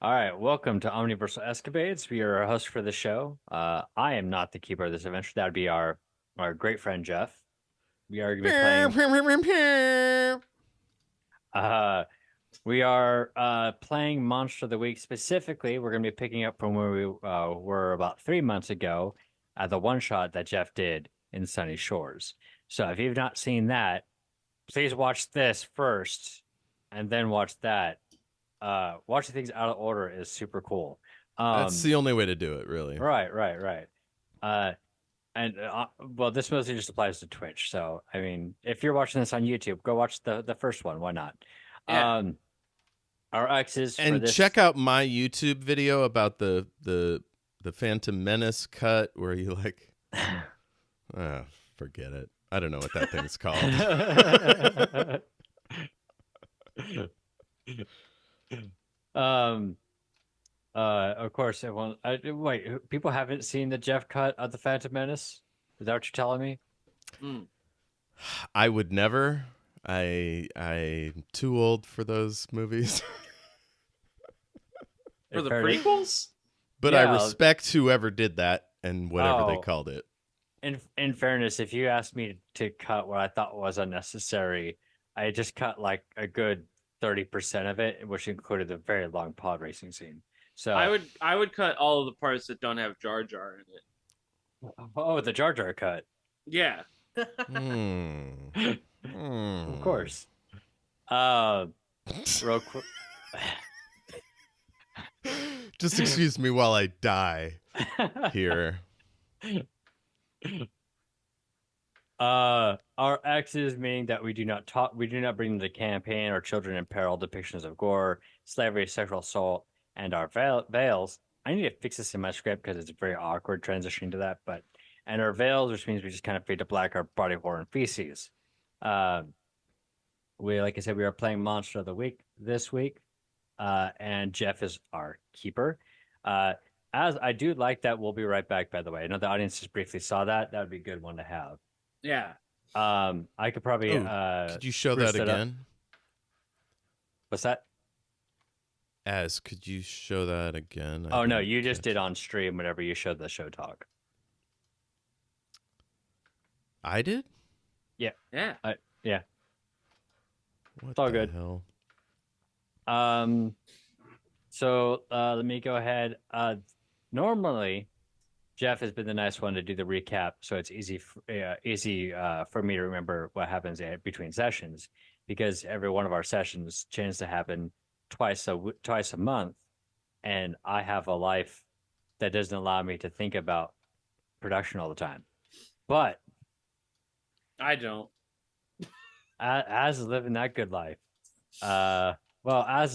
All right, welcome to Omniversal Escapades. We are our host for the show. I am not the keeper of this adventure. That would be our great friend Jeff. We are going to be playing. Uh, we are playing Monster of the Week. Specifically, we're going to be picking up from where we were about 3 months ago at the one shot that Jeff did in Sunny Shores. So if you've not seen that, please watch this first, and then watch that. Watching things out of order is super cool. That's Um, the only way to do it, really. right. Uh, and well, this mostly just applies to Twitch. So, I mean, if you're watching this on YouTube, go watch the first one. Why not? Yeah. Um, our X's for And this. check out my YouTube video about the Phantom Menace cut where you like, forget it. I don't know what that thing's called. um, of course, everyone. Wait, people haven't seen the Jeff cut of the Phantom Menace? Is that what you're telling me? Mm. I would never. I'm too old for those movies. For the Fair enough. prequels? But I Yeah. respect whoever did that and whatever they Oh. called it. In fairness, if you asked me to cut what I thought was unnecessary, I just cut like a good 30% of it, which included a very long pod racing scene. So, I would cut all of the parts that don't have Jar Jar in it. oh, the Jar Jar cut, Yeah. Hmm. of course. Uh, real quick. Just excuse me while I die here. Our X's meaning that we do not bring to the campaign or children in peril depictions of gore, slavery, sexual assault, and our veils. I need to fix this in my script because it's very awkward transitioning to that. And our veils, which means we just kind of fade to black, our body horror and feces. Like I said, we are playing Monster of the Week this week, and Jeff is our keeper. As I do like that, we'll be right back. By the way, I know the audience just briefly saw that. That would be a good one to have. Yeah. I could probably Could you show spruce that up. again? What's that? Could you show that again? Oh no, you just did on stream whenever you showed the show talk. I did? Yeah. Yeah. What all the good. hell? So let me go ahead. Normally, Jeff has been the nice one to do the recap, so it's easy for me to remember what happens between sessions, because every one of our sessions tends to happen twice a month, and I have a life that doesn't allow me to think about production all the time. But I don't. as living that good life, as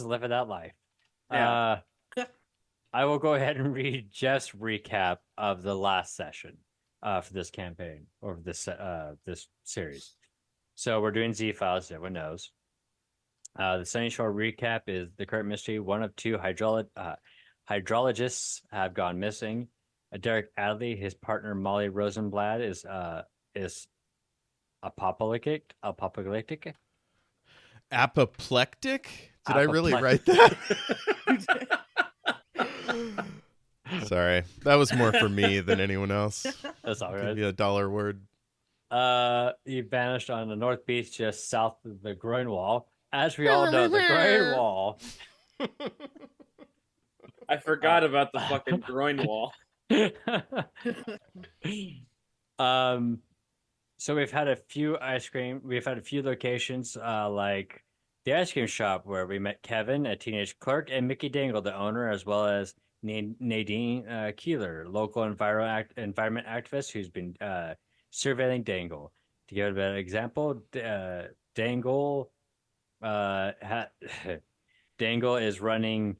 living that life, Yeah. I will go ahead and read Jeff's recap of the last session for this campaign or this series. So we're doing Z files, everyone knows. The Sunny Shore recap is the current mystery. One of two hydrologists have gone missing. Derek Adley, his partner Molly Rosenblatt, is apoplectic. Apoplectic? Did I really write that? Sorry. That was more for me than anyone else. That's all Give right. you a dollar word. He vanished on the North Beach just south of the groin wall. As we all know, the groin wall. I forgot about the fucking groin wall. So we've had a few locations, like the ice cream shop where we met Kevin, a teenage clerk, and Mickey Dangle, the owner, as well as Nadine Keeler, local environment activist who's been surveilling Dangle. To give an example, Dangle Dangle is running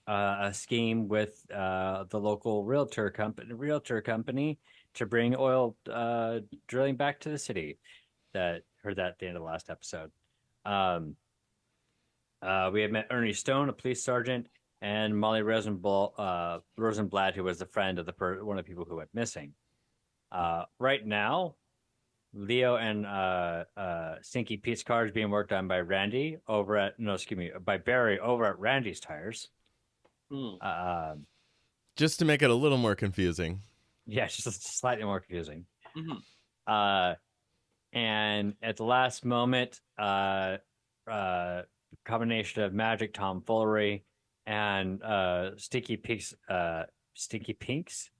a scheme with the local realtor company to bring oil drilling back to the city. That heard that at the end of the last episode. We had met Ernie Stone, a police sergeant, and Molly Rosenblatt, who was the friend of one of the people who went missing. Right now, Leo and Stinky Pete's car is being worked on by Barry over at Randy's Tires. Just to make it a little more confusing. Yeah, just slightly more confusing. Mm-hmm. And at the last moment, combination of magic tomfoolery and Stinky Pinks. Stinky Pinks?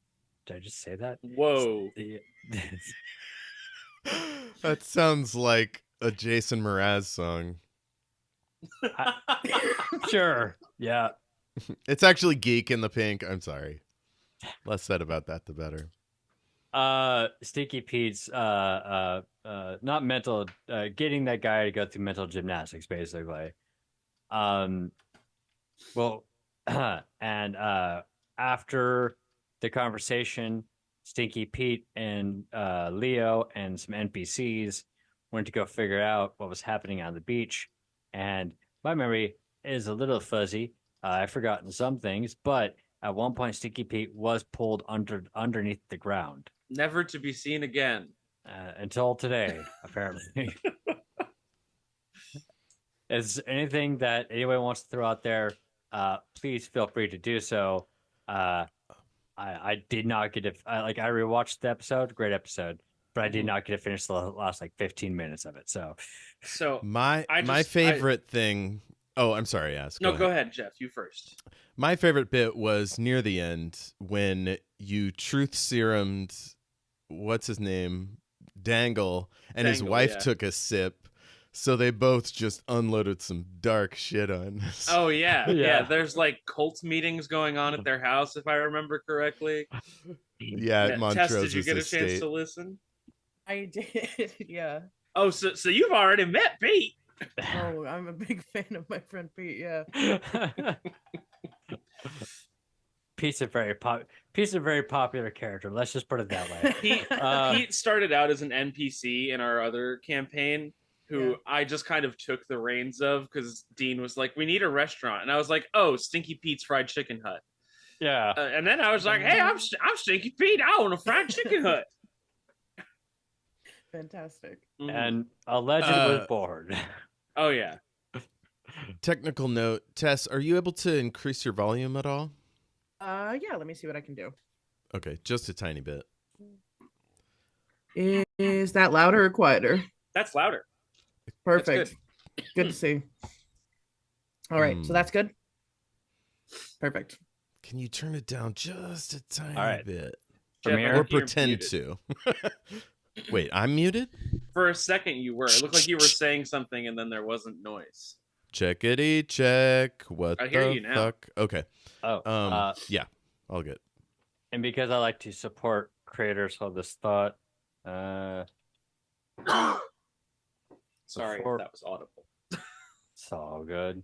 Did I just say that? Whoa. That sounds like a Jason Mraz song. Sure. Yeah. It's actually Geek in the Pink. I'm sorry. Less said about that, the better. Stinky Pete's not mental getting that guy to go through mental gymnastics, basically. Well, and after the conversation, Stinky Pete and Leo and some NPCs went to go figure out what was happening on the beach. And my memory is a little fuzzy. I've forgotten some things, but at one point, Stinky Pete was pulled underneath the ground. Never to be seen again. Until today, apparently. Is anything that anyone wants to throw out there, please feel free to do so. I did not get to I rewatched the episode, great episode, but I did not get to finish the last 15 minutes of it. So my favorite thing. Oh, I'm sorry, Ask. Go ahead, Jeff. You first. My favorite bit was near the end when you truth serumed, what's his name, Dangle, and his wife took a sip. So they both just unloaded some dark shit on us. Oh, yeah. There's cult meetings going on at their house, if I remember correctly. Yeah, at Montrose. Tess, did you get a chance to listen? I did, yeah. Oh, so you've already met Pete. Oh, I'm a big fan of my friend Pete, yeah. Pete's a very popular character. Let's just put it that way. Pete started out as an NPC in our other campaign, who I just kind of took the reins of because Dean was like, "We need a restaurant," and I was like, "Oh, Stinky Pete's Fried Chicken Hut." Yeah, and then I was like, "Hey, I'm Stinky Pete. I own a fried chicken hut." Fantastic. And a legend was born. Oh yeah. Technical note, Tess, are you able to increase your volume at all? Yeah. Let me see what I can do. Okay, just a tiny bit. Is that louder or quieter? That's louder. Perfect. Good to see. All right, so that's good. Perfect. Can you turn it down just a tiny bit? Jeff, or pretend to. Wait, I'm muted? For a second you were. It looked like you were saying something and then there wasn't noise. Checkity check. What I hear the you now. fuck? Okay. Oh, yeah, all good. And because I like to support creators of this thought, sorry if that was audible. It's all good.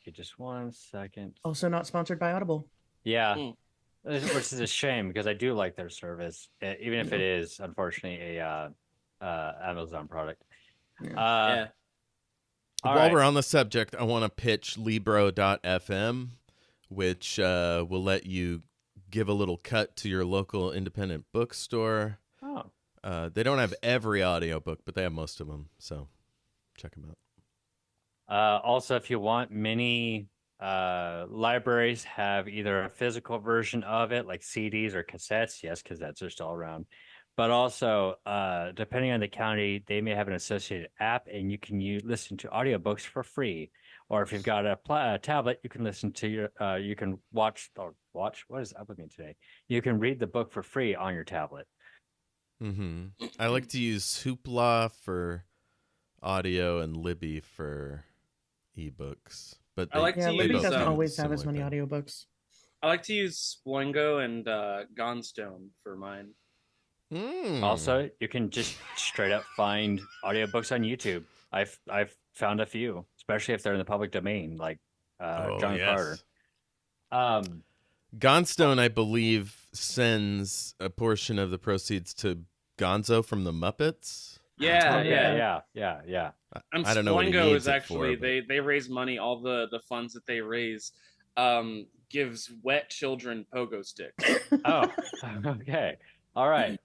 Okay, just 1 second. Also not sponsored by Audible. Yeah, which is a shame because I do like their service, even if it is unfortunately a Amazon product. Yeah. While we're on the subject, I want to pitch Libro.fm, which will let you give a little cut to your local independent bookstore. Oh. They don't have every audiobook, but they have most of them, so check them out. Also, if you want, many libraries have either a physical version of it, like CDs or cassettes. Yes, cassettes are still around. But also, depending on the county, they may have an associated app, and you can listen to audiobooks for free. Or if you've got a tablet, you can listen to you can watch. What is up with me today? You can read the book for free on your tablet. Mm-hmm. I like to use Hoopla for audio and Libby for ebooks. But Libby doesn't always have as many audiobooks. I like to use Splingo and Gonstone for mine. Also, you can just straight up find audiobooks on YouTube. I've found a few, especially if they're in the public domain, like John Carter. Gonstone, I believe, sends a portion of the proceeds to Gonzo from the Muppets. Yeah. I don't know what he Splingo needs is it actually for, they raise money. All the funds that they raise gives wet children pogo sticks. Oh, okay, all right.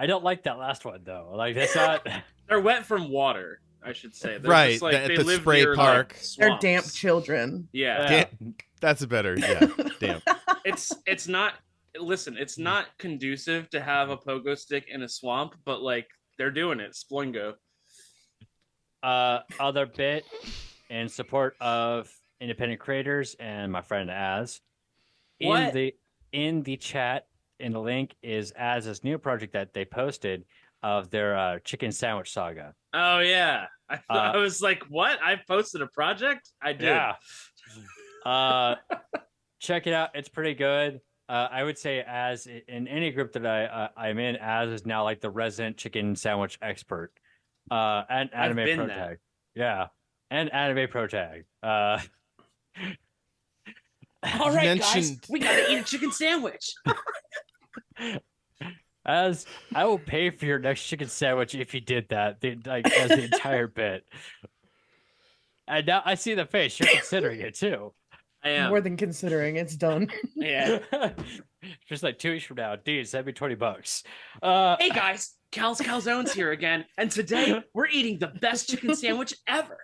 I don't like that last one though. Like that's not. They're wet from water. I should say. They're Right, just like, at they the live spray near, park. Like, They're swamps. damp children. Yeah. That's a better, yeah, damn. It's not. Listen, it's not conducive to have a pogo stick in a swamp, but like they're doing it. Splingo. Other bit in support of independent creators and my friend Az. What? In the chat, in the link is Az's new project that they posted of their chicken sandwich saga. Oh yeah, I was like, what? I posted a project. I did. Yeah. Check it out. It's pretty good. I would say, as in any group that I'm in, Az is now like the resident chicken sandwich expert. And anime pro tag. Yeah. And anime pro tag. All right, guys, we gotta eat a chicken sandwich. As I will pay for your next chicken sandwich if you did that, as the entire bit. And now I see the face. You're considering it too. I am. More than considering, it's done. Yeah. Just like 2 weeks from now, dude, send me $20. Hey guys, Cal's Calzone's here again, and today we're eating the best chicken sandwich ever.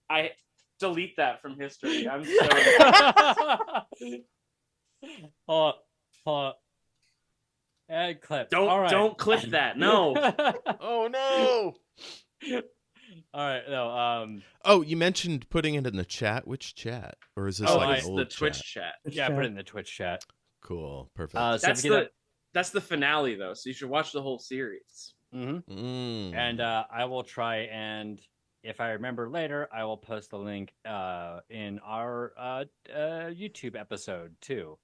I delete that from history. I'm so. And clip. Don't clip that. No. Oh no. All right. No. Oh, you mentioned putting it in the chat. Which chat? Or is this like an old the Twitch chat? Yeah, put it in the Twitch chat. Cool. Perfect. That's the finale though, so you should watch the whole series. Mm-hmm. And I will try, and if I remember later, I will post the link in our YouTube episode too,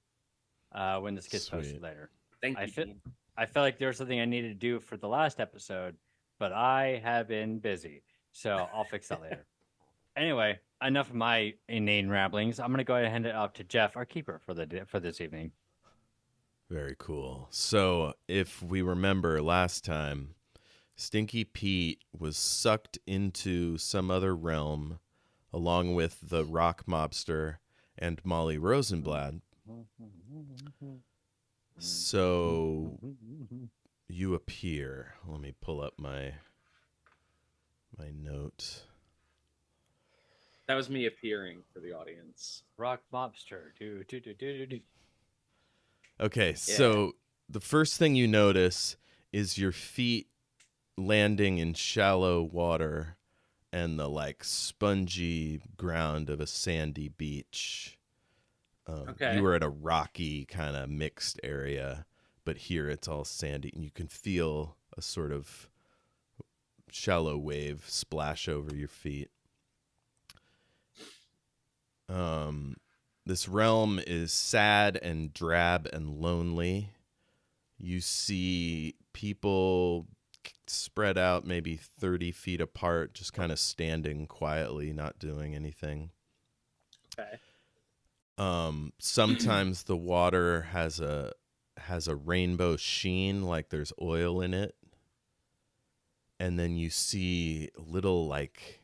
when this gets posted later. Thank you. I felt like there was something I needed to do for the last episode, but I have been busy, so I'll fix that later. Anyway, enough of my inane ramblings. I'm gonna go ahead and hand it off to Jeff, our keeper for this evening. Very cool. So, if we remember last time, Stinky Pete was sucked into some other realm, along with the rock mobster and Molly Rosenblatt. So you appear. Let me pull up my note. That was me appearing for the audience. Rock mobster. Do. Okay, so the first thing you notice is your feet landing in shallow water and the like spongy ground of a sandy beach. You were at a rocky kind of mixed area, but here it's all sandy, and you can feel a sort of shallow wave splash over your feet. This realm is sad and drab and lonely. You see people spread out maybe 30 feet apart, just kind of standing quietly, not doing anything. Okay. Sometimes the water has a rainbow sheen, like there's oil in it. And then you see little like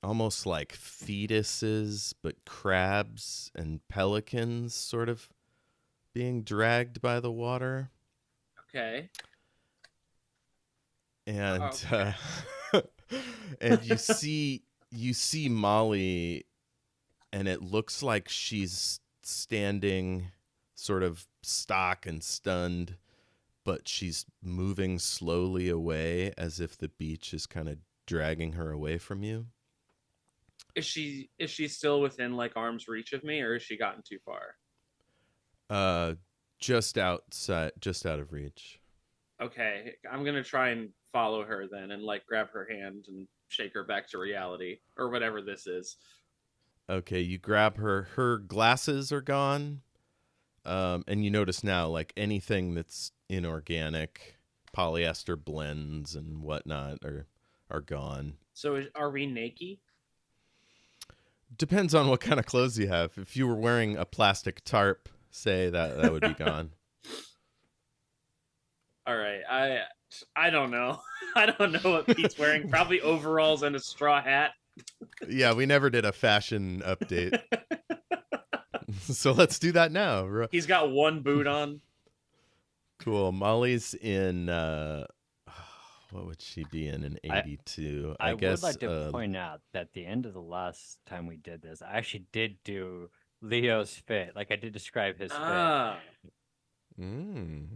almost like fetuses, but crabs and pelicans sort of being dragged by the water. Okay. And and you see Molly, and it looks like she's standing sort of stock and stunned, but she's moving slowly away as if the beach is kind of dragging her away from you. Is she still within like arm's reach of me, or has she gotten too far? Just outside, just out of reach. Okay, I'm gonna try and follow her then, and like grab her hand and shake her back to reality, or whatever this is. Okay, you grab her. Her glasses are gone, and you notice now, like anything that's inorganic, polyester blends and whatnot are gone. So are we naked? Depends on what kind of clothes you have. If you were wearing a plastic tarp, say that would be gone. All right, I don't know. I don't know what Pete's wearing. Probably overalls and a straw hat. Yeah, we never did a fashion update. So let's do that now. He's got one boot on. Cool. Molly's in What would she be in 82? I guess would like to point out that the end of the last time we did this, I actually did do Leo's fit. Like I did describe his fit. Mm.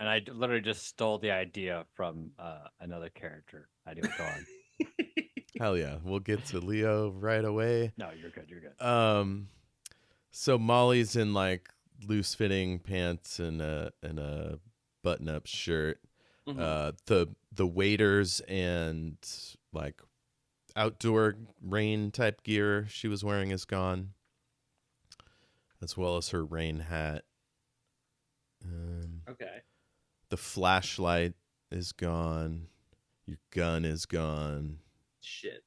And I literally just stole the idea from another character. I do go on. Hell yeah. We'll get to Leo right away. No, you're good. You're good. So Molly's in like loose fitting pants and a button up shirt. The waders and like outdoor rain type gear she was wearing is gone, as well as her rain hat. Okay. The flashlight is gone. Your gun is gone. Shit.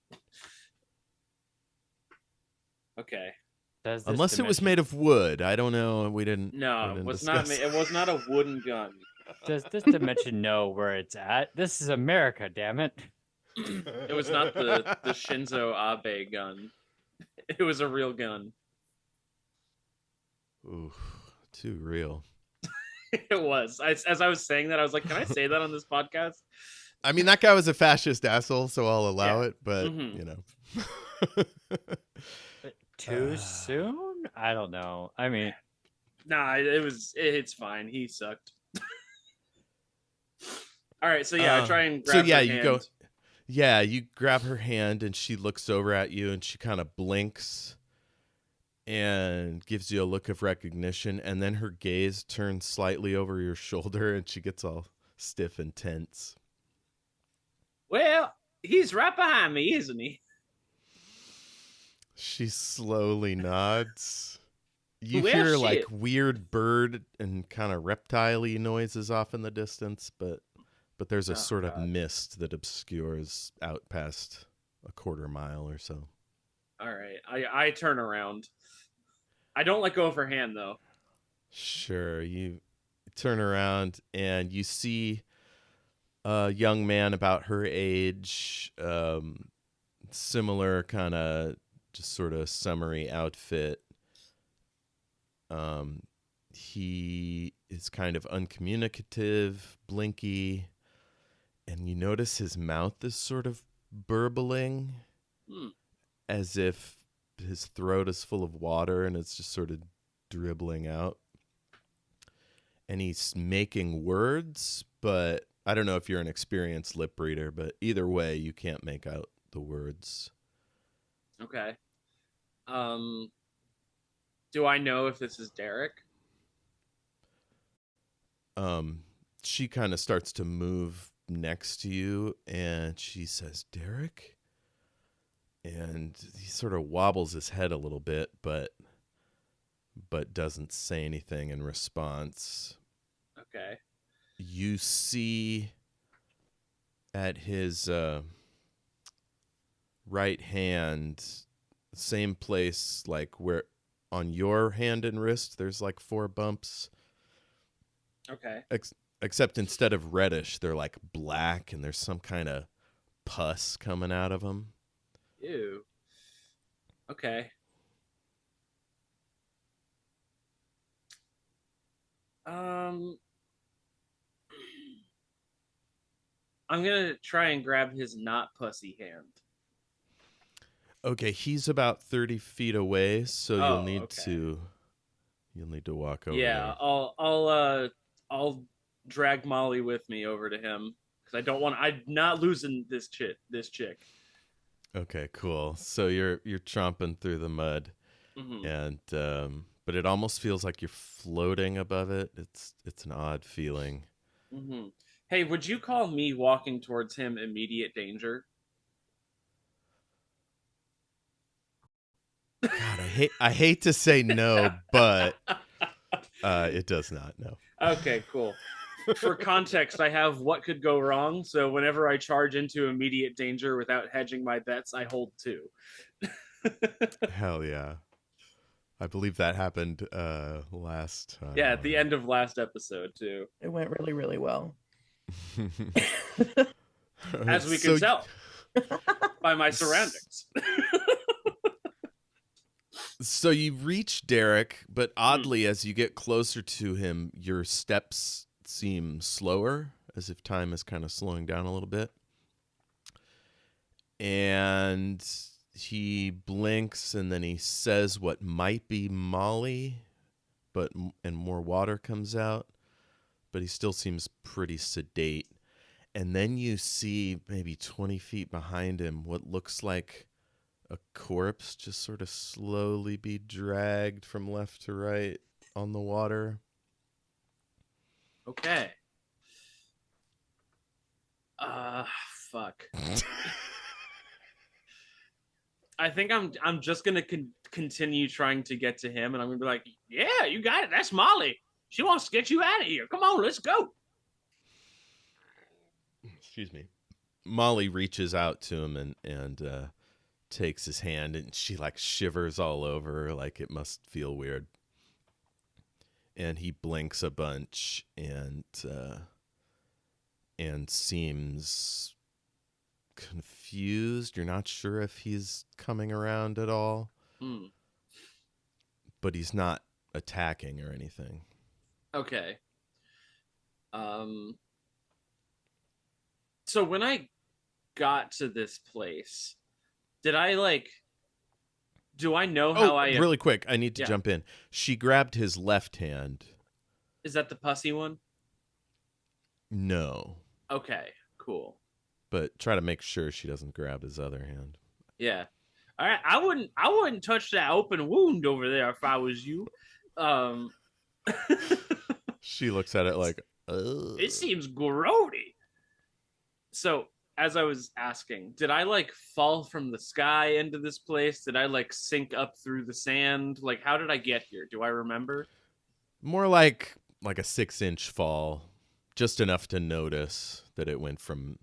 Okay. Unless it was made of wood. I don't know. We didn't. No, it was not. It was not a wooden gun. Does this dimension know where it's at? This is America, damn it. It was not the Shinzo Abe gun. It was a real gun. Ooh, too real. It was. As I was saying that, I was like, can I say that on this podcast? I mean, that guy was a fascist asshole, so I'll allow it, but, you know. Too soon? I don't know. I mean... Nah, it's fine. He sucked. All right, so yeah, I try and grab her hand. You grab her hand, and she looks over at you, and she kind of blinks and gives you a look of recognition, and then her gaze turns slightly over your shoulder, and she gets all stiff and tense. Well, he's right behind me, isn't he? She slowly nods. You hear like weird bird and kind of reptile-y noises off in the distance, but there's a sort of mist that obscures out past a quarter mile or so. All right, I turn around. I don't let go of her hand though. Sure, you turn around and you see a young man about her age, similar kind of just sort of summery outfit. He is kind of uncommunicative, blinky, and you notice his mouth is sort of burbling, as if his throat is full of water and it's just sort of dribbling out. And he's making words, but I don't know if you're an experienced lip reader, but either way, you can't make out the words. Okay. Do I know if this is Derek? She kind of starts to move next to you, and she says, "Derek?" And he sort of wobbles his head a little bit, but doesn't say anything in response. Okay. You see at his right hand, same place, like where on your hand and wrist, there's like 4 bumps. Okay. Except instead of reddish, they're like black, and there's some kind of pus coming out of them. Ew. Okay. I'm gonna try and grab his not pussy hand. Okay, he's about 30 feet away, so you'll need to walk over. Yeah, there. I'll drag Molly with me over to him because I'm not losing this chick. Okay, cool. So you're tromping through the mud, and but it almost feels like you're floating above it. It's an odd feeling. Hey, would you call me walking towards him immediate danger? God, I hate to say no, but it does not. No. Okay, cool. For context, I have what could go wrong, so whenever I charge into immediate danger without hedging my bets, I hold 2. Hell yeah. I believe that happened last time. Yeah, at the end of last episode, too. It went really, really well. As we can tell by my surroundings. So you reach Derek, but oddly, as you get closer to him, your steps seem slower as if time is kind of slowing down a little bit. And he blinks, and then he says what might be Molly, and more water comes out, but he still seems pretty sedate. And then you see maybe 20 feet behind him what looks like a corpse just sort of slowly be dragged from left to right on the water. Okay. Fuck. I think I'm just gonna continue trying to get to him, and I'm gonna be like, "Yeah, you got it. That's Molly. She wants to get you out of here. Come on, let's go." Excuse me. Molly reaches out to him and takes his hand, and she like shivers all over, like it must feel weird. And he blinks a bunch and seems confused. You're not sure if he's coming around at all. But he's not attacking or anything. Okay. So when I got to this place, did I do I know how really quick, I need to jump in. She grabbed his left hand. Is that the pussy one? No. Okay, cool. But try to make sure she doesn't grab his other hand. Yeah. All right, I wouldn't touch that open wound over there if I was you. She looks at it like, ugh. It seems grody. So, as I was asking, did I fall from the sky into this place? Did I sink up through the sand? How did I get here? Do I remember? More like a 6-inch fall, just enough to notice that it went from,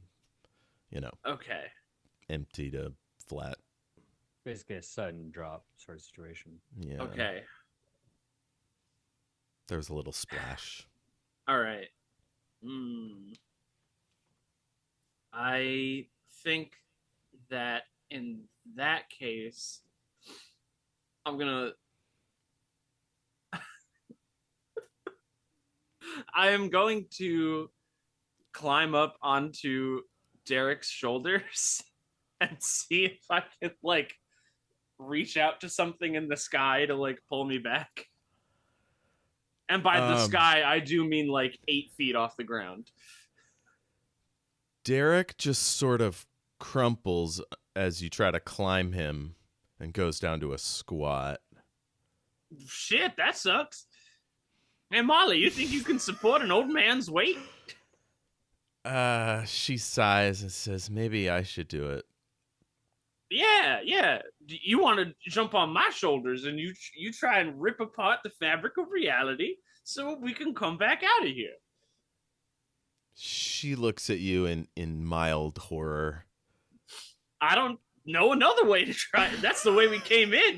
okay, empty to flat. Basically a sudden drop sort of situation. Yeah. Okay. There was a little splash. All right. I think that in that case, I'm gonna. I am going to climb up onto Derek's shoulders and see if I can reach out to something in the sky to pull me back. And by the sky, I do mean 8 feet off the ground. Derek just sort of crumples as you try to climb him and goes down to a squat. Shit, that sucks. Hey, Molly, you think you can support an old man's weight? She sighs and says, maybe I should do it. Yeah. You want to jump on my shoulders and you try and rip apart the fabric of reality so we can come back out of here. She looks at you in mild horror. I don't know another way to try it. That's the way we came in,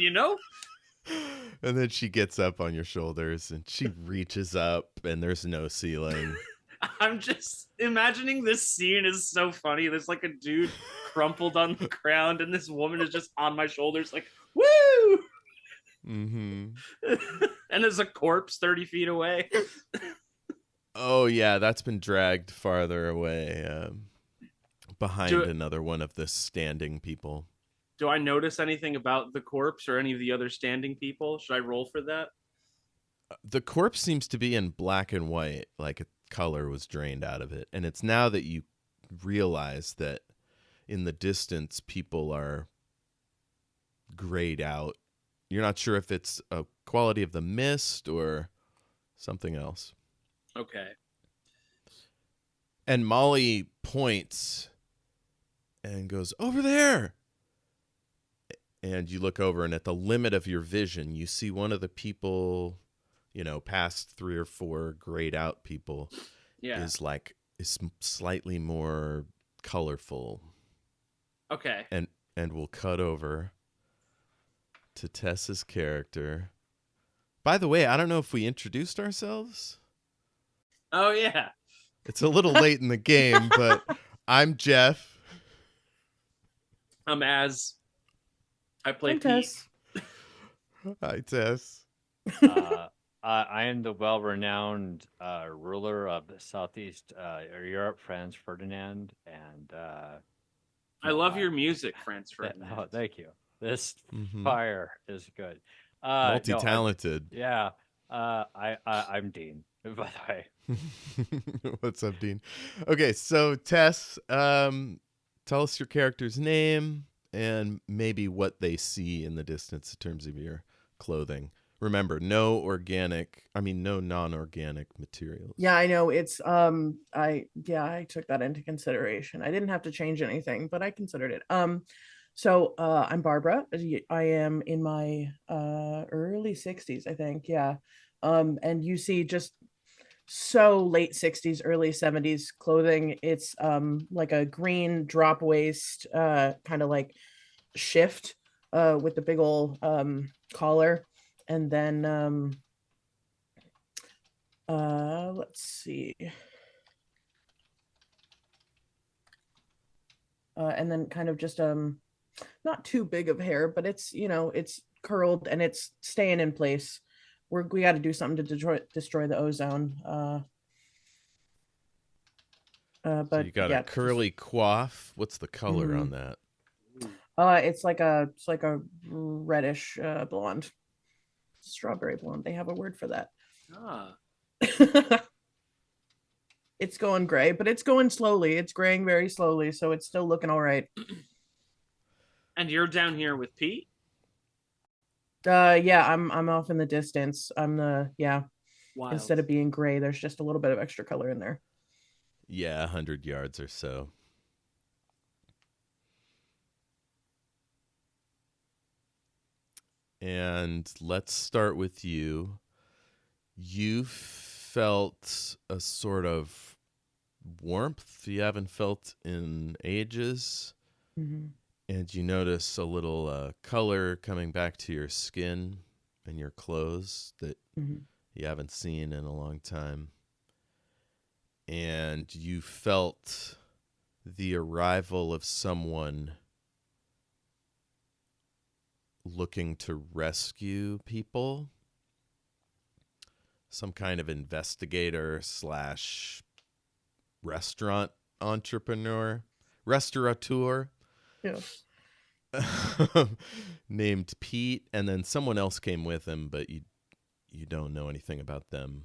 And then she gets up on your shoulders and she reaches up and there's no ceiling. I'm just imagining this scene is so funny. There's a dude crumpled on the ground and this woman is just on my shoulders woo! Mm-hmm. And there's a corpse 30 feet away. Oh, yeah, that's been dragged farther away behind another one of the standing people. Do I notice anything about the corpse or any of the other standing people? Should I roll for that? The corpse seems to be in black and white, like a color was drained out of it. And it's now that you realize that in the distance, people are grayed out. You're not sure if it's a quality of the mist or something else. Okay. And Molly points and goes, over there. And you look over, and at the limit of your vision, you see one of the people, past 3 or 4 grayed out people, is slightly more colorful. Okay. And we'll cut over to Tess's character. By the way, I don't know if we introduced ourselves. Oh, yeah. It's a little late in the game, but I'm Jeff. I'm Az. I play I'm Pete. Tess. Hi, Tess. I am the well-renowned ruler of the Southeast Europe, Franz Ferdinand, and I love your music, Franz oh, Ferdinand. thank you. This Mhm. fire is good. Multi-talented. Yeah, I'm Dean, by the way. What's up, Dean? Okay, so Tess, tell us your character's name and maybe what they see in the distance in terms of your clothing. Remember, no non-organic materials. Yeah, I know. It's I took that into consideration. I didn't have to change anything, but I considered it. So I'm Barbara. I am in my early 60s, I think. Yeah. And you see just so late 60s, early 70s clothing. It's like a green drop waist, kind of like shift with the big old collar, and then let's see, and then kind of just not too big of hair, but it's, you know, it's curled and it's staying in place. We got to do something to destroy the ozone. So But you got yeah, a curly coif. What's the color on that? it's like a reddish blonde, strawberry blonde. They have a word for that. Ah. It's going gray, but it's going slowly. It's graying very slowly, so it's still looking all right. And you're down here with Pete? Yeah, I'm off in the distance. I'm the Wild. Instead of being gray, there's just a little bit of extra color in there. Yeah, 100 yards or so. And let's start with you. You felt a sort of warmth you haven't felt in ages. Mm-hmm. And you notice a little color coming back to your skin and your clothes that you haven't seen in a long time. And you felt the arrival of someone looking to rescue people. Some kind of investigator / restaurant entrepreneur, restaurateur. Yeah. Named Pete, and then someone else came with him, but you don't know anything about them.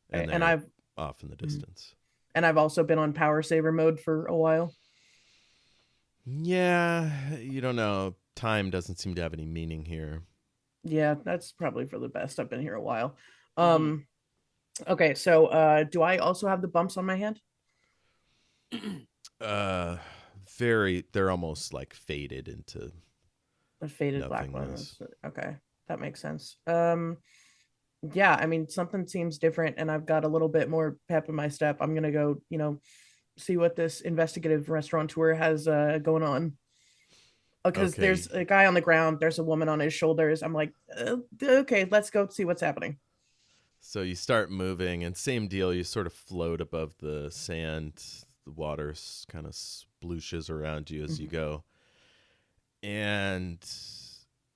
And I've off in the distance. And I've also been on power saver mode for a while. Yeah, you don't know. Time doesn't seem to have any meaning here. Yeah, that's probably for the best. I've been here a while. Okay, so do I also have the bumps on my hand? They're almost like faded into A faded nothingness. black ones. Okay, that makes sense. Yeah, I mean, something seems different, and I've got a little bit more pep in my step. I'm gonna go, see what this investigative restaurateur has going on. Because there's a guy on the ground, there's a woman on his shoulders. I'm like, okay, let's go see what's happening. So you start moving, and same deal. You sort of float above the sand. The water kind of splooshes around you as you go. And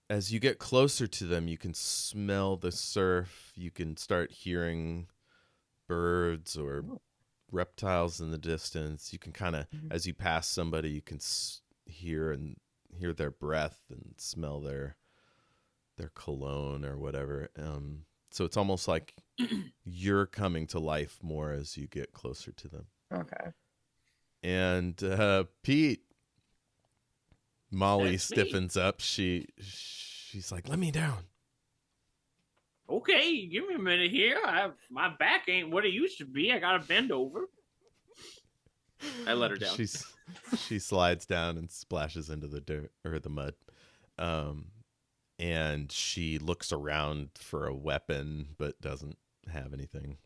as you get closer to them, you can smell the surf. You can start hearing birds or reptiles in the distance. You can kind of, as you pass somebody, you can hear their breath and smell their cologne or whatever. So it's almost like you're coming to life more as you get closer to them. Okay. And Pete, Molly That's stiffens up. She's like, "Let me down." Okay, give me a minute here. My back ain't what it used to be. I gotta bend over. I let her down. She slides down and splashes into the dirt or the mud. And she looks around for a weapon, but doesn't have anything.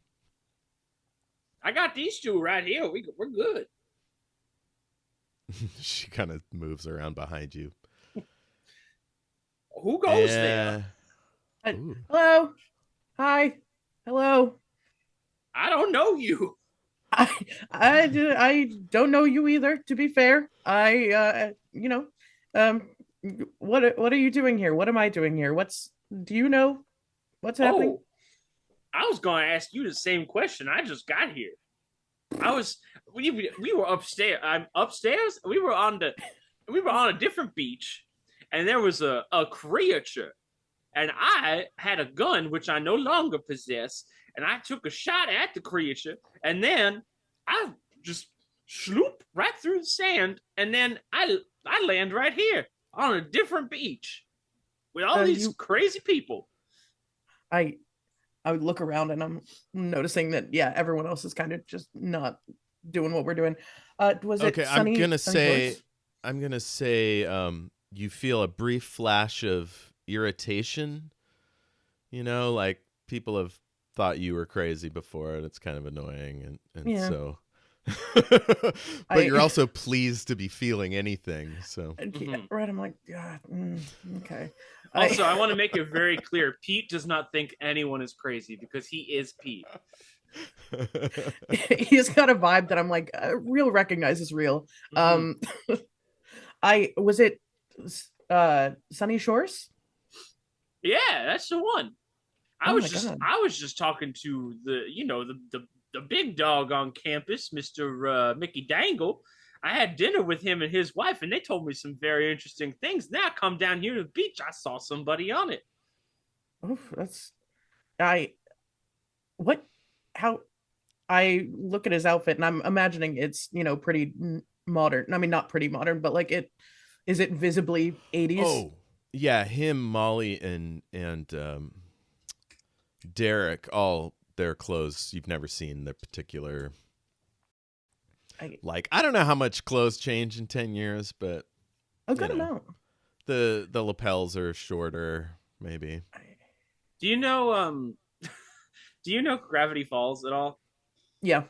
I got these two right here. We're good. She kind of moves around behind you. Who goes there? Hello. Hi. Hello. I don't know you. I don't know you either, to be fair. What are you doing here? What am I doing here? Do you know what's happening? I was going to ask you the same question. I just got here. We were upstairs. I'm upstairs. We were on a different beach, and there was a creature, and I had a gun which I no longer possess, and I took a shot at the creature, and then I just sloop right through the sand, and then I land right here on a different beach with all these crazy people. I would look around and I'm noticing that, yeah, everyone else is kind of just not doing what we're doing. Was it okay? sunny, I'm gonna say you feel a brief flash of irritation. You know, like people have thought you were crazy before, and it's kind of annoying, and Yeah. so. But you're also pleased to be feeling anything. So Yeah, right. I'm like, God, okay. Also, I want to make it very clear: Pete does not think anyone is crazy because he is Pete. He's got a vibe that I'm like, real recognizes real. Was it Sunny Shores? Yeah, that's the one. I Oh was my just God. I was just talking to the big dog on campus, Mr. Mickey Dangle. I had dinner with him and his wife, and they told me some very interesting things. Now I come down here to the beach, I saw somebody on it. Oh, how I look at his outfit and I'm imagining it's, pretty modern. I mean, not pretty modern, but like is it visibly 80s? Oh, yeah, him, Molly, and Derek, all their clothes you've never seen. Their particular, I don't know how much clothes change in 10 years, but a good amount. The lapels are shorter, maybe. Do you know Gravity Falls at all? Yeah.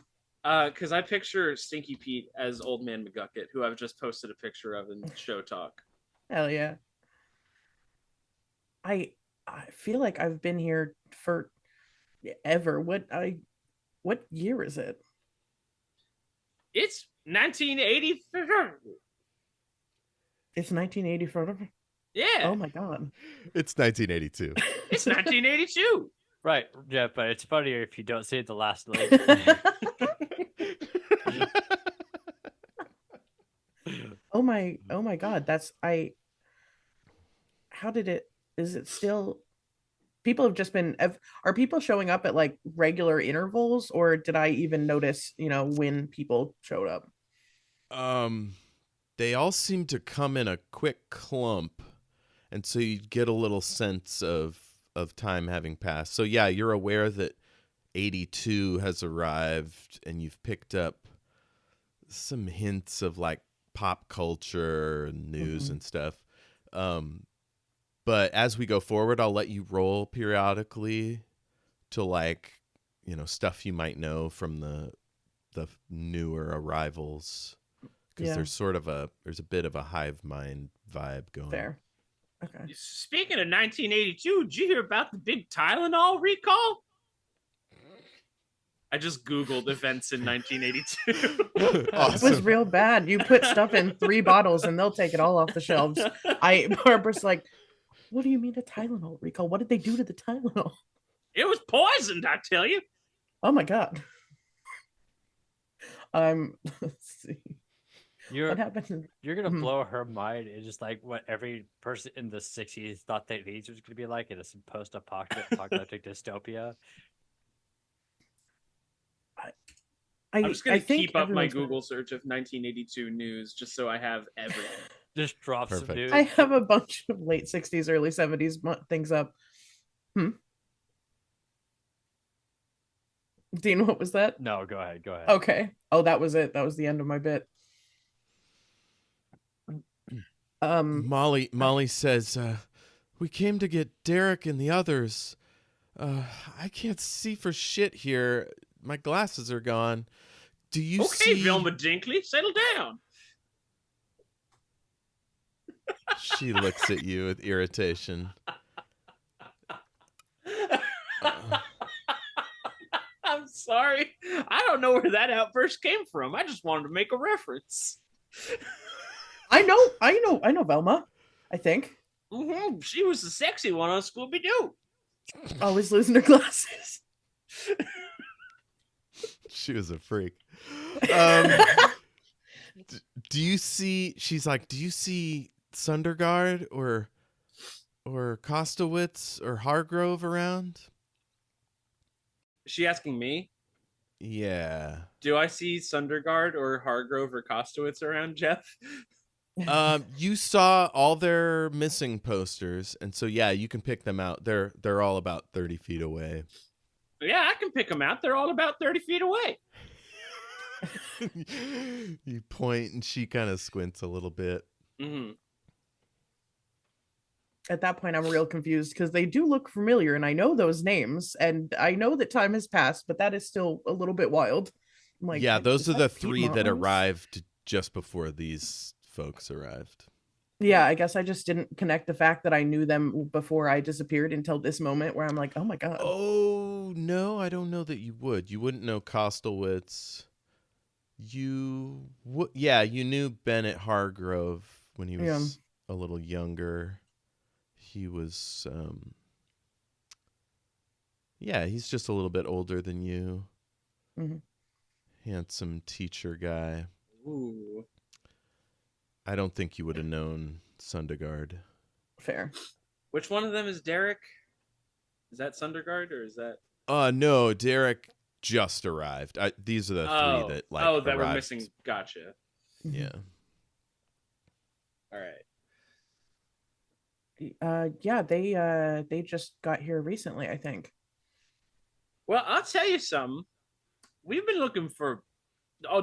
Because I picture Stinky Pete as Old Man McGucket, who I've just posted a picture of in Show Talk. Hell yeah. I feel like I've been here for ever. What year is it? It's 1980. It's 1984. Yeah. Oh my God. It's 1982. It's 1982. Right, Jeff, but it's funnier if you don't say the last name. Oh my God. Is it still, people have just been, are people showing up at like regular intervals, or did I even notice, when people showed up? They all seem to come in a quick clump, and so you get a little sense of time having passed. So yeah, you're aware that 82 has arrived, and you've picked up some hints of like pop culture and news and stuff. But as we go forward, I'll let you roll periodically to like, stuff you might know from the newer arrivals. Because there's a bit of a hive mind vibe going. Fair. Okay. Speaking of 1982, did you hear about the big Tylenol recall? I just Googled events in 1982. Awesome. It was real bad. You put stuff in 3 bottles and they'll take it all off the shelves. Barbara's like, what do you mean a Tylenol recall? What did they do to the Tylenol? It was poisoned, I tell you. Oh my God. Let's see. What happened? You're gonna blow her mind. It's just like what every person in the 60s thought that AIDS was gonna be like in a post-apocalyptic dystopia. I'm just gonna keep up my Google search of 1982 news just so I have everything. Just drops of news. I have a bunch of late 60s, early 70s things up. Dean, what was that? No, go ahead. Okay. Oh, that was it. That was the end of my bit. Molly says, we came to get Derek and the others. I can't see for shit here. My glasses are gone. Do you see? Okay, Vilma Dinkley, settle down. She looks at you with irritation. I'm sorry. I don't know where that outburst came from. I just wanted to make a reference. I know Velma, I think. She was the sexy one on Scooby-Doo. Always losing her glasses. She was a freak. Do you see? She's like, do you see Sundergaard or Kostowitz or Hargrove around? Is she asking me? Yeah. Do I see Sundergaard or Hargrove or Kostowitz around, Jeff? You saw all their missing posters, and so yeah, you can pick them out. They're all about 30 feet away. Yeah, I can pick them out. They're all about 30 feet away. You point, and she kind of squints a little bit. Mm-hmm. At that point, I'm real confused because they do look familiar, and I know those names, and I know that time has passed, but that is still a little bit wild. I'm like, Yeah, those are the Pete 3 that Montrose? arrived just before these folks arrived. Yeah, I guess I just didn't connect the fact that I knew them before I disappeared until this moment where I'm like, oh my god. Oh no, I don't know that you would. You wouldn't know Kostowitz. You would, yeah. You knew Bennett Hargrove when he was a little younger. He was, yeah, he's just a little bit older than you. Mm-hmm. Handsome teacher guy. Ooh. I don't think you would have known Sundergaard. Fair. Which one of them is Derek? Is that Sundergaard or is that? No, Derek just arrived. These are the 3 that like that arrived. were missing. Gotcha. Yeah. All right. Yeah, they just got here recently, I think. Well, I'll tell you something. We've been looking for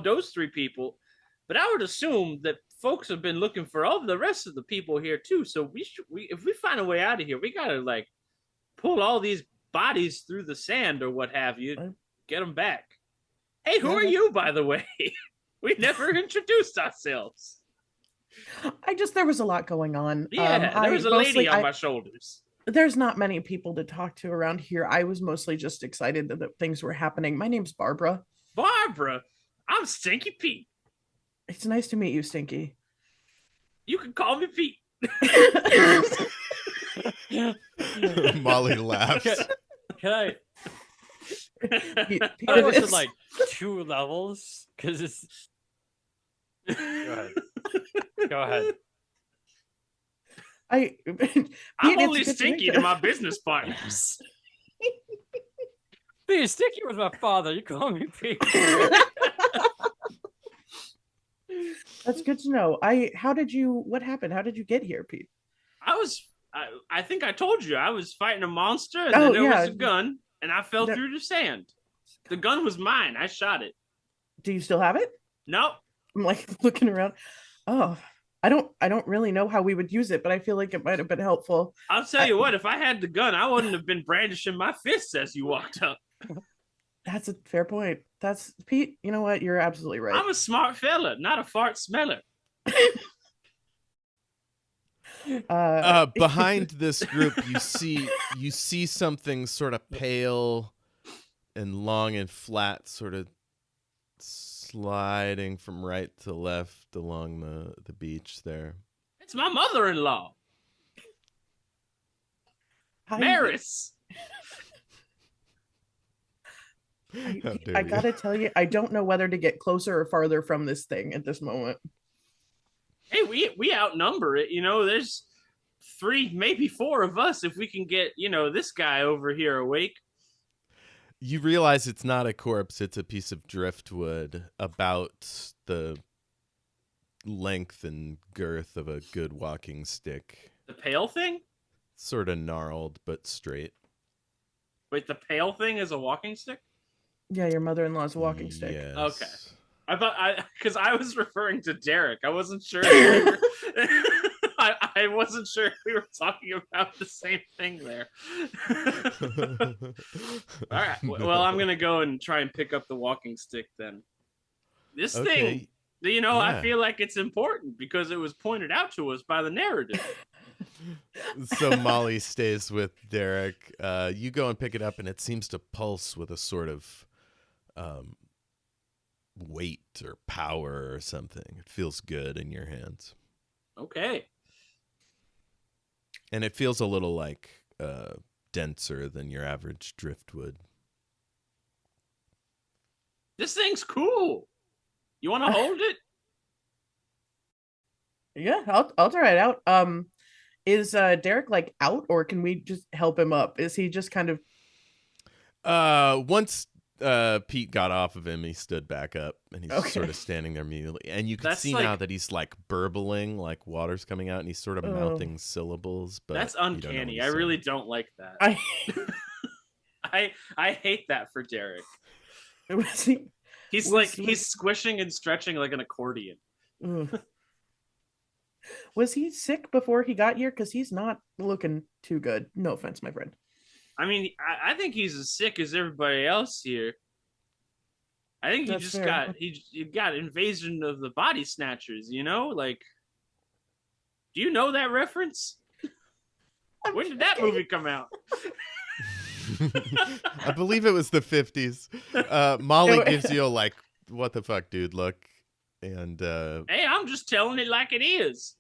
those 3 people, but I would assume that folks have been looking for all the rest of the people here too. So if we find a way out of here, we gotta like pull all these bodies through the sand or what have you, get them back. Hey, who are you, by the way? We never introduced ourselves. There was a lot going on. Yeah, there was a lady on my shoulders. There's not many people to talk to around here. I was mostly just excited that things were happening. My name's Barbara. Barbara, I'm Stinky Pete. It's nice to meet you, Stinky. You can call me Pete. Molly laughs. Can I? Pete I was in like 2 levels because it's. Go ahead. Go ahead. I'm only Stinky to my business partners. Being Stinky was my father. You call me Pete. That's good to know. What happened? How did you get here, Pete? I think I told you I was fighting a monster and then there was a gun and I fell through the sand. The gun was mine. I shot it. Do you still have it? Nope. I'm like looking around. Oh, I don't really know how we would use it, but I feel like it might have been helpful. I'll tell you what, if I had the gun, I wouldn't have been brandishing my fists as you walked up. That's a fair point. That's Pete. You know what? You're absolutely right. I'm a smart fella, not a fart smeller. Behind this group, you see something sort of pale and long and flat, sort of sliding from right to left along the beach there. It's my mother-in-law, Maris. I gotta tell you, I don't know whether to get closer or farther from this thing at this moment. Hey, we outnumber it. You know, there's 3, maybe 4 of us if we can get, this guy over here awake. You realize it's not a corpse, it's a piece of driftwood about the length and girth of a good walking stick. The pale thing? Sort of gnarled, but straight. Wait, the pale thing is a walking stick? Yeah, your mother-in-law's walking stick. Yes. Okay. Because I was referring to Derek. I wasn't sure. I wasn't sure if we were talking about the same thing there. All right. Well, I'm gonna go and try and pick up the walking stick then. This thing, I feel like it's important because it was pointed out to us by the narrative. So Molly stays with Derek. You go and pick it up, and it seems to pulse with a sort of weight or power or something. It feels good in your hands. Okay. And it feels a little like denser than your average driftwood. This thing's cool. You want to hold it? Yeah, I'll try it out. Is Derek like out, or can we just help him up? Is he just kind of Once Pete got off of him, he stood back up and he's sort of standing there immediately. And you can see now that he's like burbling, like water's coming out, and he's sort of mouthing syllables. But that's uncanny. I really don't like that. I hate that for Derek. He's squishing and stretching like an accordion. Was he sick before he got here? Because he's not looking too good. No offense, my friend. I mean, I think he's as sick as everybody else here. I think he got invasion of the body snatchers, you know? Like, do you know that reference? When did that movie come out? I believe it was the 50s. Molly gives you a like, what the fuck, dude, look. And hey, I'm just telling it like it is.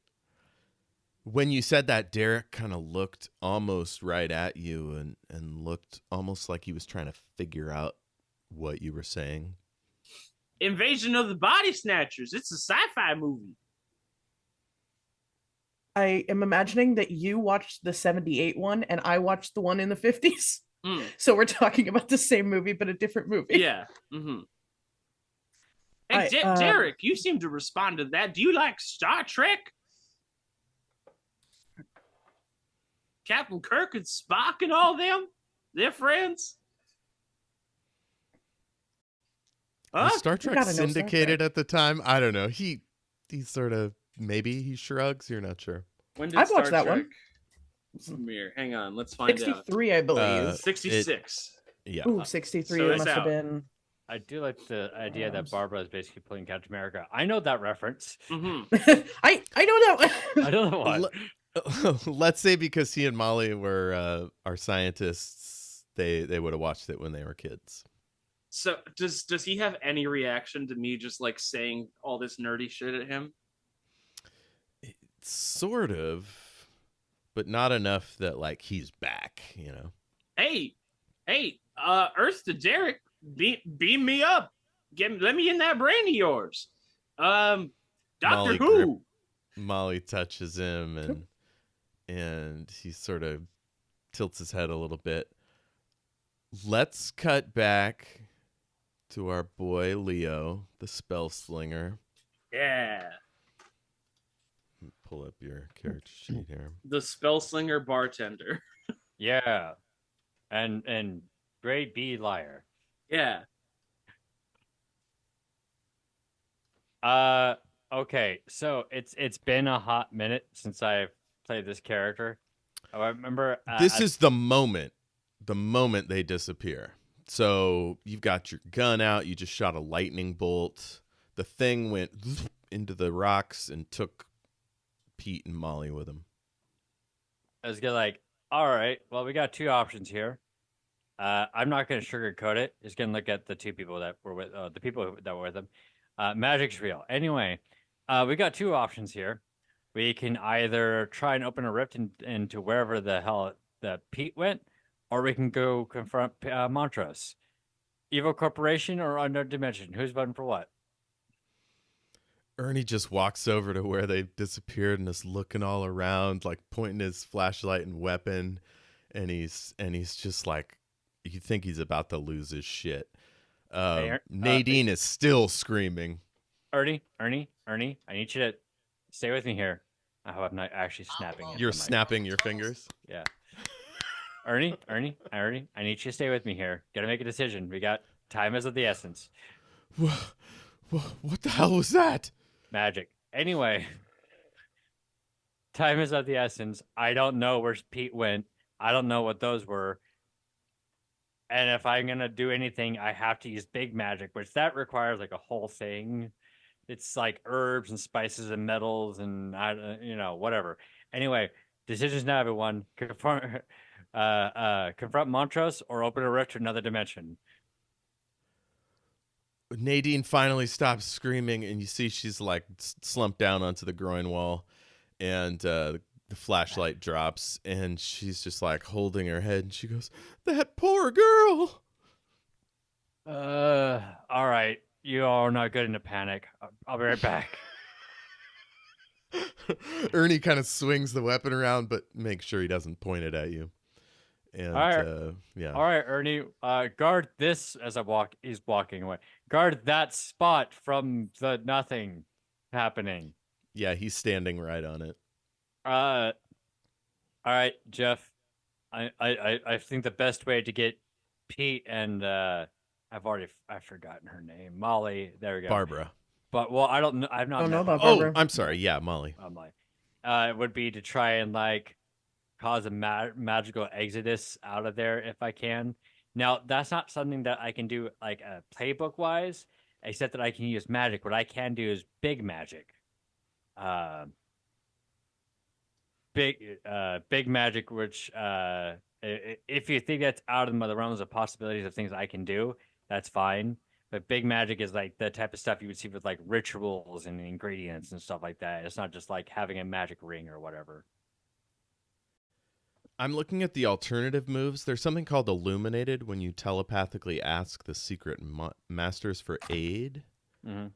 When you said that, Derek kind of looked almost right at you and looked almost like he was trying to figure out what you were saying. Invasion of the Body Snatchers. It's a sci-fi movie. I am imagining that you watched the 78 one and I watched the one in the 50s. So we're talking about the same movie, but a different movie. Yeah. Mm-hmm. Hey, Derek, you seem to respond to that. Do you like Star Trek? Captain Kirk and Spock and all them? They're friends? Was Star Trek syndicated at the time? I don't know. He sort of, maybe he shrugs. You're not sure. When did I've watched that one. Premiere. Hang on, let's find 63, I believe. 66. Yeah. Ooh, 63 So it must have been. I do like the idea that Barbara is basically playing Captain America. I know that reference. Mm-hmm. I know that. I don't know what. Let's say because he and Molly were our scientists, they would have watched it when they were kids. So does he have any reaction to me just like saying all this nerdy shit at him? Sort of, but not enough that like he's back, you know. Hey, Earth to Derek, beam me up. Let me in that brain of yours. Doctor Who. Molly touches him and he sort of tilts his head a little bit. Let's cut back to our boy Leo, the spell slinger. Yeah. Pull up your character sheet here. The spell slinger bartender. Yeah. And great bee liar. Yeah. Okay, so it's been a hot minute since I've played this character. I remember this is the moment they disappear. So you've got your gun out, you just shot a lightning bolt. The thing went into the rocks and took Pete and Molly with him. I was gonna like, all right, well, we got two options here. I'm not gonna sugarcoat it. Just gonna look at the two people that were with the people that were with them. Magic's real. Anyway, we got two options here. We can either try and open a rift into wherever the hell that Pete went, or we can go confront Montrose. Evil Corporation or Unknown Dimension? Who's voting for what? Ernie just walks over to where they disappeared and is looking all around, like pointing his flashlight and weapon, and he's just like, you think he's about to lose his shit. Nadine is still screaming. Ernie, I need you to stay with me here. I hope I'm not actually snapping. You're snapping your fingers? Yeah. Ernie, I need you to stay with me here. Gotta make a decision. We got time is of the essence. What the hell was that? Magic. Anyway, time is of the essence. I don't know where Pete went. I don't know what those were. And if I'm going to do anything, I have to use big magic, which that requires like a whole thing. It's like herbs and spices and metals and, whatever. Anyway, decisions now, everyone. Confront Montrose or open a rift to another dimension. Nadine finally stops screaming, and you see she's like slumped down onto the groin wall, and the flashlight drops, and she's just like holding her head, and she goes, "That poor girl." All right. You all are not good in a panic. I'll be right back. Ernie kind of swings the weapon around, but makes sure he doesn't point it at you. And All right. yeah. All right, Ernie. Guard this as I walk. He's walking away. Guard that spot from the nothing happening. Yeah, he's standing right on it. All right, Jeff. I think the best way to get Pete and I've forgotten her name. Molly. There we go. Barbara. But well, I don't know. I've not. Don't know met about Molly. Barbara. I'm sorry. Yeah, Molly. Molly. It would be to try and like cause a magical exodus out of there if I can. Now, that's not something that I can do like playbook wise, except that I can use magic. What I can do is big magic. Big magic, which if you think that's out of the realms of possibilities of things I can do, that's fine. But big magic is like the type of stuff you would see with like rituals and ingredients and stuff like that. It's not just like having a magic ring or whatever. I'm looking at the alternative moves. There's something called Illuminated when you telepathically ask the secret masters for aid. Mm-hmm.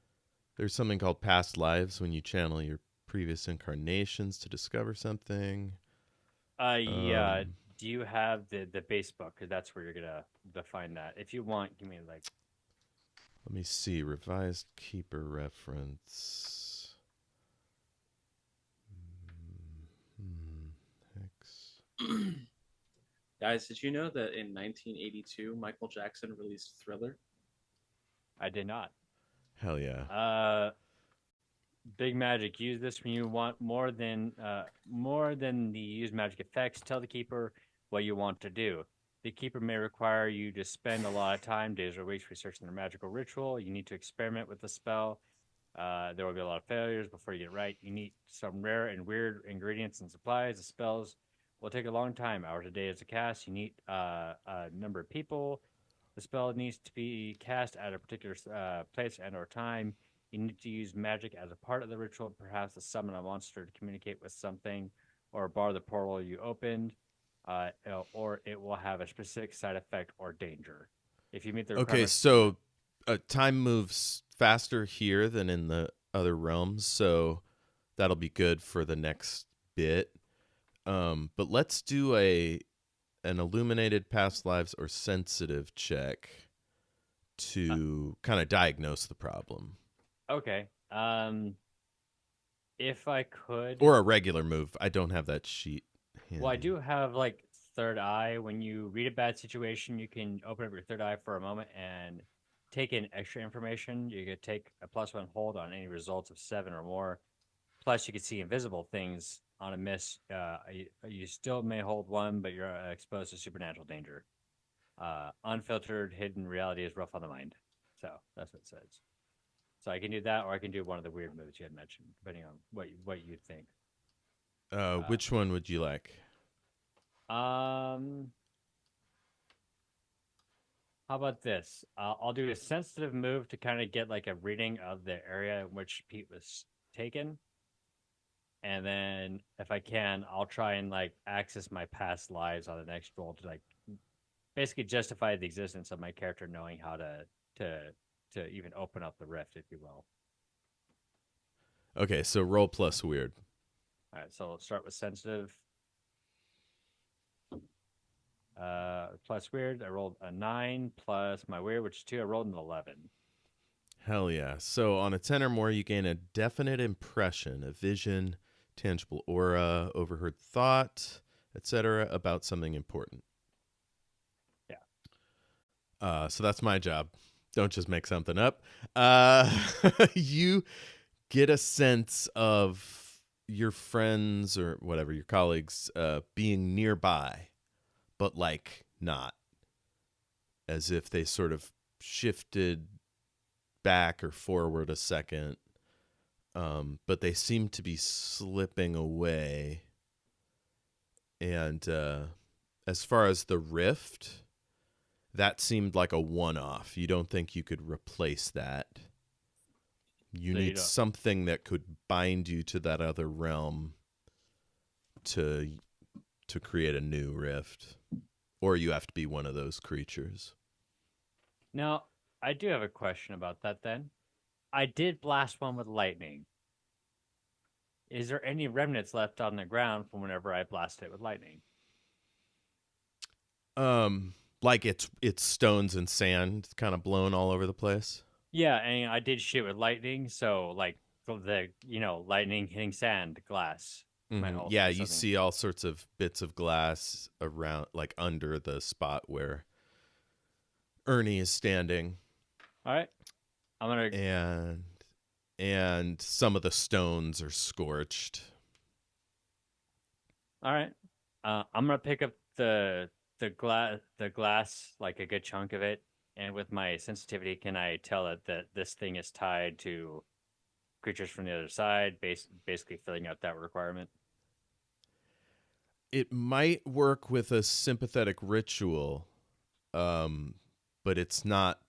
There's something called Past Lives when you channel your previous incarnations to discover something. Yeah. Do you have the base book? Because that's where you're gonna define that. If you want, give me like. Let me see. Revised Keeper reference. Guys, did you know that in 1982 Michael Jackson released Thriller? I did not. Hell yeah. Big magic. Use this when you want more than the use magic effects. Tell the keeper what you want to do. The keeper may require you to spend a lot of time, days or weeks, researching their magical ritual. You need to experiment with the spell. There will be a lot of failures before you get it right. You need some rare and weird ingredients and supplies. The spells will take a long time, hours a day as a cast. You need a number of people. The spell needs to be cast at a particular place and or time. You need to use magic as a part of the ritual, perhaps to summon a monster to communicate with something, or bar the portal you opened, or it will have a specific side effect or danger. If you meet the okay, so time moves faster here than in the other realms, so that'll be good for the next bit. But let's do an illuminated past lives or sensitive check to kind of diagnose the problem. Okay. If I could, or a regular move. I don't have that sheet handy. Well, I do have like third eye. When you read a bad situation, you can open up your third eye for a moment and take in extra information. You could take a +1 hold on any results of 7 or more. Plus, you can see invisible things on a miss. You still may hold 1, but you're exposed to supernatural danger. Unfiltered, hidden reality is rough on the mind. So that's what it says. So I can do that, or I can do one of the weird moves you had mentioned, depending on what you think. Which one would you like? How about this? I'll do a sensitive move to kind of get like a reading of the area in which Pete was taken. And then if I can, I'll try and like access my past lives on the next roll to like basically justify the existence of my character knowing how to even open up the rift, if you will. Okay, so roll plus weird. All right, so let's start with sensitive. Plus weird, I rolled a 9 plus my weird, which is 2. I rolled an 11. Hell yeah. So on a 10 or more, you gain a definite impression, a vision, tangible aura, overheard thought, etc. about something important. Yeah. So that's my job. Don't just make something up. You get a sense of your friends or whatever, your colleagues, being nearby, but like not. As if they sort of shifted back or forward a second. But they seem to be slipping away. And as far as the rift, that seemed like a one-off. You don't think you could replace that. You need something that could bind you to that other realm to create a new rift. Or you have to be one of those creatures. Now, I do have a question about that then. I did blast one with lightning. Is there any remnants left on the ground from whenever I blasted it with lightning? Like it's stones and sand kind of blown all over the place. Yeah, and I did shoot with lightning, so like the lightning hitting sand, glass might also Yeah, be you something. see all sorts of bits of glass around, like under the spot where Ernie is standing, All right, I'm gonna. and some of the stones are scorched. All right, I'm gonna pick up the glass, like a good chunk of it, and with my sensitivity, can I tell it that this thing is tied to creatures from the other side, basically filling out that requirement? It might work with a sympathetic ritual, but it's not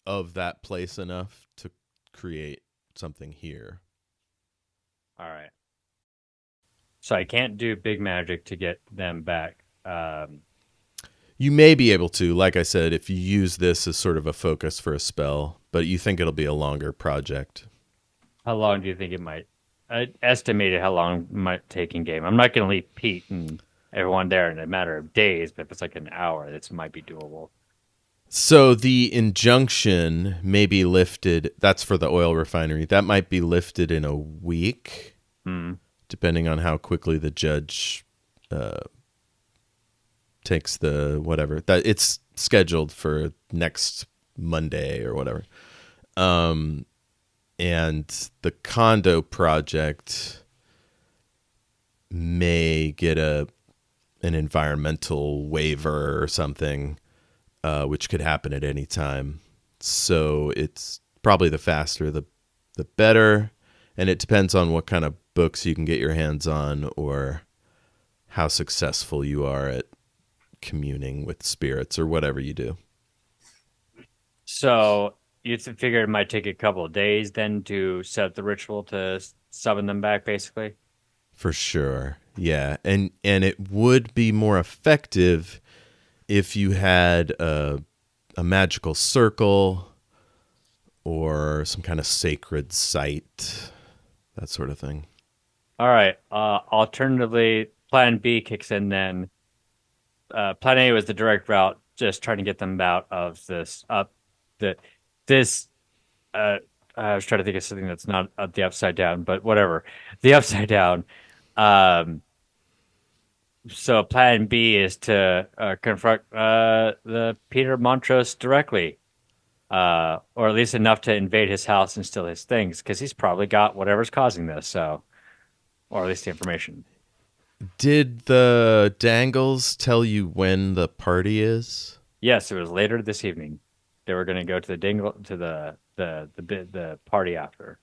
of that place enough to create something here. All right. So I can't do big magic to get them back. You may be able to, like I said, if you use this as sort of a focus for a spell, but you think it'll be a longer project. How long do you think it might? I estimated how long it might take in game. I'm not going to leave Pete and everyone there in a matter of days, but if it's like an hour, this might be doable. So the injunction may be lifted. That's for the oil refinery. That might be lifted in a week, depending on how quickly the judge takes the whatever. That it's scheduled for next Monday or whatever. And the condo project may get an environmental waiver or something, which could happen at any time. So it's probably the faster the better, and it depends on what kind of books you can get your hands on or how successful you are at communing with spirits or whatever you do. So you figured it might take a couple of days then to set up the ritual to summon them back, basically? For sure. Yeah. And it would be more effective if you had a magical circle or some kind of sacred site, that sort of thing. All right. Alternatively, Plan B kicks in then. Plan A was the direct route, just trying to get them out of this. This. I was trying to think of something that's not the upside down, but whatever. The upside down. So Plan B is to confront the Peter Montrose directly, or at least enough to invade his house and steal his things, because he's probably got whatever's causing this. So, or at least the information. Did the Dangles tell you when the party is? Yes, it was later this evening. They were going to go to the party after.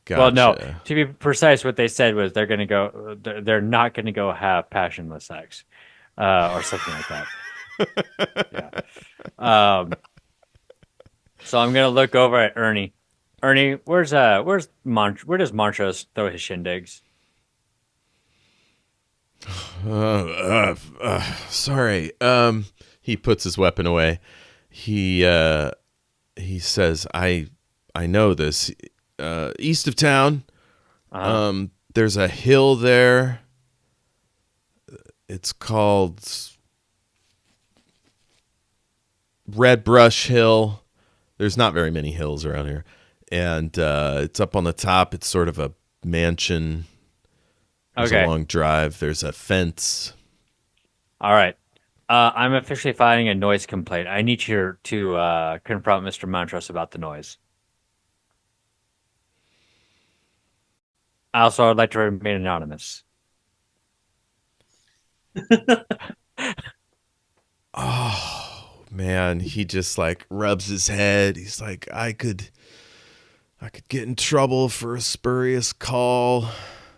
Gotcha. Well, no. To be precise, what they said was they're going to go. They're not going to go have passionless sex, or something like that. Yeah. So I'm going to look over at Ernie. Ernie, where does Montrose throw his shindigs? Sorry. He puts his weapon away. He says, I know this. East of town. There's a hill there. It's called Red Brush Hill. There's not very many hills around here. And it's up on the top. It's sort of a mansion. There's a long drive. There's a fence. All right. I'm officially filing a noise complaint. I need you to confront Mr. Montrose about the noise. Also, I'd like to remain anonymous. Oh, man. He just like rubs his head. He's like, I could get in trouble for a spurious call.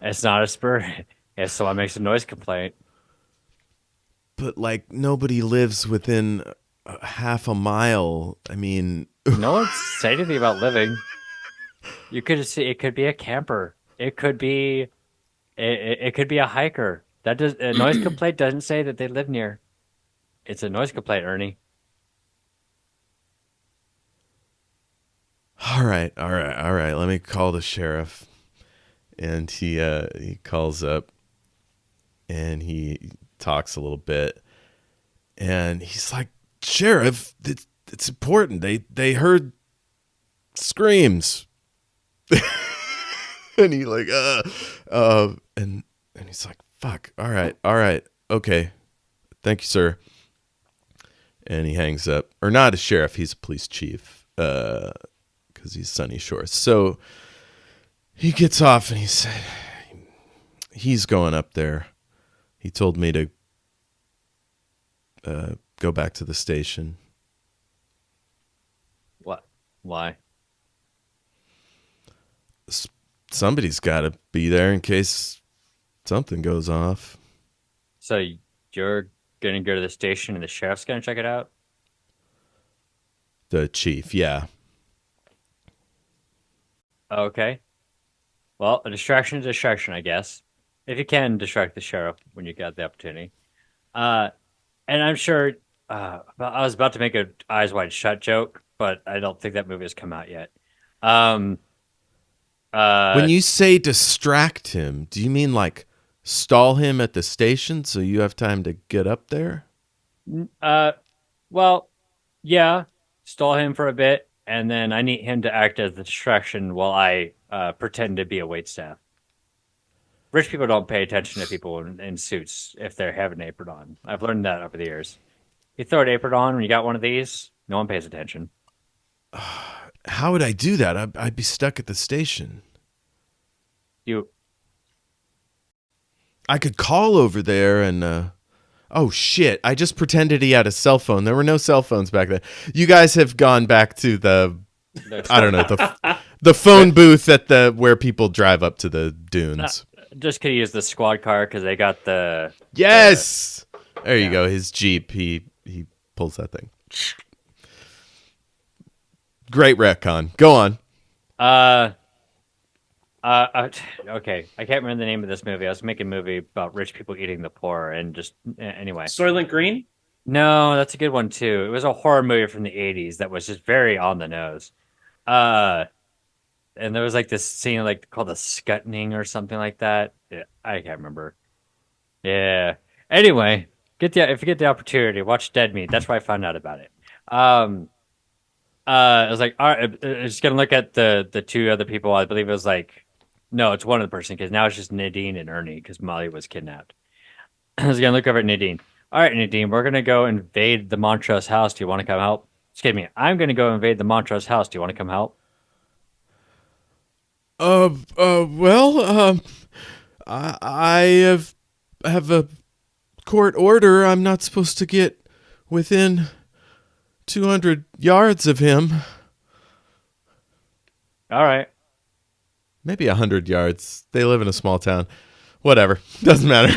It's not a spur. If someone makes a noise complaint. But like nobody lives within half a mile. I mean, no one said anything about living. You could see it could be a camper. It could be a hiker. That does a noise complaint doesn't say that they live near. It's a noise complaint, Ernie. All right. Let me call the sheriff. And he calls up and he talks a little bit. And he's like, Sheriff, it's important. They heard screams. And he like, and he's like, fuck. All right. Okay. Thank you, sir. And he hangs up. Or not a sheriff, he's a police chief. Because he's Sunny Shores. So he gets off and he said, he's going up there. He told me to go back to the station. What? Why? Somebody's got to be there in case something goes off. So you're going to go to the station and the sheriff's going to check it out? The chief, yeah. Okay. Well, a distraction is a distraction, I guess. If you can distract the sheriff when you got the opportunity. And I'm sure I was about to make a Eyes Wide Shut joke, but I don't think that movie has come out yet. When you say distract him, do you mean like stall him at the station so you have time to get up there? Well, yeah, stall him for a bit, and then I need him to act as the distraction while I pretend to be a waitstaff. Rich people don't pay attention to people in suits if they have an apron on. I've learned that over the years. You throw an apron on when you got one of these, no one pays attention. How would I do that? I'd be stuck at the station. I could call over there and... oh, shit. I just pretended he had a cell phone. There were no cell phones back then. You guys have gone back to I don't know, the phone booth at where people drive up to the dunes. Just could use the squad car because they got the... Yes! There you go. His Jeep. He pulls that thing. Great retcon. Go on. Okay. I can't remember the name of this movie. I was making a movie about rich people eating the poor and just... Anyway. Soylent Green? No, that's a good one, too. It was a horror movie from the 80s that was just very on the nose. And there was like this scene like called the Scutning or something like that. Yeah, I can't remember. Yeah. Anyway, if you get the opportunity, watch Dead Meat. That's where I found out about it. I was like, all right, I'm just gonna look at the two other people. I believe it was like, no, it's one other person because now it's just Nadine and Ernie because Molly was kidnapped. I was gonna look over at Nadine. All right, Nadine, we're gonna go invade the Montrose house. Do you want to come help? Excuse me, I'm gonna go invade the Montrose house. Do you want to come help? Well, I have a court order. I'm not supposed to get within 200 yards of him. All right. Maybe 100 yards. They live in a small town. Whatever. Doesn't matter.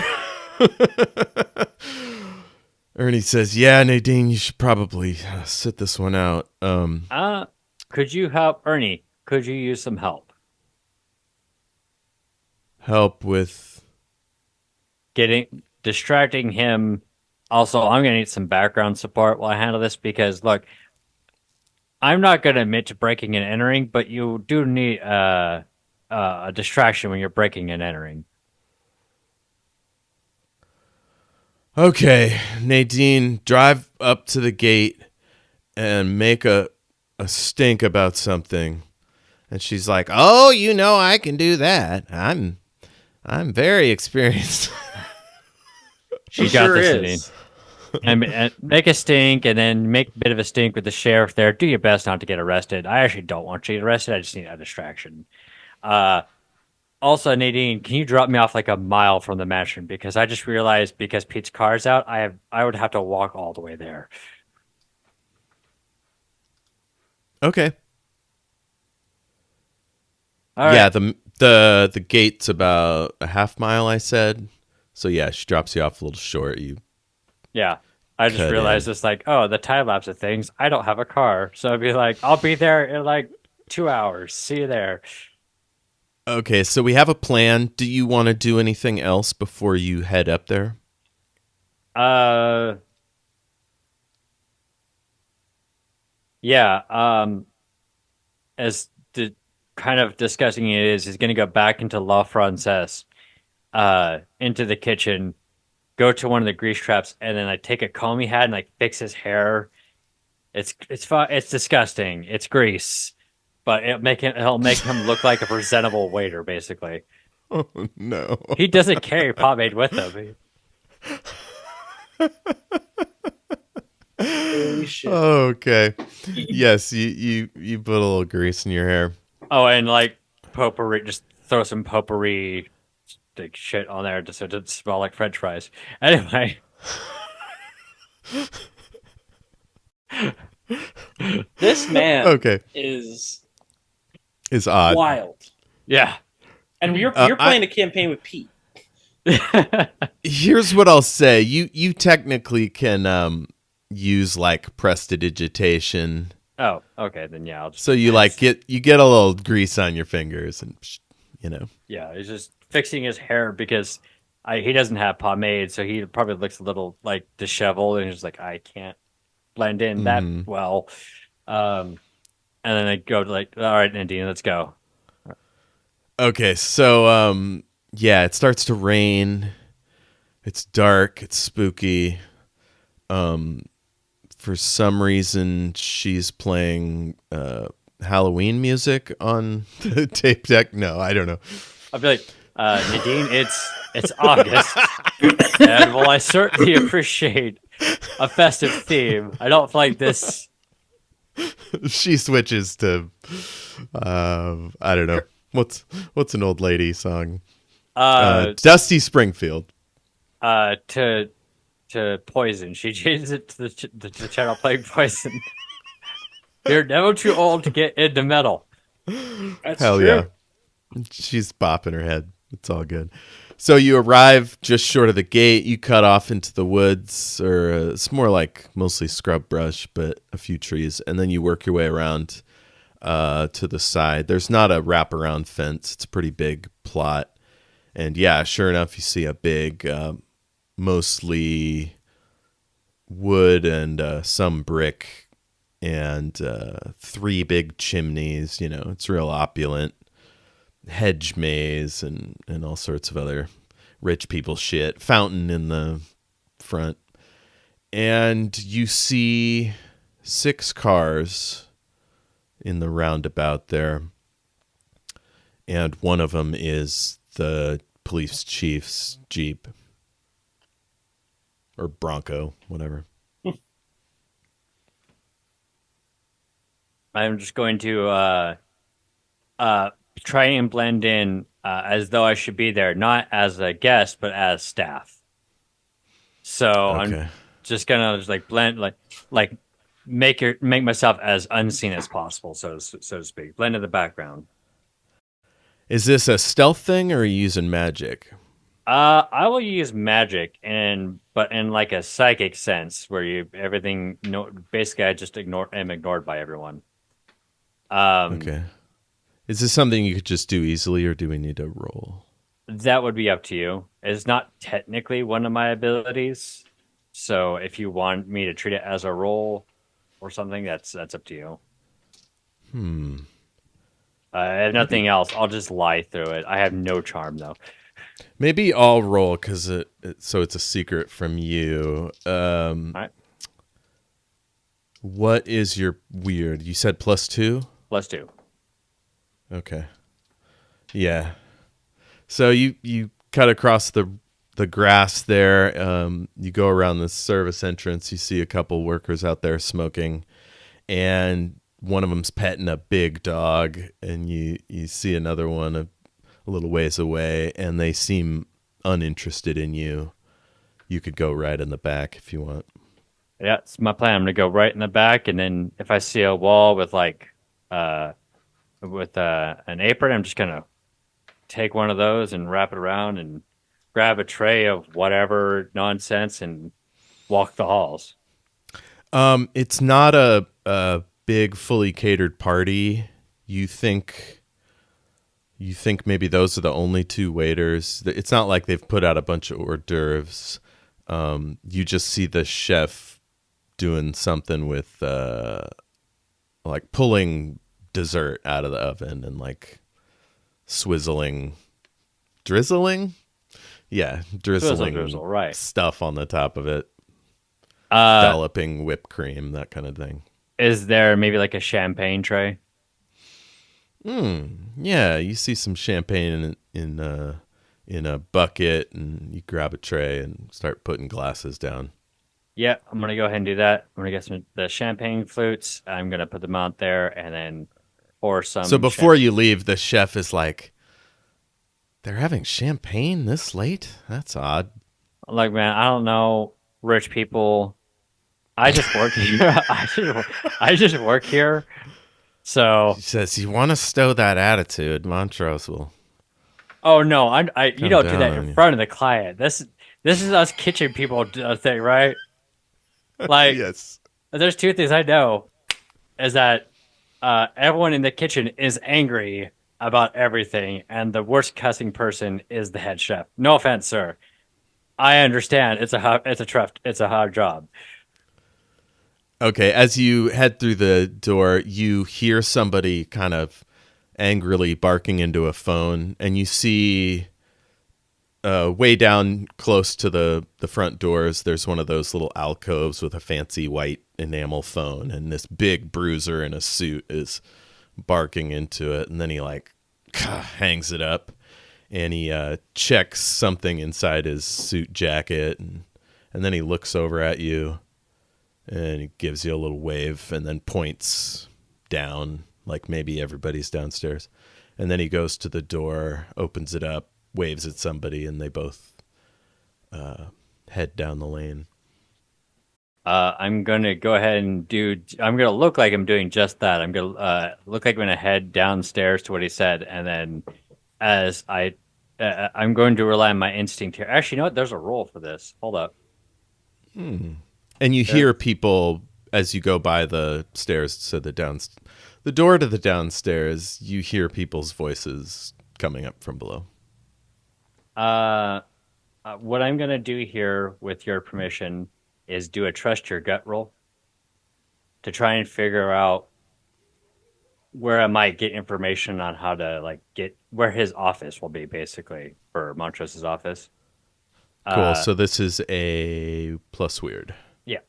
Ernie says, yeah, Nadine, you should probably sit this one out. Could you help, Ernie? Could you use some help? Help with distracting him. Also, I'm going to need some background support while I handle this because, look, I'm not going to admit to breaking and entering, but you do need a distraction when you're breaking and entering. Okay, Nadine, drive up to the gate and make a stink about something. And she's like, oh, I can do that. I'm very experienced. She sure is. And make a stink, and then make a bit of a stink with the sheriff there. Do your best not to get arrested. I actually don't want you to get arrested. I just need a distraction. Also, Nadine, can you drop me off like a mile from the mansion? Because I just realized because Pete's car's out, I would have to walk all the way there. Okay. All right. Yeah, the gate's about a half mile, I said. So yeah, she drops you off a little short. Yeah. I just realized it's like, oh, the time lapse of things. I don't have a car. So I'd be like, I'll be there in like 2 hours. See you there. Okay, so we have a plan. Do you want to do anything else before you head up there? Yeah. as the kind of disgusting it is, he's going to go back into La Francaise, into the kitchen, go to one of the grease traps, and then take a comb he had and fix his hair. It's disgusting. It's grease, but it'll make him look like a presentable waiter, basically. Oh no. He doesn't carry pomade with him. Holy shit. Okay. Yes, you put a little grease in your hair. Oh, and potpourri, just throw some potpourri shit on there just so it doesn't smell like French fries. Anyway. This man Okay. is odd. wild. Yeah. And you're playing a campaign with Pete. Here's what I'll say. You technically can use prestidigitation. Oh, okay, then yeah. So you get a little grease on your fingers and Yeah, he's just fixing his hair because he doesn't have pomade, so he probably looks a little disheveled, and he's just I can't blend in that well. And then I go all right, Nadine, let's go. Okay, so yeah, it starts to rain. It's dark, it's spooky. For some reason she's playing Halloween music on the tape deck. No, I don't know. I'll be Nadine, it's August, and while I certainly appreciate a festive theme, I don't like this. She switches to I don't know. What's an old lady song? Dusty Springfield. To Poison. She changed it to the channel playing Poison. You're never too old to get into metal. That's Hell true. Yeah. She's bopping her head. It's all good. So you arrive just short of the gate. You cut off into the woods, or it's more like mostly scrub brush, but a few trees. And then you work your way around to the side. There's not a wraparound fence. It's a pretty big plot. And yeah, sure enough, you see a big, mostly wood and some brick and 3 big chimneys. It's real opulent. Hedge maze and all sorts of other rich people shit. Fountain in the front. And you see 6 cars in the roundabout there. And one of them is the police chief's Jeep. Or Bronco, whatever. I'm just going to try and blend in as though I should be there, not as a guest, but as staff. So Okay. I'm just gonna blend, make myself as unseen as possible, so to speak. Blend in the background. Is this a stealth thing, or are you using magic? I will use magic, but in a psychic sense, where basically I just am ignored by everyone. Okay. Is this something you could just do easily, or do we need to roll? That would be up to you. It's not technically one of my abilities, so if you want me to treat it as a roll or something, that's up to you. If nothing else, I'll just lie through it. I have no charm, though. Maybe I'll roll because so it's a secret from you. All right. What is your weird? You said +2? +2. Okay. Yeah. So you cut across the grass there. You go around the service entrance. You see a couple workers out there smoking, and one of them's petting a big dog, and you see another one a little ways away, and they seem uninterested in you. You could go right in the back if you want. Yeah, it's my plan. I'm gonna go right in the back, and then if I see a wall with an apron, I'm just gonna take one of those and wrap it around and grab a tray of whatever nonsense and walk the halls. It's not a big, fully catered party. You think maybe those are the only 2 waiters. It's not like they've put out a bunch of hors d'oeuvres. You just see the chef doing something with pulling dessert out of the oven and like drizzling Drizzle, right. stuff on the top of it, developing whipped cream, that kind of thing. Is there maybe like a champagne tray? Yeah, you see some champagne in a bucket, and you grab a tray and start putting glasses down. Yeah, I'm gonna go ahead and do that. I'm gonna get the champagne flutes. I'm gonna put them out there and then pour some. So before you leave, the chef is like, "They're having champagne this late? That's odd." I'm like, man, I don't know, rich people. I just work here. I just work here. So he says, "You want to stow that attitude, Montrose will." Oh no, you don't do that in you. front of the client. This is us kitchen people thing, right? Like, yes. There's two things I know, is that everyone in the kitchen is angry about everything, and the worst cussing person is the head chef. No offense, sir. I understand it's a hard job. Okay, as you head through the door, you hear somebody kind of angrily barking into a phone, and you see way down close to the front doors, there's one of those little alcoves with a fancy white enamel phone, and this big bruiser in a suit is barking into it, and then he like hangs it up, and he checks something inside his suit jacket, and then he looks over at you, and he gives you a little wave, and then points down, like maybe everybody's downstairs, and then he goes to the door, opens it up, waves at somebody, and they both head down the lane. I'm going to go ahead and I'm going to look like I'm doing just that. I'm going to look like I'm going to head downstairs to what he said. And then I'm going to rely on my instinct here. Actually, you know what? There's a roll for this. Hold up. And you hear people as you go by the stairs to the door to the downstairs, you hear people's voices coming up from below. What I'm going to do here, with your permission, is do a trust your gut roll to try and figure out where I might get information on how to get where his office will be, basically, for Montrose's office. Cool. So this is a plus weird. Yeah.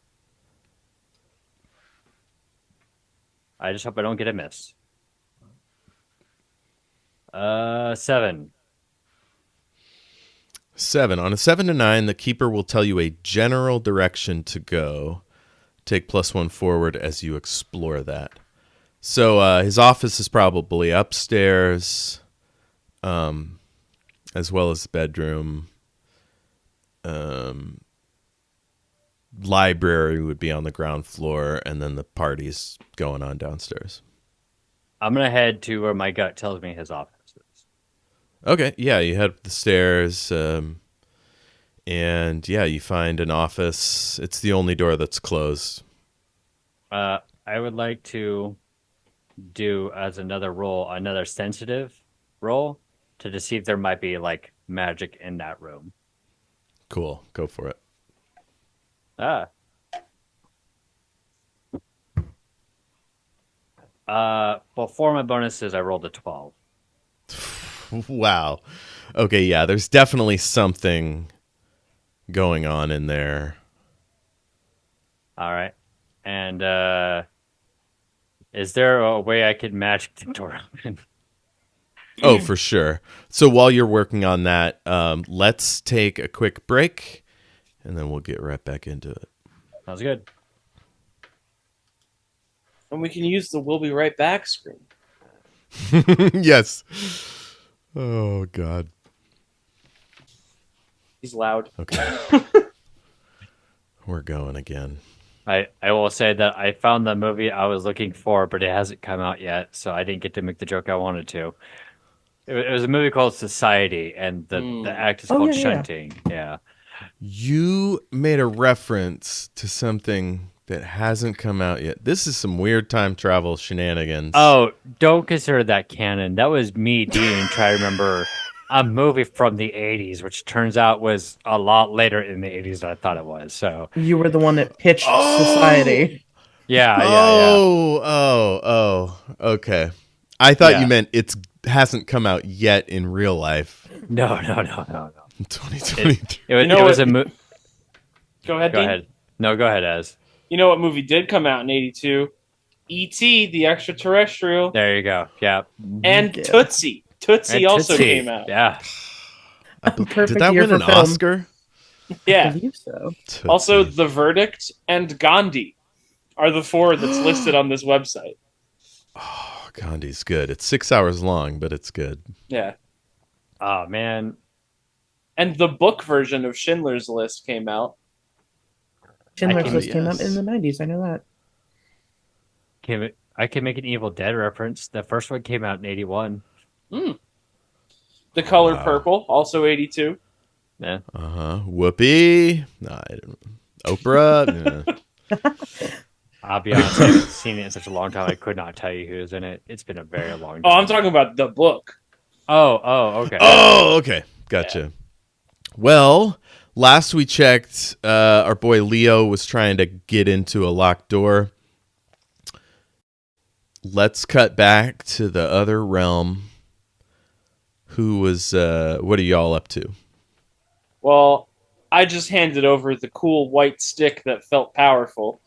I just hope I don't get a miss. 7. 7. On a 7 to 9, the keeper will tell you a general direction to go. Take +1 forward as you explore that. So his office is probably upstairs, as well as the bedroom. Library would be on the ground floor, and then the party's going on downstairs. I'm going to head to where my gut tells me his office is. Okay, yeah, you head up the stairs, and yeah, you find an office. It's the only door that's closed. I would like to do, as another roll, another sensitive roll to see if there might be magic in that room. Cool, go for it. Before my bonuses, I rolled a 12. Wow. Okay, yeah, there's definitely something going on in there. All right. And is there a way I could magic the door open? Oh, for sure. So while you're working on that, let's take a quick break, and then we'll get right back into it. Sounds good. And we can use the "we'll be right back" screen. Yes. Oh, God. He's loud. Okay. We're going again. I will say that I found the movie I was looking for, but it hasn't come out yet, so I didn't get to make the joke I wanted to. It was a movie called Society, and the act is called Shunting. Yeah. You made a reference to something that hasn't come out yet. This is some weird time travel shenanigans. Oh, don't consider that canon. That was me, Dean, trying to remember a movie from the 80s, which turns out was a lot later in the 80s than I thought it was. So You were the one that pitched Society. Yeah, Okay. I thought Yeah. you meant it hasn't come out yet in real life. No. 2023. It know was what- a movie. Go ahead, Go Dean. ahead. No, go ahead, Az. You know what movie did come out in '82? E.T. the Extraterrestrial, There you go. Yeah. and Yeah. Tootsie. Tootsie And also Tootsie. came out. Yeah. Did Perfect that year win for an film. Oscar? I Yeah. believe so. Also, Tootsie. The Verdict and Gandhi are the 4 that's listed on this website. Oh, Gandhi's good. It's 6 hours long, but it's good. Yeah. Oh man. And the book version of Schindler's List came out. Schindler's can- List came out yes. in the 90s. I know that. I can make an Evil Dead reference. The first one came out in 81. The Color Wow. Purple, also 82. Yeah. Whoopi. No, I don't. Oprah. Yeah. I'll be honest, I haven't seen it in such a long time. I could not tell you who's in it. It's been a very long time. Oh, I'm talking about the book. Oh, okay. Oh, okay. Gotcha. Well, last we checked, our boy Leo was trying to get into a locked door. Let's cut back to the other realm. Who was, what are y'all up to? Well, I just handed over the cool white stick that felt powerful.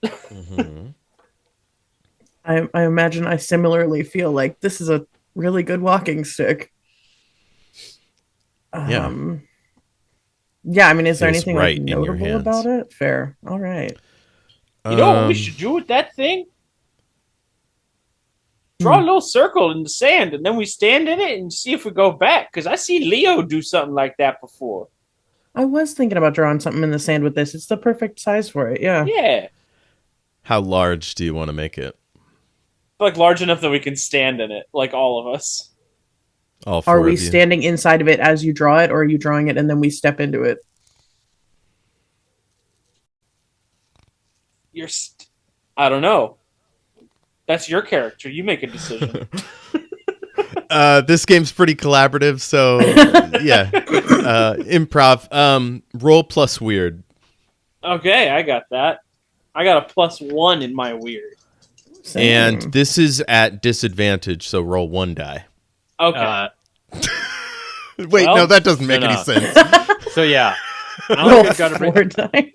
Mm-hmm. I imagine I similarly feel like this is a really good walking stick. Yeah. Yeah, I mean, is there Feels anything right like in your notable hands. about it? Fair. All right. You know what we should do with that thing? Draw a little circle in the sand, and then we stand in it and see if we go back. Because I see Leo do something like that before. I was thinking about drawing something in the sand with this. It's the perfect size for it. Yeah. Yeah. How large do you want to make it? Like large enough that we can stand in it, like all of us. All four Are we of you? standing inside of it as you draw it, or are you drawing it and then we step into it? I don't know. That's your character. You make a decision. This game's pretty collaborative, so yeah. Improv. Roll plus weird. Okay, I got that. I got a +1 in my weird. And Same. this is at disadvantage, so roll 1 die. Okay. Wait, Well, no, that doesn't make no, any no. sense. So yeah. I don't Roll think we've got to bring. 4 die.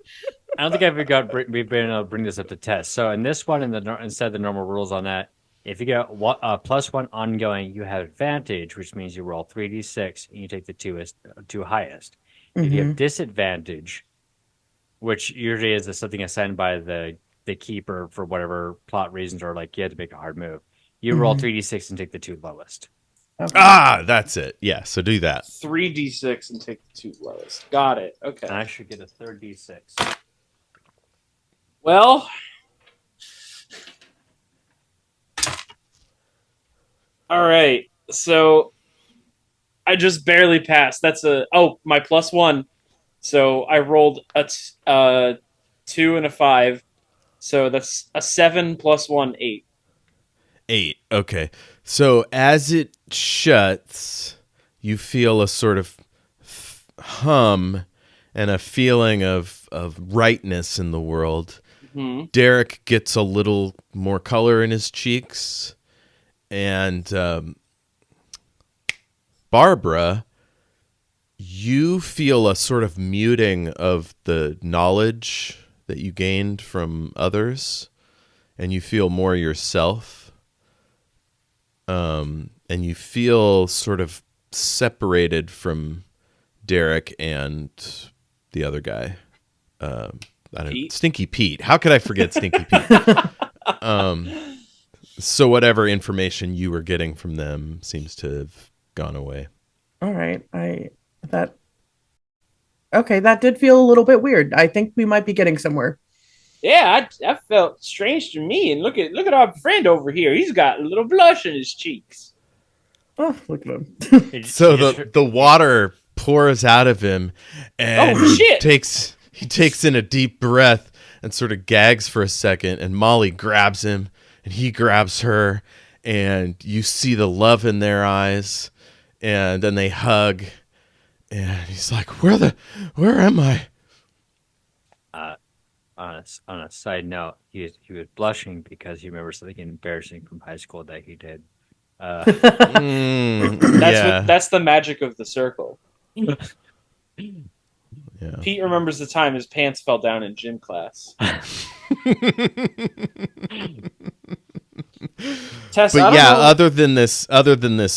I don't think we've been able to bring this up to test. So in this one, instead of the normal rules on that, if you get +1 ongoing, you have advantage, which means you roll 3d6 and you take the two highest. If you have disadvantage, which usually is something assigned by the keeper for whatever plot reasons, or like you had to make a hard move, you roll 3d6 and take the 2 lowest. Okay. Ah, that's it. Yeah, so do that. 3d6 and take the 2 lowest. Got it. Okay. And I should get a third d6. Well, all right. So I just barely passed. That's my +1. So I rolled a 2 and a 5. So that's a 7 + 1, 8. 8. Okay. So as it shuts, you feel a sort of hum and a feeling of rightness in the world. Mm-hmm. Derek gets a little more color in his cheeks. And Barbara, you feel a sort of muting of the knowledge that you gained from others. And you feel more yourself. And you feel sort of separated from Derek and the other guy. Pete? Stinky Pete. How could I forget Stinky Pete? So whatever information you were getting from them seems to have gone away. All right. That did feel a little bit weird. I think we might be getting somewhere. Yeah, I felt strange to me. And look at our friend over here. He's got a little blush in his cheeks. Oh, look at him. So the water pours out of him, and Oh, shit. he takes in a deep breath and sort of gags for a second, and Molly grabs him and he grabs her, and you see the love in their eyes, and then they hug, and he's like, where am I? on a side note, he was blushing because he remembers something embarrassing from high school that he did. That's the magic of the circle. Yeah. Pete remembers the time his pants fell down in gym class. Tess, But yeah, other than this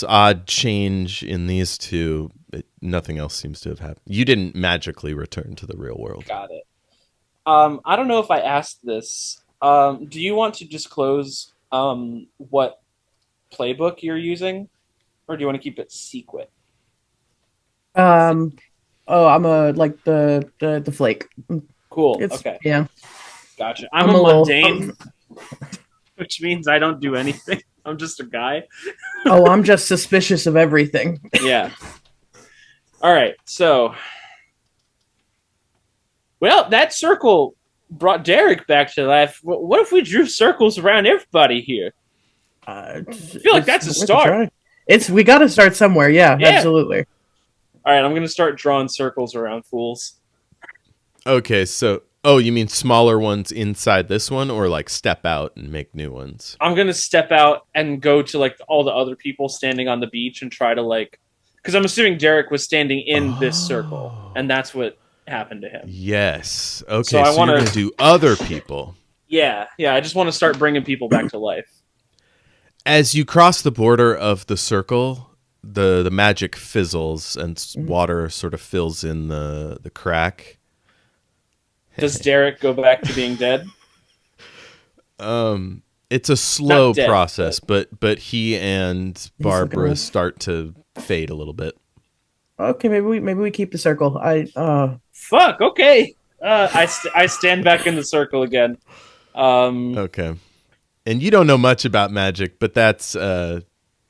odd change in these two, nothing else seems to have happened. You didn't magically return to the real world. Got it. I don't know if I asked this. Do you want to disclose what playbook you're using, or do you want to keep it secret? I'm like the flake. Cool. It's, okay. Yeah. Gotcha. I'm a mundane, which means I don't do anything. I'm just a guy. I'm just suspicious of everything. Yeah. All right. So, well, that circle brought Derek back to life. What if we drew circles around everybody here? I feel like that's a start. We got to start somewhere. Yeah, absolutely. All right, I'm going to start drawing circles around fools. Okay, so you mean smaller ones inside this one, or like step out and make new ones? I'm going to step out and go to like all the other people standing on the beach and try to like, because I'm assuming Derek was standing in this circle, and that's what happened to him. Yes. Okay, so you're going to do other people. Yeah, I just want to start bringing people back to life. As you cross the border of the circle, the magic fizzles and water sort of fills in the crack. Does Derek go back to being dead? It's a slow process, but he and Barbara start to fade a little bit. Okay, maybe we keep the circle. Fuck. Okay. I stand back in the circle again. Okay. And you don't know much about magic, but that's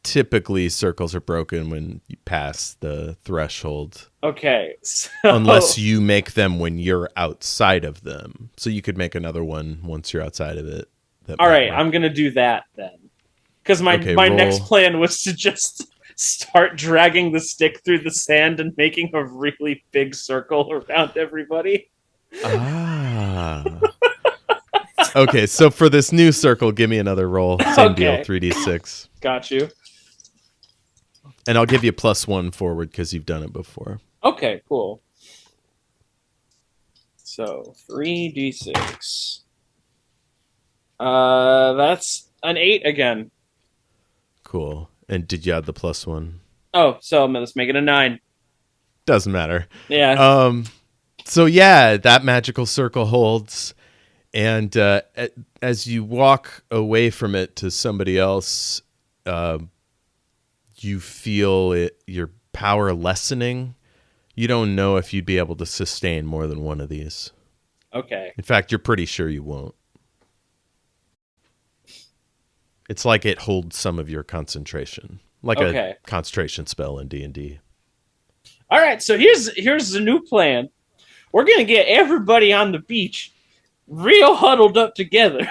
typically circles are broken when you pass the threshold. Okay. So... Unless you make them when you're outside of them. So you could make another one once you're outside of it. All right, I'm going to do that then. Because my next plan was to just start dragging the stick through the sand and making a really big circle around everybody. Okay, so for this new circle, give me another roll. Same deal, 3d6. Got you. And I'll give you +1 forward because you've done it before. Okay, cool. So 3d6. That's an 8 again. Cool. And did you add the +1? Oh, so let's make it a 9. Doesn't matter. Yeah. So yeah, that magical circle holds. And as you walk away from it to somebody else, you feel your power lessening. You don't know if you'd be able to sustain more than one of these. Okay. In fact, you're pretty sure you won't. It's like it holds some of your concentration, like a concentration spell in D&D. All right, so here's the new plan. We're gonna get everybody on the beach, real huddled up together.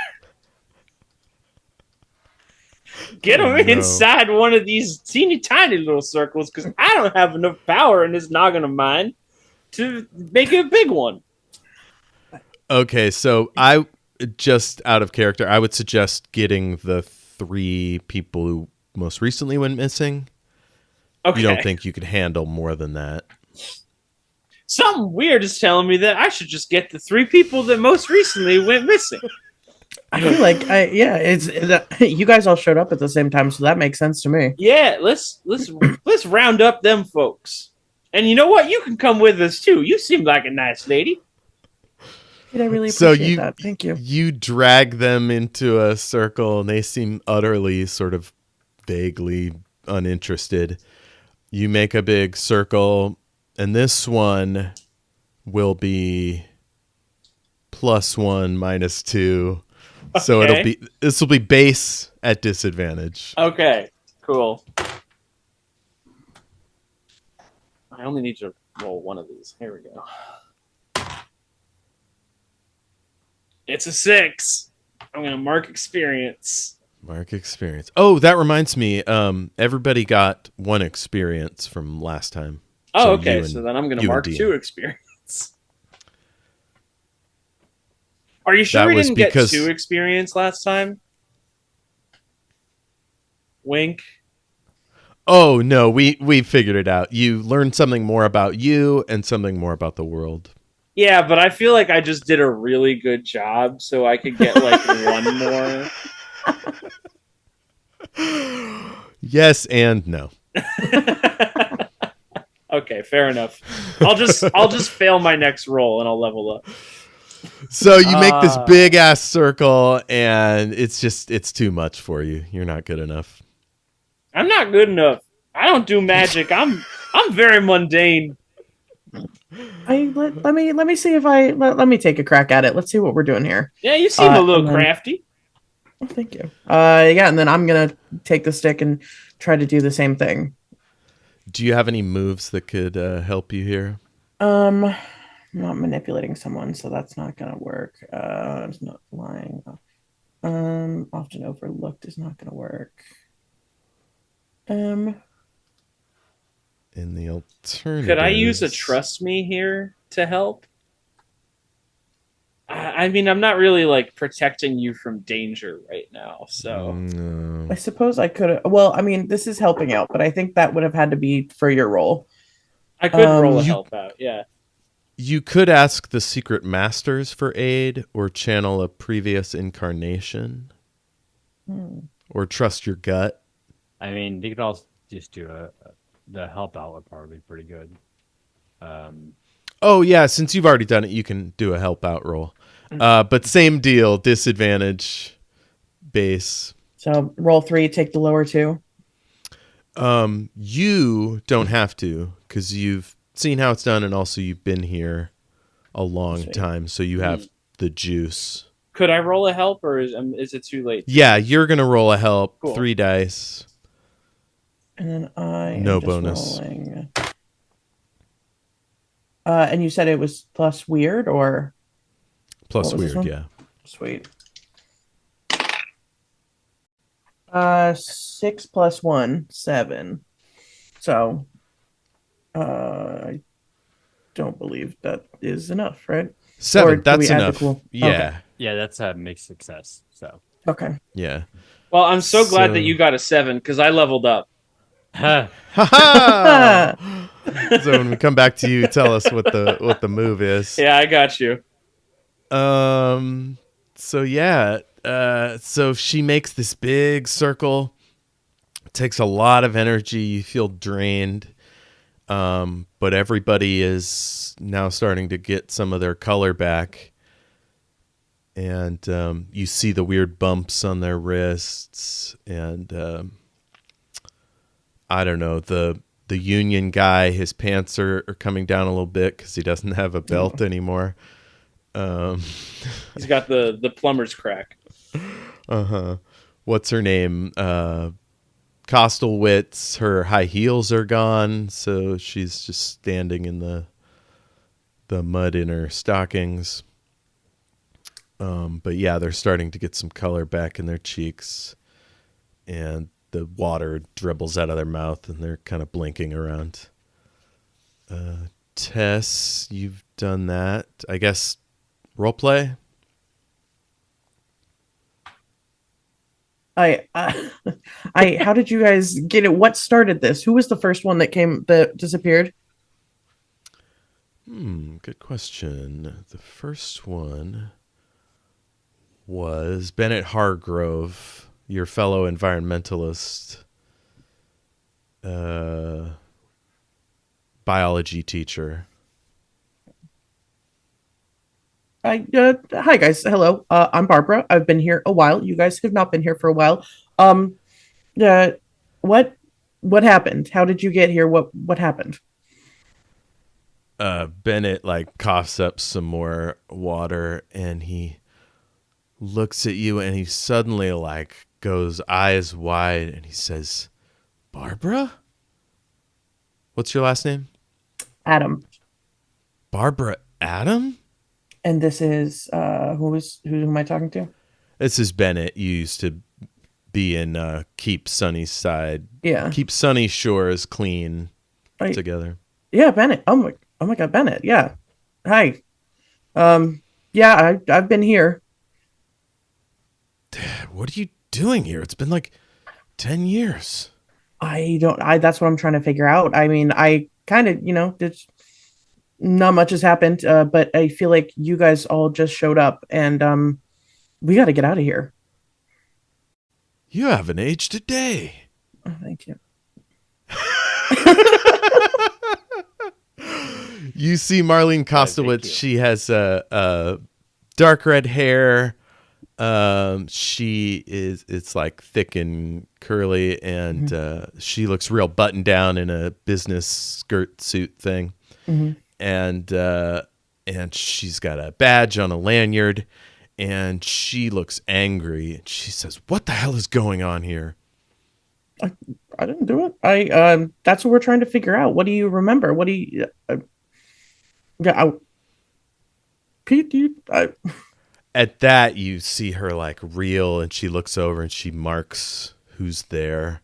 Get them inside one of these teeny tiny little circles, because I don't have enough power in this noggin of mine to make it a big one. Okay, so I just out of character, I would suggest getting the 3 people who most recently went missing. Okay. You don't think you could handle more than that? Something weird is telling me that I should just get the 3 people that most recently went missing. I feel like, you guys all showed up at the same time, so that makes sense to me. Yeah, let's round up them folks. And you know what? You can come with us too. You seem like a nice lady. I really appreciate that. Thank you. You drag them into a circle, and they seem utterly sort of vaguely uninterested. You make a big circle, and this one will be +1, -2. So this will be base at disadvantage. Okay, cool. I only need to roll one of these. Here we go. It's a 6. I'm going to mark experience. Mark experience. Oh, that reminds me. Everybody got 1 experience from last time. Oh, okay. So then I'm going to mark 2 experience. Are you sure That we was didn't because- get 2 experience last time? Wink. Oh no, we figured it out. You learned something more about you and something more about the world. Yeah, but I feel like I just did a really good job, so I could get like 1 more. Yes and no. Okay, fair enough. I'll just fail my next roll and I'll level up. So you make this big ass circle, and it's too much for you. You're not good enough. I'm not good enough. I don't do magic. I'm very mundane. Let me see if let me take a crack at it. Let's see what we're doing here. Yeah, you seem a little and then- crafty. Oh, thank you. Yeah, and then I'm gonna take the stick and try to do the same thing. Do you have any moves that could help you here? I'm not manipulating someone, so that's not gonna work. It's not lying. Often overlooked is not gonna work. In the alternative, Could I use a trust me here to help? I mean, I'm not really like protecting you from danger right now, so No. I suppose I could. Well, I mean, this is helping out, but I think that would have had to be for your role. I could roll a You- help out. Yeah. You could ask the secret masters for aid, or channel a previous incarnation, or trust your gut. I mean, you could also just do the help out would probably be pretty good. Oh yeah, since you've already done it, you can do a help out roll. But same deal, disadvantage base. So roll 3, take the lower 2. You don't have to, because you've seen how it's done, and also you've been here a long Sweet. time, so you have the juice. Could I roll a help, or is it too late? Yeah, you're gonna roll a help. Cool. 3 dice. And then I No am just bonus. rolling. And you said it was plus weird or Plus What was this weird, one? yeah. sweet. 6 plus 1, 7. So I don't believe that is enough, right? 7, do that's we add the enough. cool- Yeah, Okay. Yeah, that's a mixed success. So, Okay. yeah. Well, I'm so glad So- that you got a 7 because I leveled up. Ha ha! So when we come back to you, tell us what the move is. Yeah, I got you. So yeah, so she makes this big circle. It takes a lot of energy. You feel drained. But everybody is now starting to get some of their color back. And you see the weird bumps on their wrists, and I don't know, the union guy, his pants are coming down a little bit because he doesn't have a belt anymore. He's got the plumber's crack. What's her name? Costelwitz, her high heels are gone, so she's just standing in the mud in her stockings. But yeah, they're starting to get some color back in their cheeks, and the water dribbles out of their mouth, and they're kind of blinking around. Tess, you've done that. I guess role play? How did you guys get it? What started this? Who was the first one that disappeared? Good question. The first one was Bennett Hargrove, your fellow environmentalist, biology teacher. Hi guys. Hello. I'm Barbara. I've been here a while. You guys have not been here for a while. What happened? How did you get here? What happened? Bennett like coughs up some more water, and he looks at you, and he suddenly like goes eyes wide, and he says, "Barbara? What's your last name?" Adam. Barbara Adam? And this is who am I talking to? This is Bennett. You used to be in Keep Sunny Side. Yeah. Keep Sunny Shores clean together. Yeah, Bennett. Oh my god, Bennett. Yeah. Hi. Yeah, I've been here. Dad, what are you doing here? It's been like 10 years. That's what I'm trying to figure out. I mean, I kind of, it's not much has happened, but I feel like you guys all just showed up and we got to get out of here. You haven't aged a day. Oh, thank you. You see Marlene Kostowitz. She has dark red hair. It's like thick and curly, and she looks real buttoned down in a business skirt suit thing. Mm-hmm. And she's got a badge on a lanyard, and she looks angry. And she says, "What the hell is going on here?" I didn't do it. That's what we're trying to figure out. What do you remember? What do you? Pete, At that, you see her like reel, and she looks over and she marks who's there,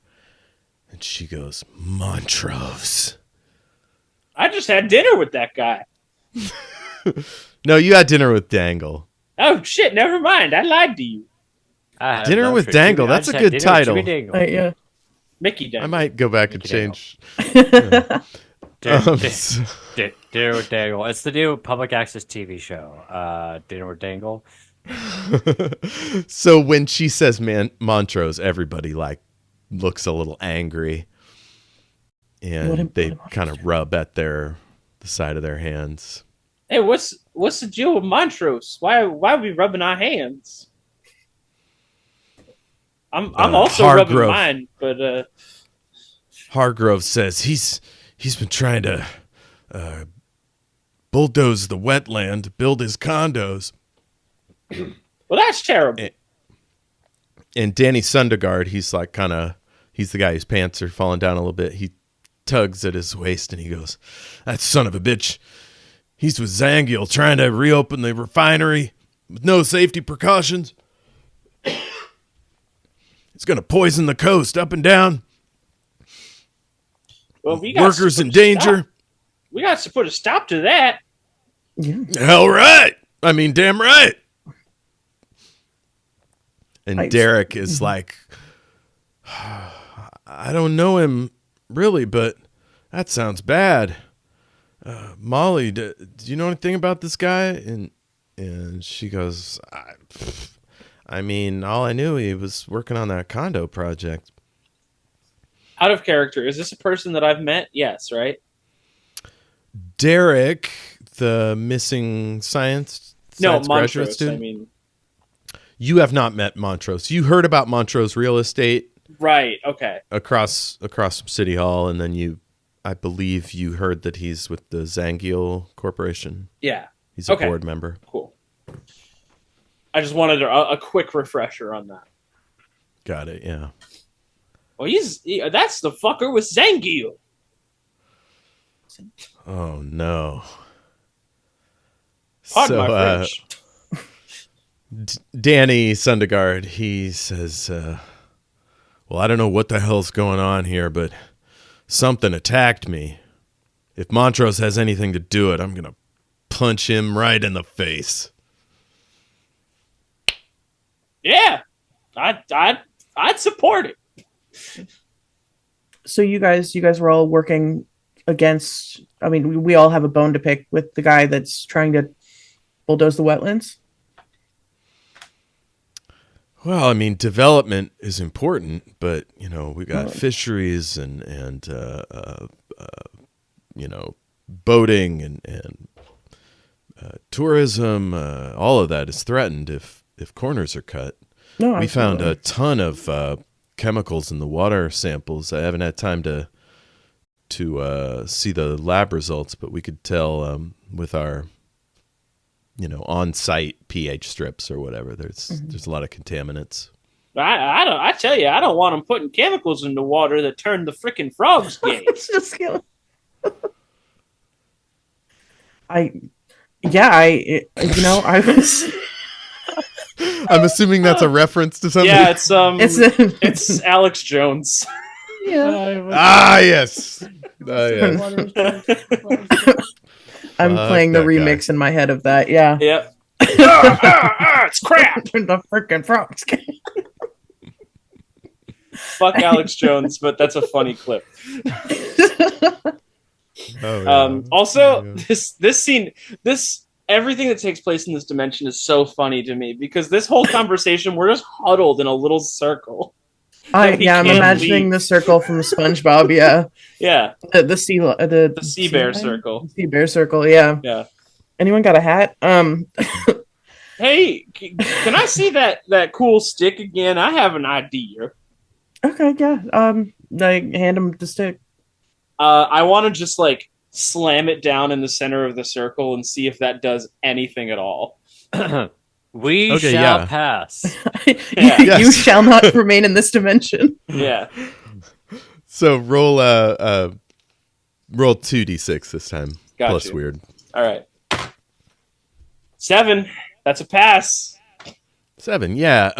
and she goes, "Montrose." I just had dinner with that guy. No, you had dinner with Dangle. Oh shit! Never mind. I lied to you. Dinner with Dangle. That's a good title. yeah. Mickey Dangle. I might go back and change. Dinner with Dangle. It's the new public access TV show. Dinner with Dangle. So when she says Montrose, everybody like looks a little angry, and they kind of rub at the side of their hands. Hey, what's the deal with Montrose? Why are we rubbing our hands? I'm also rubbing mine, but Hargrove says he's been trying to bulldoze the wetland to build his condos. Well, that's terrible. And Danny Sundergaard, he's the guy whose pants are falling down a little bit. He tugs at his waist and he goes, "That son of a bitch, he's with Zangiel trying to reopen the refinery with no safety precautions. It's going to poison the coast up and down. Well, workers in danger. We got to put a stop to that." Yeah. Hell right. I mean, damn right. And Derek is like, "I don't know him really, but that sounds bad. Molly, do you know anything about this guy?" And she goes, I mean, all I knew, he was working on that condo project." Out of character, is this a person that I've met? Yes, right? Derek, the missing science graduate Montrose, student? I mean, you have not met Montrose. You heard about Montrose real estate, right? Okay. Across from City Hall, and then I believe you heard that he's with the Zangiel Corporation. Yeah, he's a board member. Cool. I just wanted a quick refresher on that. Got it. Yeah. Well, that's the fucker with Zangiel. Oh no. Pardon my French. Danny Sundergaard, he says, "Well, I don't know what the hell's going on here, but something attacked me. If Montrose has anything to do with it, I'm gonna punch him right in the face." Yeah, I'd support it. So you guys were all working against. I mean, we all have a bone to pick with the guy that's trying to bulldoze the wetlands. Well, I mean, development is important, but we got fisheries and boating and tourism. All of that is threatened if corners are cut. No, we found a ton of chemicals in the water samples. I haven't had time to see the lab results, but we could tell with our on-site pH strips or whatever. There's a lot of contaminants. I tell you, I don't want them putting chemicals in the water that turn the freaking frogs gay. I was. I'm assuming that's a reference to something. Yeah, it's Alex Jones. Yeah. Yes. I'm playing the remix in my head of that. Yeah. Yep. It's crap. The freaking frogs. Fuck Alex Jones, but that's a funny clip. Oh, yeah. Also, Yeah. this scene, everything that takes place in this dimension is so funny to me because this whole conversation we're just huddled in a little circle. I'm imagining the circle from SpongeBob. Yeah, yeah, the sea bear circle. Sea bear circle. Yeah. Yeah. Anyone got a hat? Hey, can I see that cool stick again? I have an idea. Okay, yeah. Like hand him the stick. I want to just like slam it down in the center of the circle and see if that does anything at all. We Okay, shall yeah. pass. Yeah. You Yes. shall not remain in this dimension. Yeah. So roll 2d6 this time. Got Plus you. weird. All right. 7. That's a pass. 7. Yeah.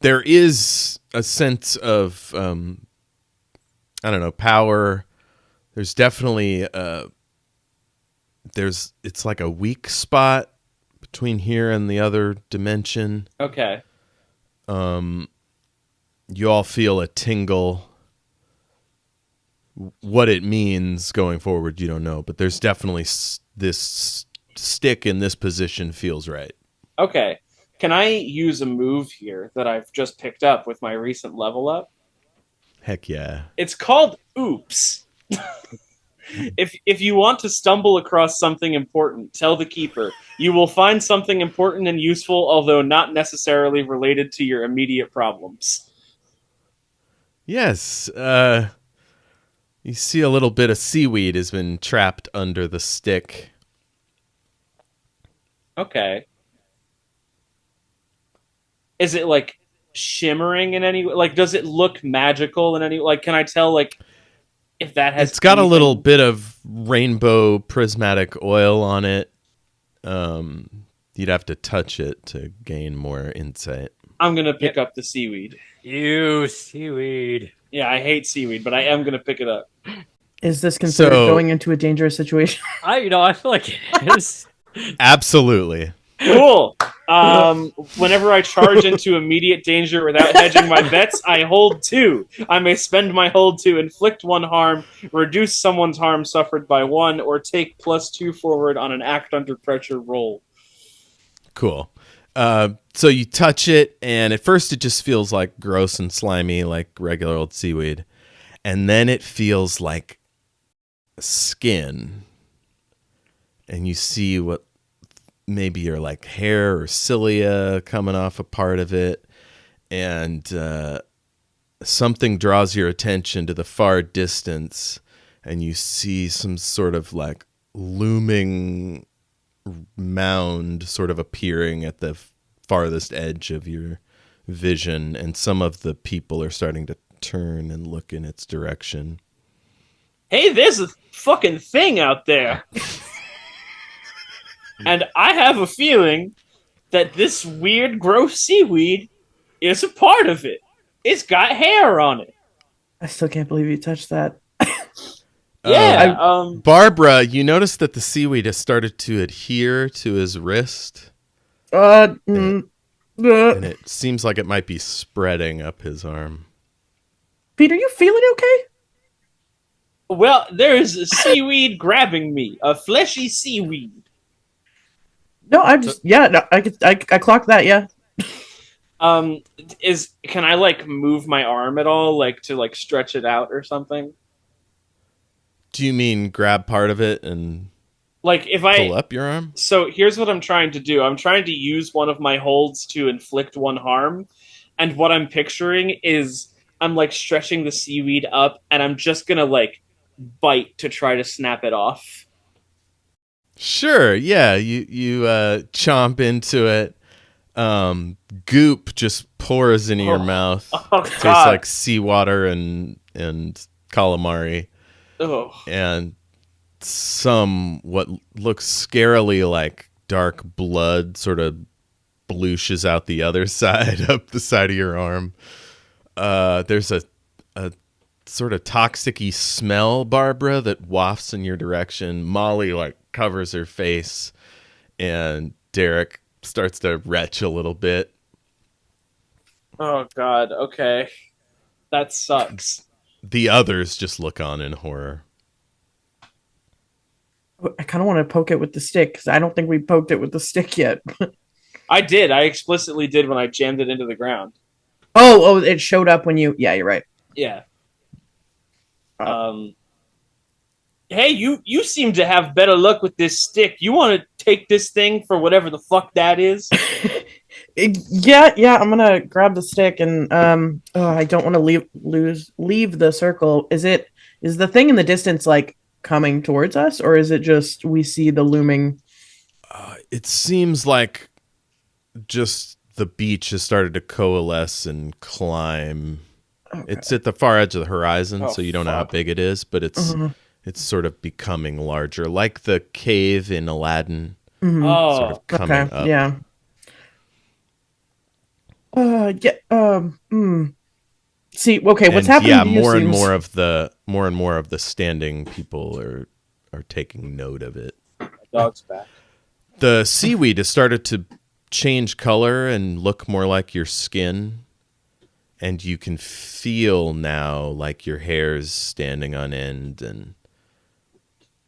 There is a sense of I don't know, power. There's definitely it's like a weak spot between here and the other dimension. Okay. You all feel a tingle. What it means going forward, you don't know, but there's definitely this stick in this position feels right. Okay. Can I use a move here that I've just picked up with my recent level up? Heck yeah. It's called Oops. If you want to stumble across something important, tell the keeper. You will find something important and useful, although not necessarily related to your immediate problems. Yes. You see a little bit of seaweed has been trapped under the stick. Okay. Is it like shimmering in any way? Like, does it look magical in any like? Can I tell like if that has? It's got anything... a little bit of rainbow prismatic oil on it. You'd have to touch it to gain more insight. I'm gonna pick up the seaweed. You seaweed. Yeah, I hate seaweed, but I am gonna pick it up. Is this considered going into a dangerous situation? I feel like it is. Absolutely. Cool. Whenever I charge into immediate danger without hedging my bets, I hold 2. I may spend my hold to inflict 1 harm, reduce someone's harm suffered by 1, or take +2 forward on an act under pressure roll. Cool. So you touch it, and at first it just feels like gross and slimy, like regular old seaweed. And then it feels like skin. And you see what maybe are like hair or cilia coming off a part of it. And something draws your attention to the far distance, and you see some sort of like looming mound sort of appearing at the farthest edge of your vision, and some of the people are starting to turn and look in its direction. Hey, there's a fucking thing out there. And I have a feeling that this weird, gross seaweed is a part of it. It's got hair on it. I still can't believe you touched that. Yeah. Barbara, you notice that the seaweed has started to adhere to his wrist, and it seems like it might be spreading up his arm. Peter, you feeling okay? Well, there's a seaweed grabbing me. A fleshy seaweed. No, I'm just I clocked that. Yeah. Can I like move my arm at all, like to like stretch it out or something? Do you mean grab part of it and like if pull up your arm? So here's what I'm trying to do. I'm trying to use one of my holds to inflict 1 harm, and what I'm picturing is I'm like stretching the seaweed up, and I'm just gonna like bite to try to snap it off. Sure, yeah. You chomp into it. Goop just pours into your mouth. Oh, Tastes God. like seawater and calamari. Oh. And some what looks scarily like dark blood sort of blooshes out the other side, up the side of your arm. There's a sort of toxic-y smell, Barbara, that wafts in your direction. Molly like covers her face, and Derek starts to retch a little bit. Oh God. Okay, that sucks. The others just look on in horror. I kind of want to poke it with the stick because I don't think we poked it with the stick yet. I did. I explicitly did when I jammed it into the ground. Oh, it showed up when you. Yeah, you're right. Yeah. Hey, you seem to have better luck with this stick. You want to take this thing for whatever the fuck that is? Yeah. I'm gonna grab the stick and I don't want to leave the circle. Is the thing in the distance like coming towards us, or is it just we see the looming? It seems like just the beach has started to coalesce and climb. Okay. It's at the far edge of the horizon, so you don't know how big it is, but it's sort of becoming larger, like the cave in Aladdin. Oh, sort of coming up. Yeah. See, okay, what's happening? Yeah, more and more of the standing people are taking note of it. My dog's back. The seaweed has started to change color and look more like your skin, and you can feel now like your hair's standing on end. And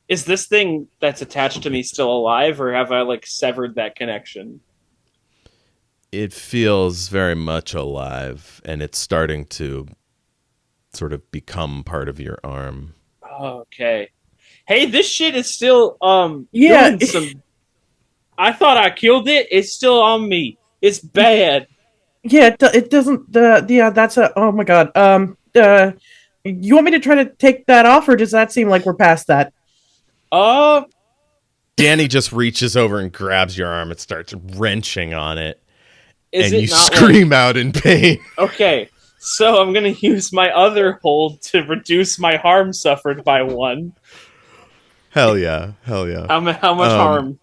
is this thing that's attached to me still alive, or have I like severed that connection? It feels very much alive, and it's starting to sort of become part of your arm. Okay. Hey, this shit is still yeah. doing some. I thought I killed it. It's still on me. It's bad. Yeah, it doesn't. Yeah, that's a. Oh my God. You want me to try to take that off, or does that seem like we're past that? Danny just reaches over and grabs your arm and starts wrenching on it. And you scream out in pain. Okay, so I'm going to use my other hold to reduce my harm suffered by 1. Hell yeah. How much harm?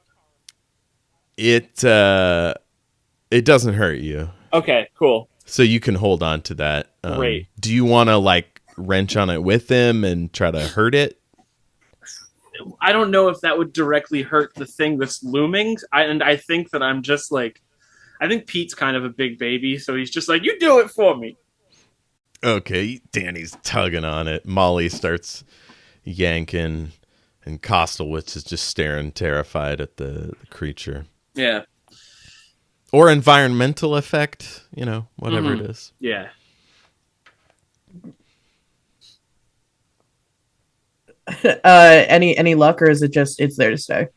It doesn't hurt you. Okay, cool. So you can hold on to that. Great. Do you want to like wrench on it with him and try to hurt it? I don't know if that would directly hurt the thing that's looming. I think that I'm just like, I think Pete's kind of a big baby, so he's just like, you do it for me. Okay, Danny's tugging on it. Molly starts yanking, and Kostelwitz is just staring terrified at the creature. Yeah. Or environmental effect, whatever it is. Yeah. Any luck, or is it just it's there to stay?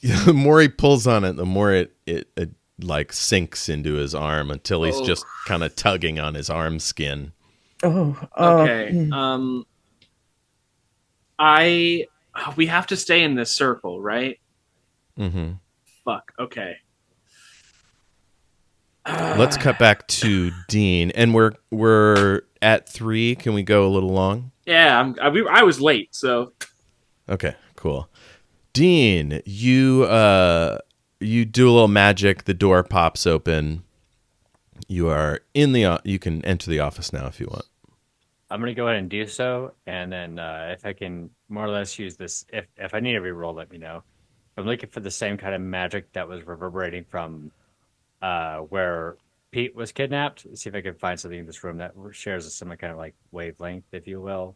The more he pulls on it, the more it like sinks into his arm until he's just kind of tugging on his arm skin. Okay. We have to stay in this circle, right? Mm-hmm. Fuck. Okay. Let's cut back to Dean, and we're at 3. Can we go a little long? Yeah, I was late, so. Okay, cool. Dean, you do a little magic. The door pops open. You are in you can enter the office now if you want. I'm gonna go ahead and do so, and then if I can more or less use this, if I need a reroll, let me know. I'm looking for the same kind of magic that was reverberating from where Pete was kidnapped. See if I can find something in this room that shares a similar kind of like wavelength, if you will.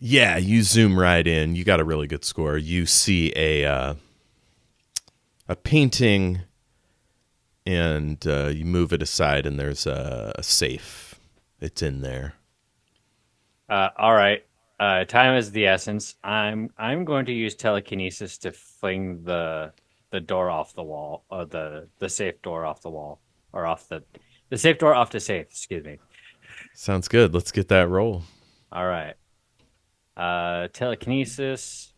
Yeah, you zoom right in. You got a really good score. You see a painting, and you move it aside, and there's a safe. It's in there. All right. Time is the essence. I'm going to use telekinesis to fling the door off the wall, or the safe door off the wall, or off the safe door off the safe. Excuse me. Sounds good. Let's get that roll. All right. Telekinesis.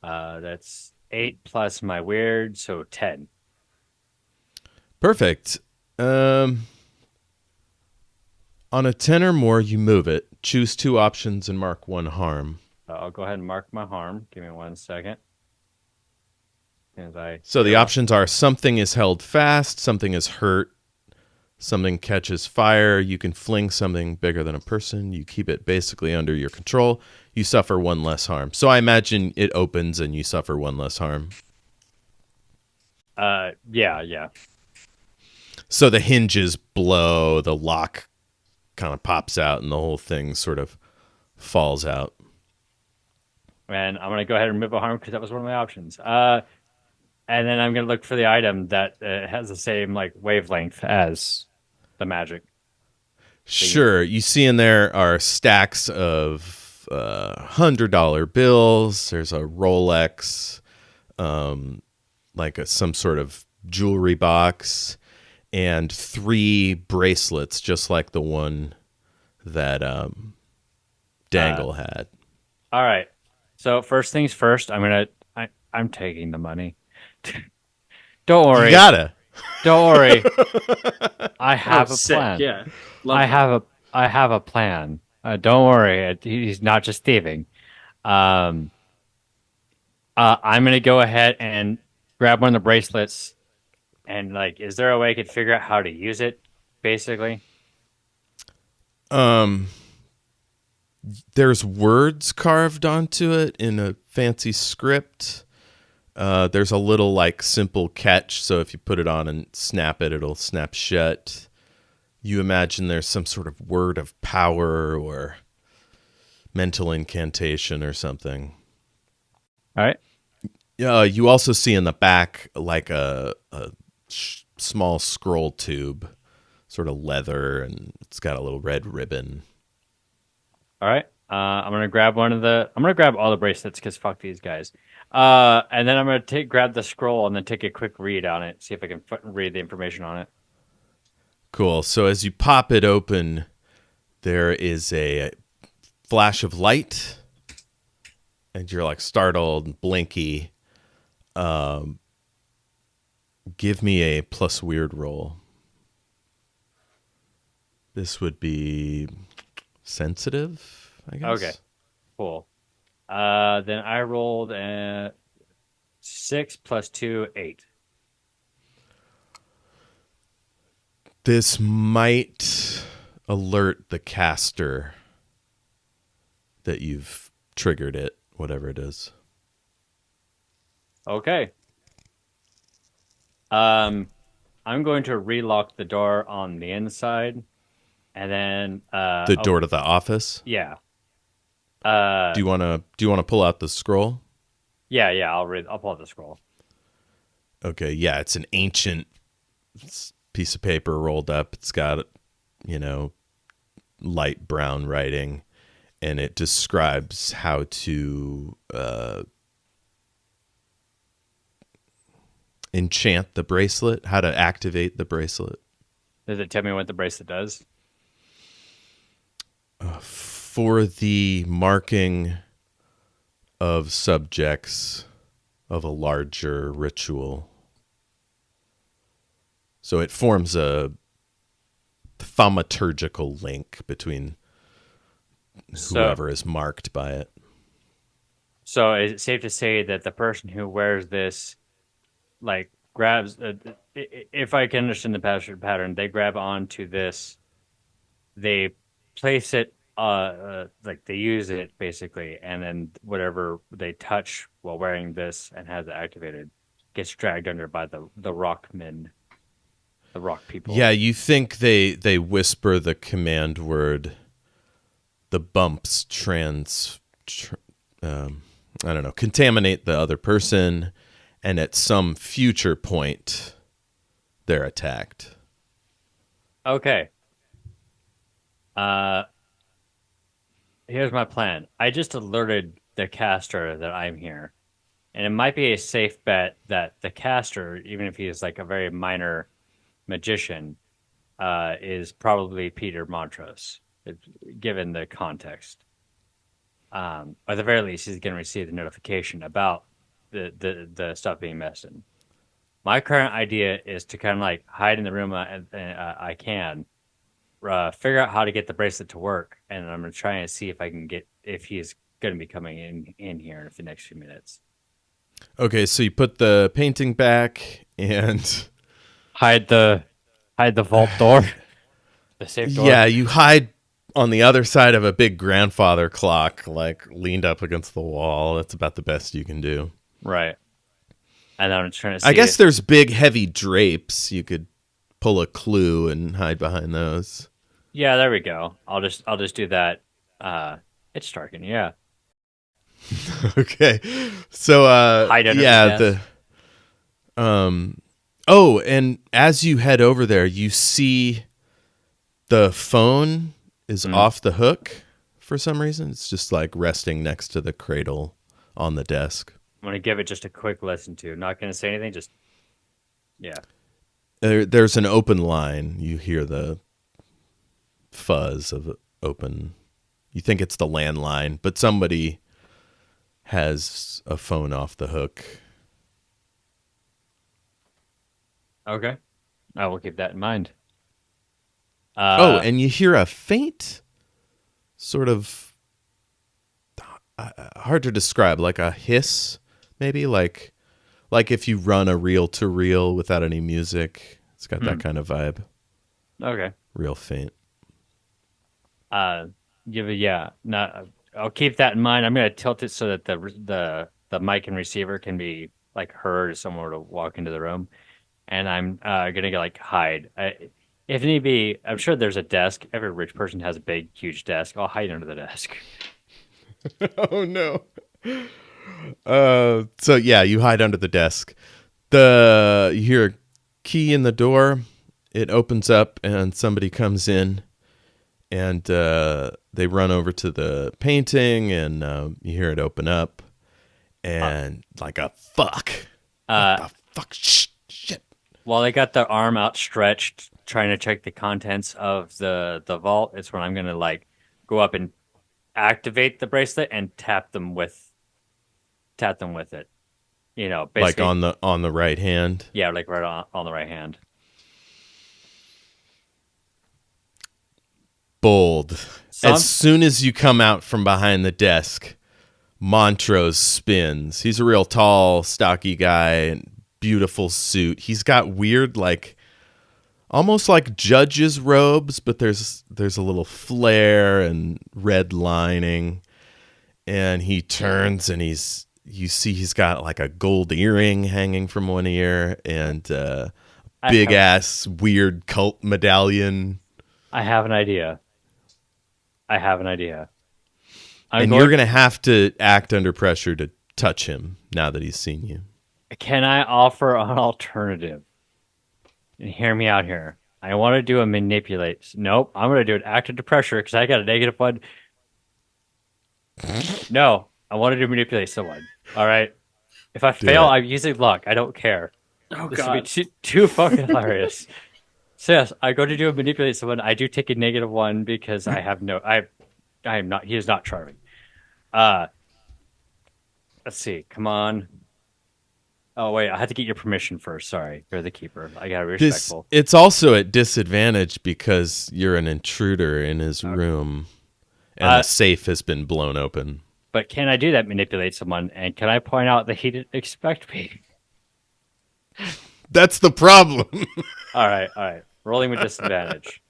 That's 8 plus my weird, so 10. Perfect. On a 10 or more, you move it. Choose 2 options and mark 1 harm. I'll go ahead and mark my harm. Give me 1 second. So the options are something is held fast, something is hurt, Something catches fire. You can fling something bigger than a person. You keep it basically under your control. You suffer 1 less harm. So I imagine it opens and you suffer 1 less harm. Yeah. So the hinges blow, the lock kind of pops out, and the whole thing sort of falls out. And I'm gonna go ahead and remove a harm because that was one of my options. And then I'm gonna look for the item that has the same like wavelength as the magic. Sure. You see in there are stacks of $100 bills. There's a Rolex, like some sort of jewelry box, and 3 bracelets, just like the one that Dangle had. All right. So first things first, I'm taking the money. Don't worry. You gotta. Don't worry. I have a sick. plan. Yeah. I have a plan. Don't worry. He's not just thieving. I'm gonna go ahead and grab one of the bracelets, and like, is there a way I could figure out how to use it? Basically, there's words carved onto it in a fancy script. There's a little like simple catch, so if you put it on and snap it, it'll snap shut. You imagine there's some sort of word of power or mental incantation or something. all right. You also see in the back like a small scroll tube, sort of leather, and it's got a little red ribbon. All right. I'm gonna grab I'm gonna grab all the bracelets because fuck these guys. And then I'm gonna grab the scroll and then take a quick read on it. See if I can read the information on it. Cool. So as you pop it open, there is a flash of light, and you're like startled and blinky. Give me a plus weird roll. This would be sensitive, I guess. Okay. Cool. Then I rolled 6 + 2, 8. This might alert the caster that you've triggered it, whatever it is. Okay. I'm going to relock the door on the inside, and then the door to the office. Yeah. Do you want to pull out the scroll? Yeah. I'll pull out the scroll. Okay. Yeah, it's an ancient piece of paper rolled up. It's got, light brown writing, and it describes how to enchant the bracelet, how to activate the bracelet. Does it tell me what the bracelet does? For the marking of subjects of a larger ritual. So it forms a thaumaturgical link between whoever is marked by it. So is it safe to say that the person who wears this, like, grabs, if I can understand the pattern, they grab onto this, they place it, like they use it basically, and then whatever they touch while wearing this and has it activated gets dragged under by the rockmen, the rock people. Yeah, you think they whisper the command word. The bumps contaminate the other person, and at some future point, they're attacked. Okay. Here's my plan. I just alerted the caster that I'm here. And it might be a safe bet that the caster, even if he is like a very minor magician, is probably Peter Montrose, given the context. At the very least, he's going to receive the notification about the stuff being messed in. My current idea is to kind of like hide in the room I can, figure out how to get the bracelet to work, and I'm going to try and see if he's going to be coming in here in the next few minutes. Okay, so you put the painting back and Hide the Hide the vault door. The safe door. Yeah, you hide on the other side of a big grandfather clock, like leaned up against the wall. That's about the best you can do. Right. And I'm trying to see. I guess there's big, heavy drapes. You could pull a clue and hide behind those. Yeah, there we go. I'll just do that. It's Starkin, yeah. Okay. So Hide under yeah, the desk. oh, and as you head over there, you see the phone is off the hook for some reason. It's just like resting next to the cradle on the desk. I'm gonna give it just a quick listen to. Not gonna say anything, just yeah. There's an open line. You hear the fuzz of open. You think it's the landline, but somebody has a phone off the hook. Okay. I will keep that in mind. And you hear a faint sort of hard to describe, like a hiss, maybe like if you run a reel to reel without any music. It's got that kind of vibe. Okay. Real faint. I'll keep that in mind. I'm gonna tilt it so that the mic and receiver can be like heard if someone were to walk into the room, and I'm gonna like hide. If need be, I'm sure there's a desk. Every rich person has a big, huge desk. I'll hide under the desk. Oh no. So yeah, you hide under the desk. You hear a key in the door. It opens up and somebody comes in, and they run over to the painting, and you hear it open up, and like a fuck. What the fuck? Shit. While they got their arm outstretched, trying to check the contents of the vault, it's when I'm gonna like go up and activate the bracelet and tap them with it. You know, basically, like on the right hand. Yeah, like right on the right hand. Bold. As soon as you come out from behind the desk, Montrose spins. He's a real tall, stocky guy, beautiful suit. He's got weird, like almost like judge's robes, but there's a little flare and red lining. And he turns and you see he's got like a gold earring hanging from one ear and big ass weird cult medallion. I have an idea. And you're going to have to act under pressure to touch him now that he's seen you. Can I offer an alternative? And hear me out here. I want to do a manipulate. Nope, I'm going to do an act under pressure because I got a -1. No, I want to do manipulate someone. All right. If I fail, I'm using luck. I don't care. Oh, this God. would be too fucking hilarious. So yes, I go to do a manipulate someone. I do take a -1 because I have no. I am not. He is not charming. Let's see. Come on. Oh wait, I had to get your permission first. Sorry, you're the keeper. I gotta be respectful. It's also at disadvantage because you're an intruder in his room, and the safe has been blown open. But can I do that? Manipulate someone, and can I point out that he didn't expect me? That's the problem. All right. Rolling with disadvantage.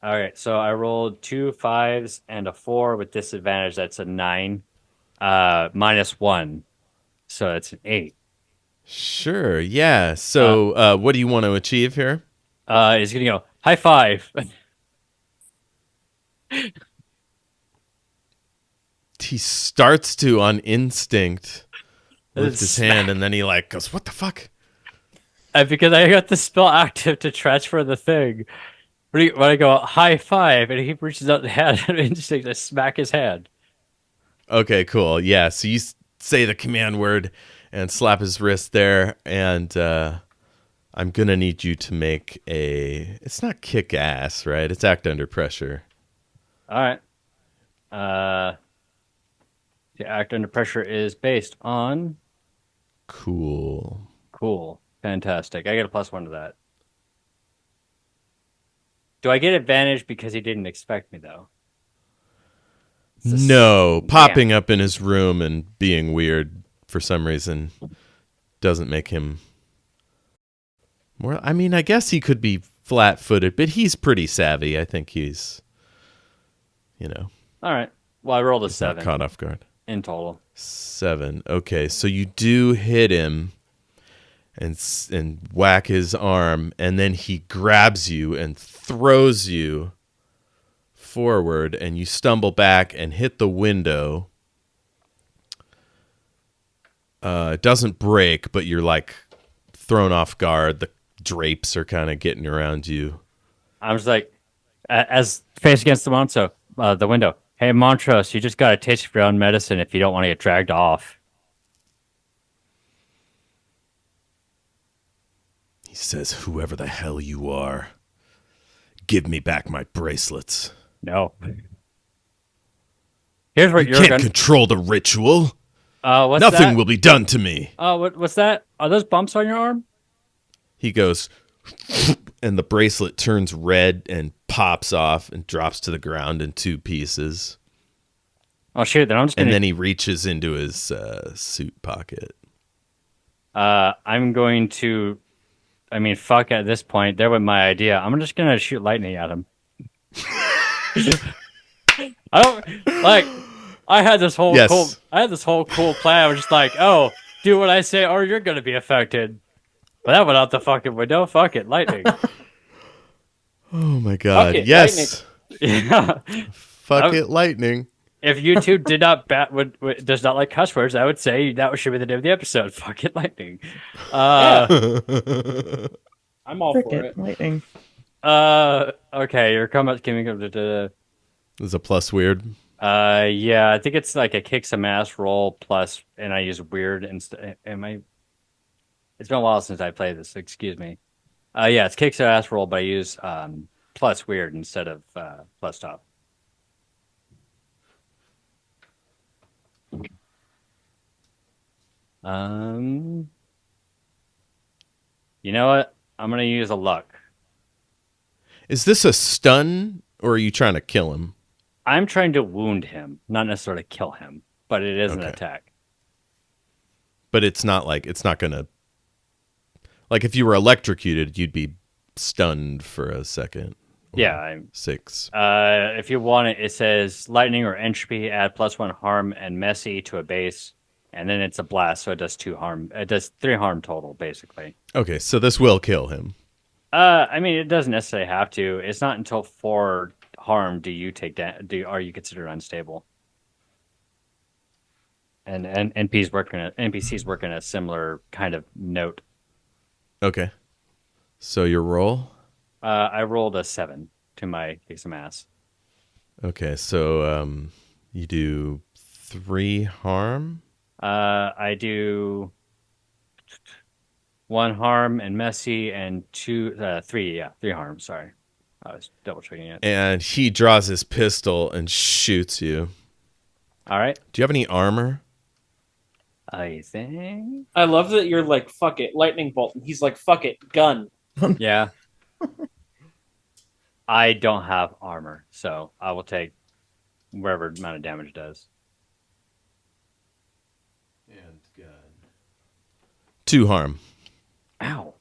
All right, so I rolled 2 5s and a 4 with disadvantage. That's a 9, -1, so it's an 8. Sure, yeah. So, what do you want to achieve here? He's gonna go high five. He starts to on instinct lift his hand, and then he like goes, "What the fuck?" Because I got the spell active to transfer the thing. When I go high five, and he reaches out the hand and instinct, I smack his hand. Okay, cool. Yeah, so you say the command word and slap his wrist there, and I'm gonna need you to make a. It's not kick ass, right? It's act under pressure. All right. The act under pressure is based on. Cool. Fantastic. I get a +1 to that. Do I get advantage because he didn't expect me, though? No. Popping up in his room and being weird for some reason doesn't make him More, I mean, I guess he could be flat-footed, but he's pretty savvy. I think he's, All right. Well, I rolled a he's not 7 caught off guard. in total. 7. Okay, so you do hit him and whack his arm, and then he grabs you and throws you forward, and you stumble back and hit the window. It doesn't break, but you're like thrown off guard. The drapes are kind of getting around you. I was like, as face against the window. Hey, Montrose, you just got to taste your own medicine if you don't want to get dragged off. He says, "Whoever the hell you are, give me back my bracelets." No. Here's what You you're can't going to... control the ritual. What's Nothing that? will be done to me. What's that? Are those bumps on your arm? He goes, and the bracelet turns red and pops off and drops to the ground in 2 pieces. Oh, shoot. Then I'm just going And to... then he reaches into his suit pocket. I'm going to... I mean, fuck, at this point, there went my idea. I'm just going to shoot lightning at him. I don't... Like, I had this whole cool plan. I was just like, oh, do what I say or you're going to be affected. But that went out the fucking window. Fuck it, lightning. Oh, my God. it, Yes. Yeah. Fuck it, lightning. If YouTube did not does not like cuss words, I would say that should be the name of the episode. Fuck it, lightning. I'm all for Cricket, it. lightning. Okay, you're coming up to This is a plus weird. yeah, I think it's like a kick some ass roll plus, and I use weird instead. It's been a while since I played this. Excuse me. Yeah, it's kick some ass roll, but I use plus weird instead of plus top. You know what? I'm gonna use a luck. Is this a stun, or are you trying to kill him? I'm trying to wound him, not necessarily kill him, but it is an Okay. attack. But it's not gonna... Like, if you were electrocuted, you'd be stunned for a second. Yeah, I'm 6. if you want it, it says lightning or entropy, add +1 harm and messy to a base, and then it's a blast, so it does 2 harm. It does 3 harm total, basically. Okay, so this will kill him. I mean, it doesn't necessarily have to. It's not until 4 harm do you take are you considered unstable. And NPCs work in a similar kind of note. Okay. So your roll? I rolled a 7 to my kick some ass. Okay, so you do 3 harm? I do 1 harm and messy and 3 harm. Sorry, I was double checking it. And he draws his pistol and shoots you. All right. Do you have any armor? I think. I love that you're like, fuck it, lightning bolt. And he's like, fuck it, gun. Yeah. I don't have armor, so I will take whatever amount of damage it does. And gun. 2 harm. Ow.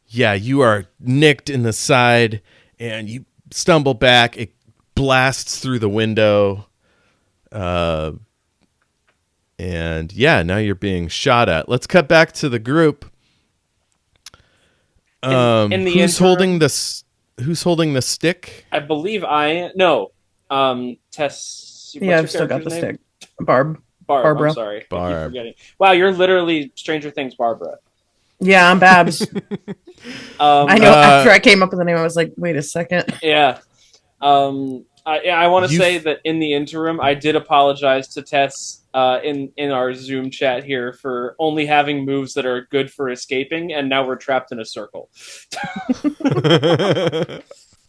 Yeah, you are nicked in the side, and you stumble back. It blasts through the window. And yeah, now you're being shot at. Let's cut back to the group. In the who's interim- holding the stick? I believe Tess. Yeah, I've still got the stick. Barb. Barbara. Barbara. I'm sorry. I keep Barb. forgetting. Wow, you're literally Stranger Things Barbara. Yeah, I'm Babs. I know. After I came up with the name, I was like, wait a second. Yeah. I want to say that in the interim, I did apologize to Tess in our Zoom chat here for only having moves that are good for escaping, and now we're trapped in a circle.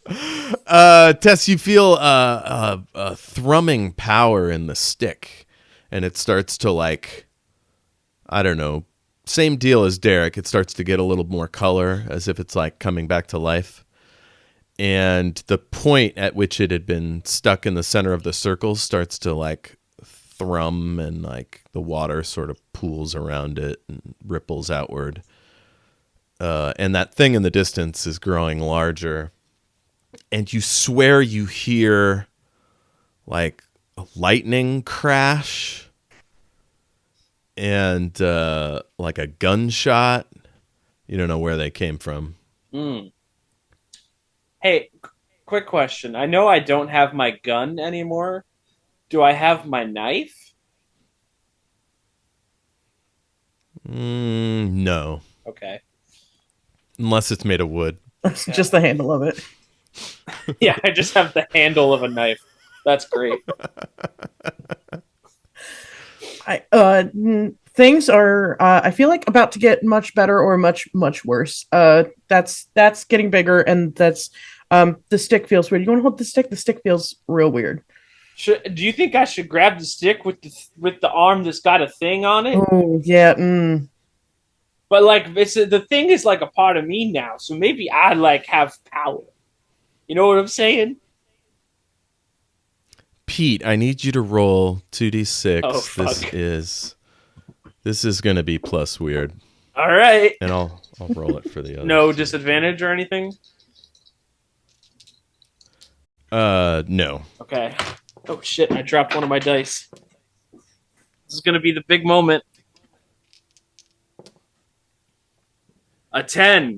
Tess, you feel a thrumming power in the stick, and it starts to, like, I don't know, same deal as Derek. It starts to get a little more color, as if it's like coming back to life. And the point at which it had been stuck in the center of the circle starts to, like, thrum, and, like, the water sort of pools around it and ripples outward. and that thing in the distance is growing larger. And you swear you hear like a lightning crash and like a gunshot. You don't know where they came from. Hey, quick question. I know I don't have my gun anymore. Do I have my knife? No. Okay. Unless it's made of wood. Just the handle of it. Yeah, I just have the handle of a knife. That's great. Things are I feel like about to get much better or much worse. That's getting bigger, and that's the stick feels weird. You want to hold the stick? The stick feels real weird. Do you think I should grab the stick with the arm that's got a thing on it? Oh yeah. But like the thing is like a part of me now, so maybe I like have power. You know what I'm saying? Pete, I need you to roll 2d6. Oh, fuck. This is going to be plus weird. All right. And I'll roll it for the others. No disadvantage or anything? No. Okay. Oh shit, I dropped one of my dice. This is going to be the big moment. A 10.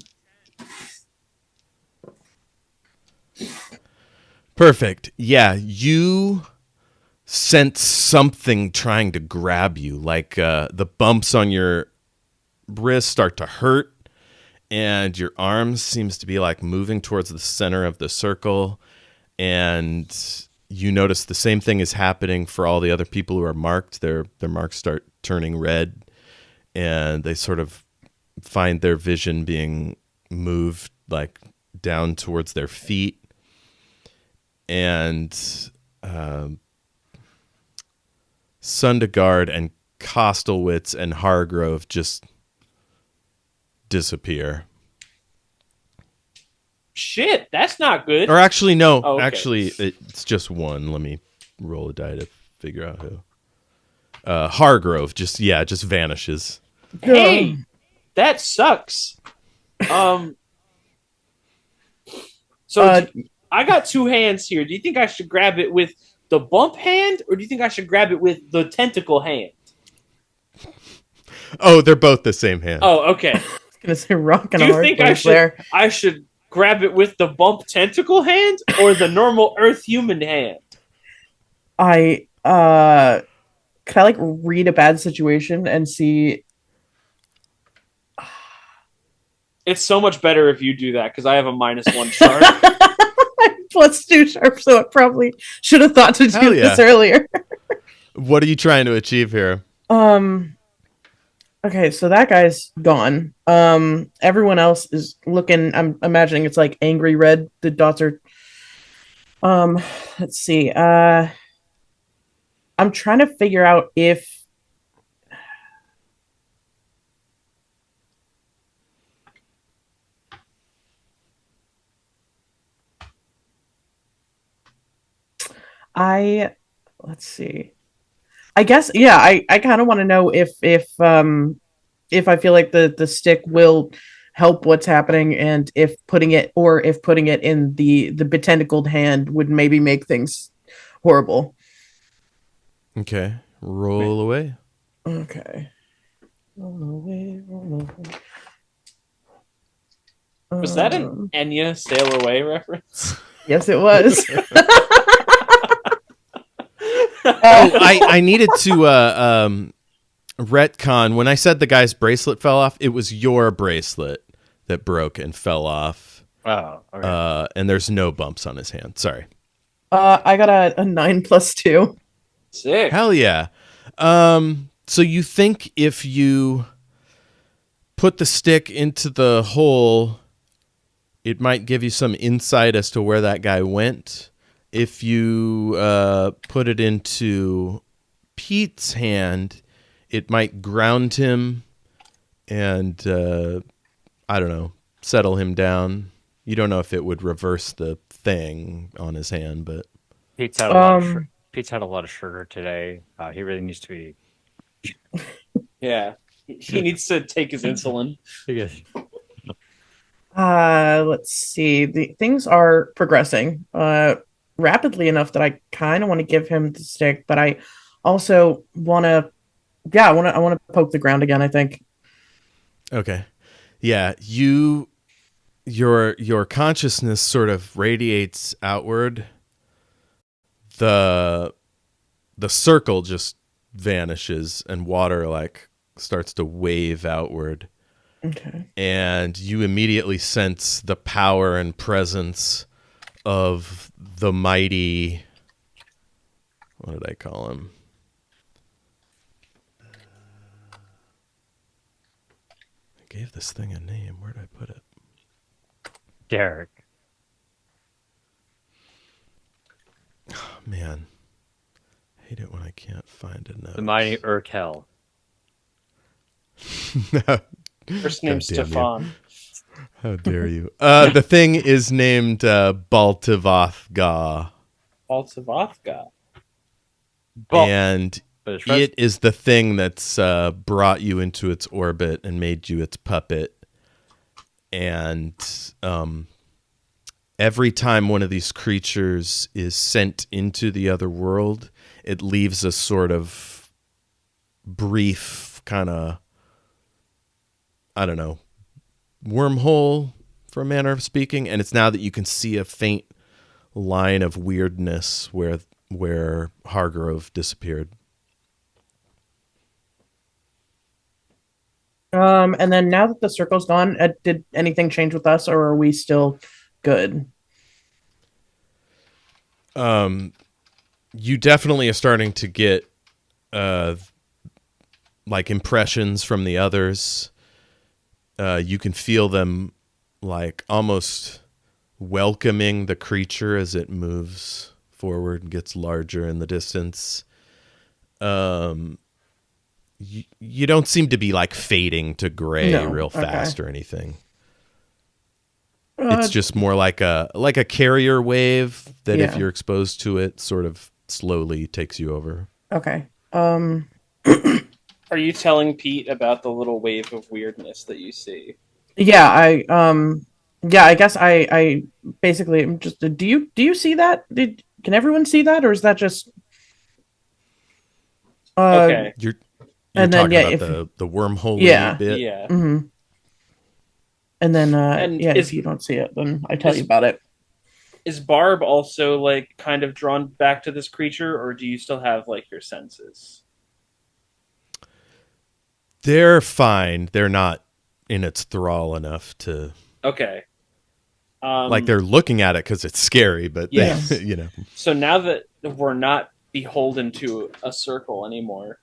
Perfect. Yeah, you sense something trying to grab you, like the bumps on your wrist start to hurt, and your arms seems to be like moving towards the center of the circle, and you notice the same thing is happening for all the other people who are marked. Their marks start turning red, and they sort of find their vision being moved like down towards their feet. And Sundegard and Kostelwitz and Hargrove just disappear. Shit, that's not good. Or actually, no. Oh, okay. Actually, it's just one. Let me roll a die to figure out who. Hargrove just vanishes. Hey, that sucks. So I got two hands here. Do you think I should grab it with the bump hand, or do you think I should grab it with the tentacle hand? Oh, they're both the same hand. Oh, okay. I was gonna say rock and Do a you hard think place there. I should grab it with the bump tentacle hand or the normal Earth human hand? Could I like read a bad situation and see? It's so much better if you do that because I have a -1 sharp. +2 sharp, so I probably should have thought to do this earlier. What are you trying to achieve here? Okay, so that guy's gone. Everyone else is looking. I'm imagining it's like angry red. The dots are. Let's see. I'm trying to figure out if. Let's see. I guess I kind of want to know if I feel like the stick will help what's happening, and if putting it in the tentacled hand would maybe make things horrible. Okay, roll away. Okay. Roll away. Was that an Enya Sail Away reference? Yes, it was. I needed to retcon. When I said the guy's bracelet fell off, it was your bracelet that broke and fell off. Oh, okay. And there's no bumps on his hand. Sorry. I got a 9 + 2. Sick. Hell yeah. So you think if you put the stick into the hole, it might give you some insight as to where that guy went. If you put it into Pete's hand, it might ground him and, I don't know, settle him down. You don't know if it would reverse the thing on his hand, but... Pete's had a lot of sugar today. He really needs to be... Yeah. He needs to take his insulin. Let's see. The things are progressing rapidly enough that I kind of want to give him the stick, but I also want to, yeah, I want to poke the ground again, I think. Okay. Yeah, your consciousness sort of radiates outward. The circle just vanishes and water like starts to wave outward. Okay. And you immediately sense the power and presence of the mighty, what did I call him? I gave this thing a name. Where did I put it? Derek. Oh, man. I hate it when I can't find a note. The mighty Urkel. First name Stefan. How dare you? The thing is named Baltivothga. Baltivothga. And it is the thing that's brought you into its orbit and made you its puppet. And every time one of these creatures is sent into the other world, it leaves a sort of brief kind of, I don't know, wormhole, for a manner of speaking. And it's now that you can see a faint line of weirdness where Hargrove disappeared. And then now that the circle's gone, did anything change with us, or are we still good? You definitely are starting to get like impressions from the others. You can feel them like almost welcoming the creature as it moves forward and gets larger in the distance. You don't seem to be like fading to gray real fast or anything. It's just more like a carrier wave that if you're exposed to it, sort of slowly takes you over. Okay. Are you telling Pete about the little wave of weirdness that you see? Yeah, I guess I basically am just. Do you see that? Can everyone see that, or is that just? Okay. You're and talking then about the wormhole bit. Yeah. Mm-hmm. And then if you don't see it, then I tell you about it. Is Barb also like kind of drawn back to this creature, or do you still have like your senses? They're fine. They're not in its thrall enough to. Okay. Like they're looking at it because it's scary, but yes. they, you know. So now that we're not beholden to a circle anymore,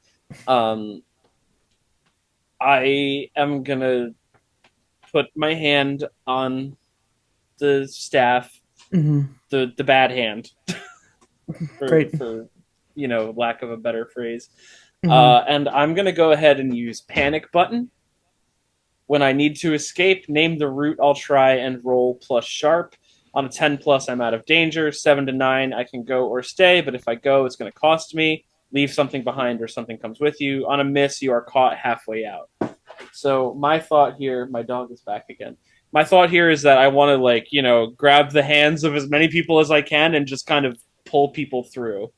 I am gonna put my hand on the staff, the bad hand, for lack of a better phrase. And I'm gonna go ahead and use panic button. When I need to escape, name the route I'll try and roll plus sharp. On a 10+, I'm out of danger. 7 to 9, I can go or stay, but if I go, it's going to cost me. Leave something behind or something comes with you. On a miss, you are caught halfway out. So my thought here, my dog is back again. My thought here is that I want to grab the hands of as many people as I can and just kind of pull people through.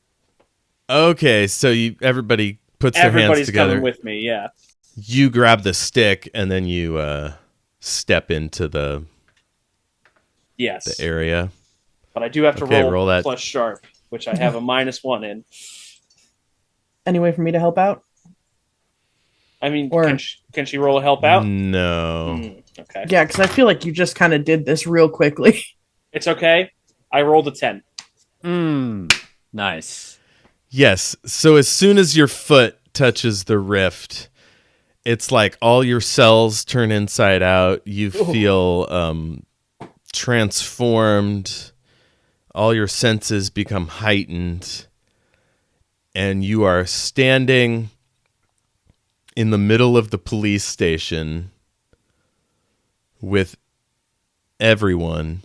Okay, so everybody puts their hands together. Everybody's coming with me, yeah. You grab the stick and then you step into the area. But I do have to roll that plus sharp, which I have a -1 in. Any way for me to help out? I mean, can she roll a help out? No. Okay. Yeah, because I feel like you just kind of did this real quickly. It's okay. I rolled a 10. Nice. Yes. So as soon as your foot touches the rift, it's like all your cells turn inside out. You feel transformed. All your senses become heightened. And you are standing in the middle of the police station with everyone.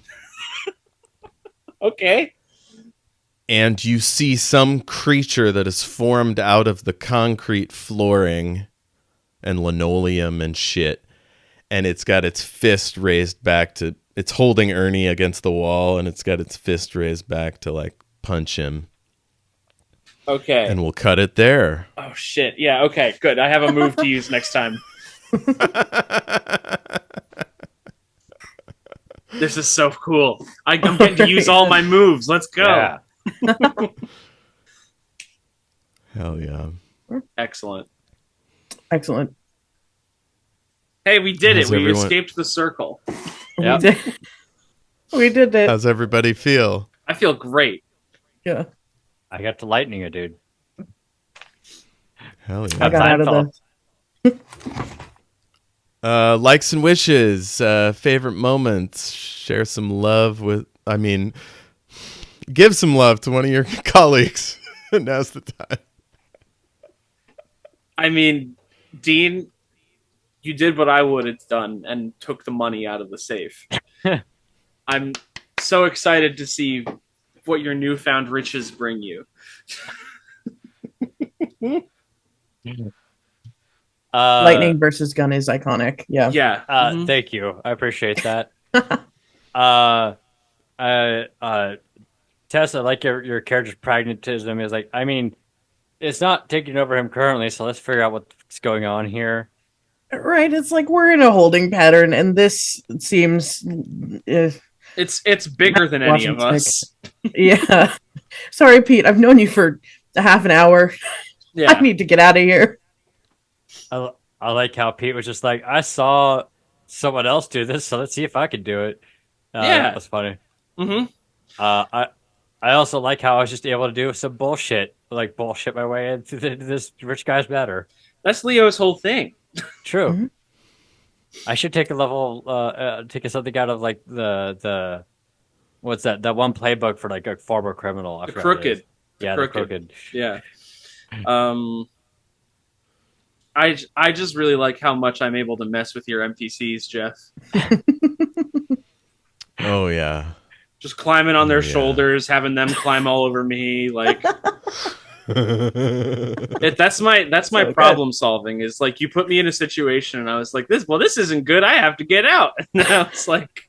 Okay. And you see some creature that is formed out of the concrete flooring and linoleum and shit. and it's got its fist raised back to, it's holding Ernie against the wall, and it's got its fist raised back to like punch him. Okay. And we'll cut it there. Oh shit. Yeah, okay, good. I have a move to use next time. This is so cool. I'm getting to use all my moves. Let's go. Yeah. Hell yeah. Excellent. Excellent. Hey, we did How's it. We everyone- escaped the circle. Yep. We did it. How's everybody feel? I feel great. Yeah. I got to lightning a dude. Hell I yeah. got out of the. Likes and wishes, favorite moments, share some love with, I mean, give some love to one of your colleagues. Now's the time. I mean, Dean, you did what I would have done and took the money out of the safe. I'm so excited to see what your newfound riches bring you. Lightning versus gun is iconic. Yeah. Yeah. Thank you. I appreciate that. Tess, I like your character's pragmatism. Is like, I mean, it's not taking over him currently, so let's figure out what's going on here. Right. It's like we're in a holding pattern, and this seems. It's bigger than any of us. Yeah. Sorry, Pete. I've known you for a half an hour. Yeah. I need to get out of here. I like how Pete was just like, I saw someone else do this, so let's see if I can do it. Yeah. That was funny. Mm-hmm. I also like how I was just able to do some bullshit, like bullshit my way into this rich guy's matter. That's Leo's whole thing. True. Mm-hmm. I should take a level, take something out of like the what's that one playbook for like a former criminal. I The forgot what it is. crooked. Yeah, the crooked. Yeah. I just really like how much I'm able to mess with your NPCs, Jeff. Oh, yeah. Just climbing on their Yeah. shoulders, having them climb all over me, like that's my So problem solving. Is like you put me in a situation and I was like, this isn't good. I have to get out. And now it's like,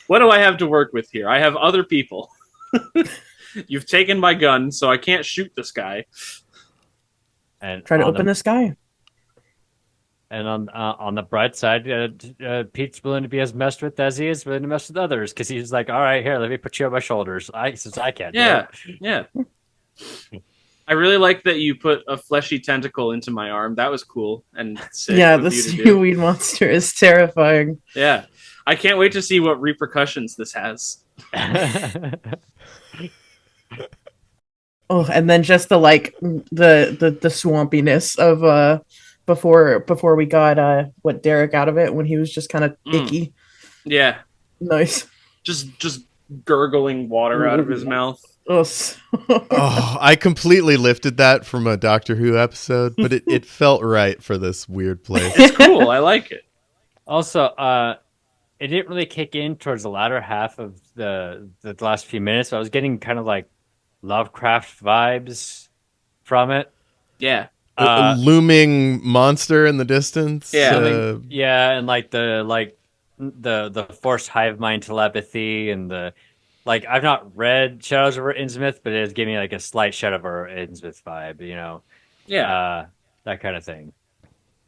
what do I have to work with here? I have other people. You've taken my gun, so I can't shoot this guy. And Try to on open the, the sky. And on the bright side, Pete's willing to be as messed with as he is willing to mess with others, because he's like, all right, here, let me put you on my shoulders. Since I can't. Yeah, do it. yeah. I really like that you put a fleshy tentacle into my arm. That was cool and sick. Yeah, of the you to do. seaweed monster is terrifying. Yeah, I can't wait to see what repercussions this has. Oh, and then just the the swampiness of before we got what Derek out of it when he was just kind of icky. Yeah, Nice. just gurgling water out of his mouth. Oh, Oh, I completely lifted that from a Doctor Who episode, but it felt right for this weird place. It's cool. I like it. Also, it didn't really kick in towards the latter half of the last few minutes. I was getting kind of like Lovecraft vibes from it. Yeah. A looming monster in the distance. Yeah. Yeah, and like the forced hive mind telepathy and the like. I've not read Shadows over Innsmouth, but it is giving me like a slight Shadow over Innsmouth vibe, you know. Yeah. That kind of thing.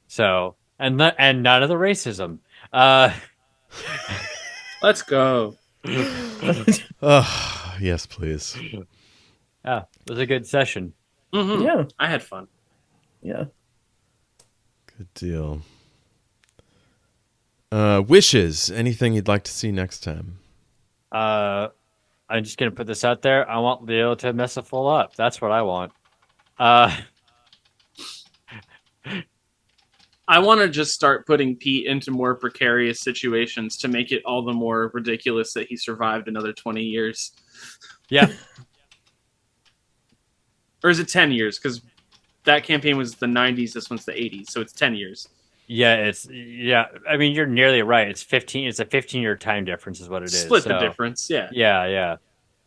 So and none of the racism. Let's go. Oh, yes, please. Yeah, it was a good session. Mm-hmm. yeah, I had fun. yeah. Good deal. Wishes. Anything you'd like to see next time? I'm just gonna put this out there. I want Leo to mess a full up. That's what I want. I want to just start putting Pete into more precarious situations to make it all the more ridiculous that he survived another 20 years. Yeah. Or is it 10 years? Because that campaign was the 90s, this one's the 80s, so it's 10 years. Yeah, I mean, you're nearly right. It's 15. It's a 15-year time difference, is what it is. Split the difference, yeah. Yeah.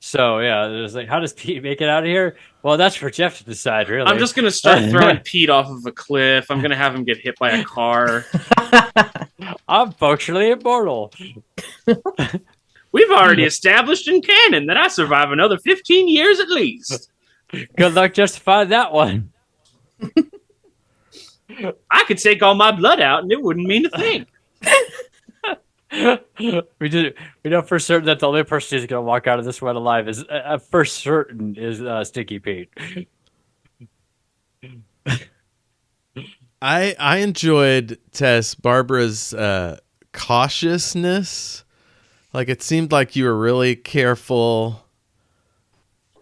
So yeah, there's like, how does Pete make it out of here? Well, that's for Jeff to decide, really. I'm just gonna start throwing Pete off of a cliff. I'm gonna have him get hit by a car. I'm functionally immortal. We've already established in canon that I survive another 15 years at least. Good luck justifying that one. I could take all my blood out and it wouldn't mean a thing. We know for certain that the only person who's going to walk out of this one alive is for certain is Stinky Pete. I enjoyed Tess Barbara's cautiousness. Like, it seemed like you were really careful.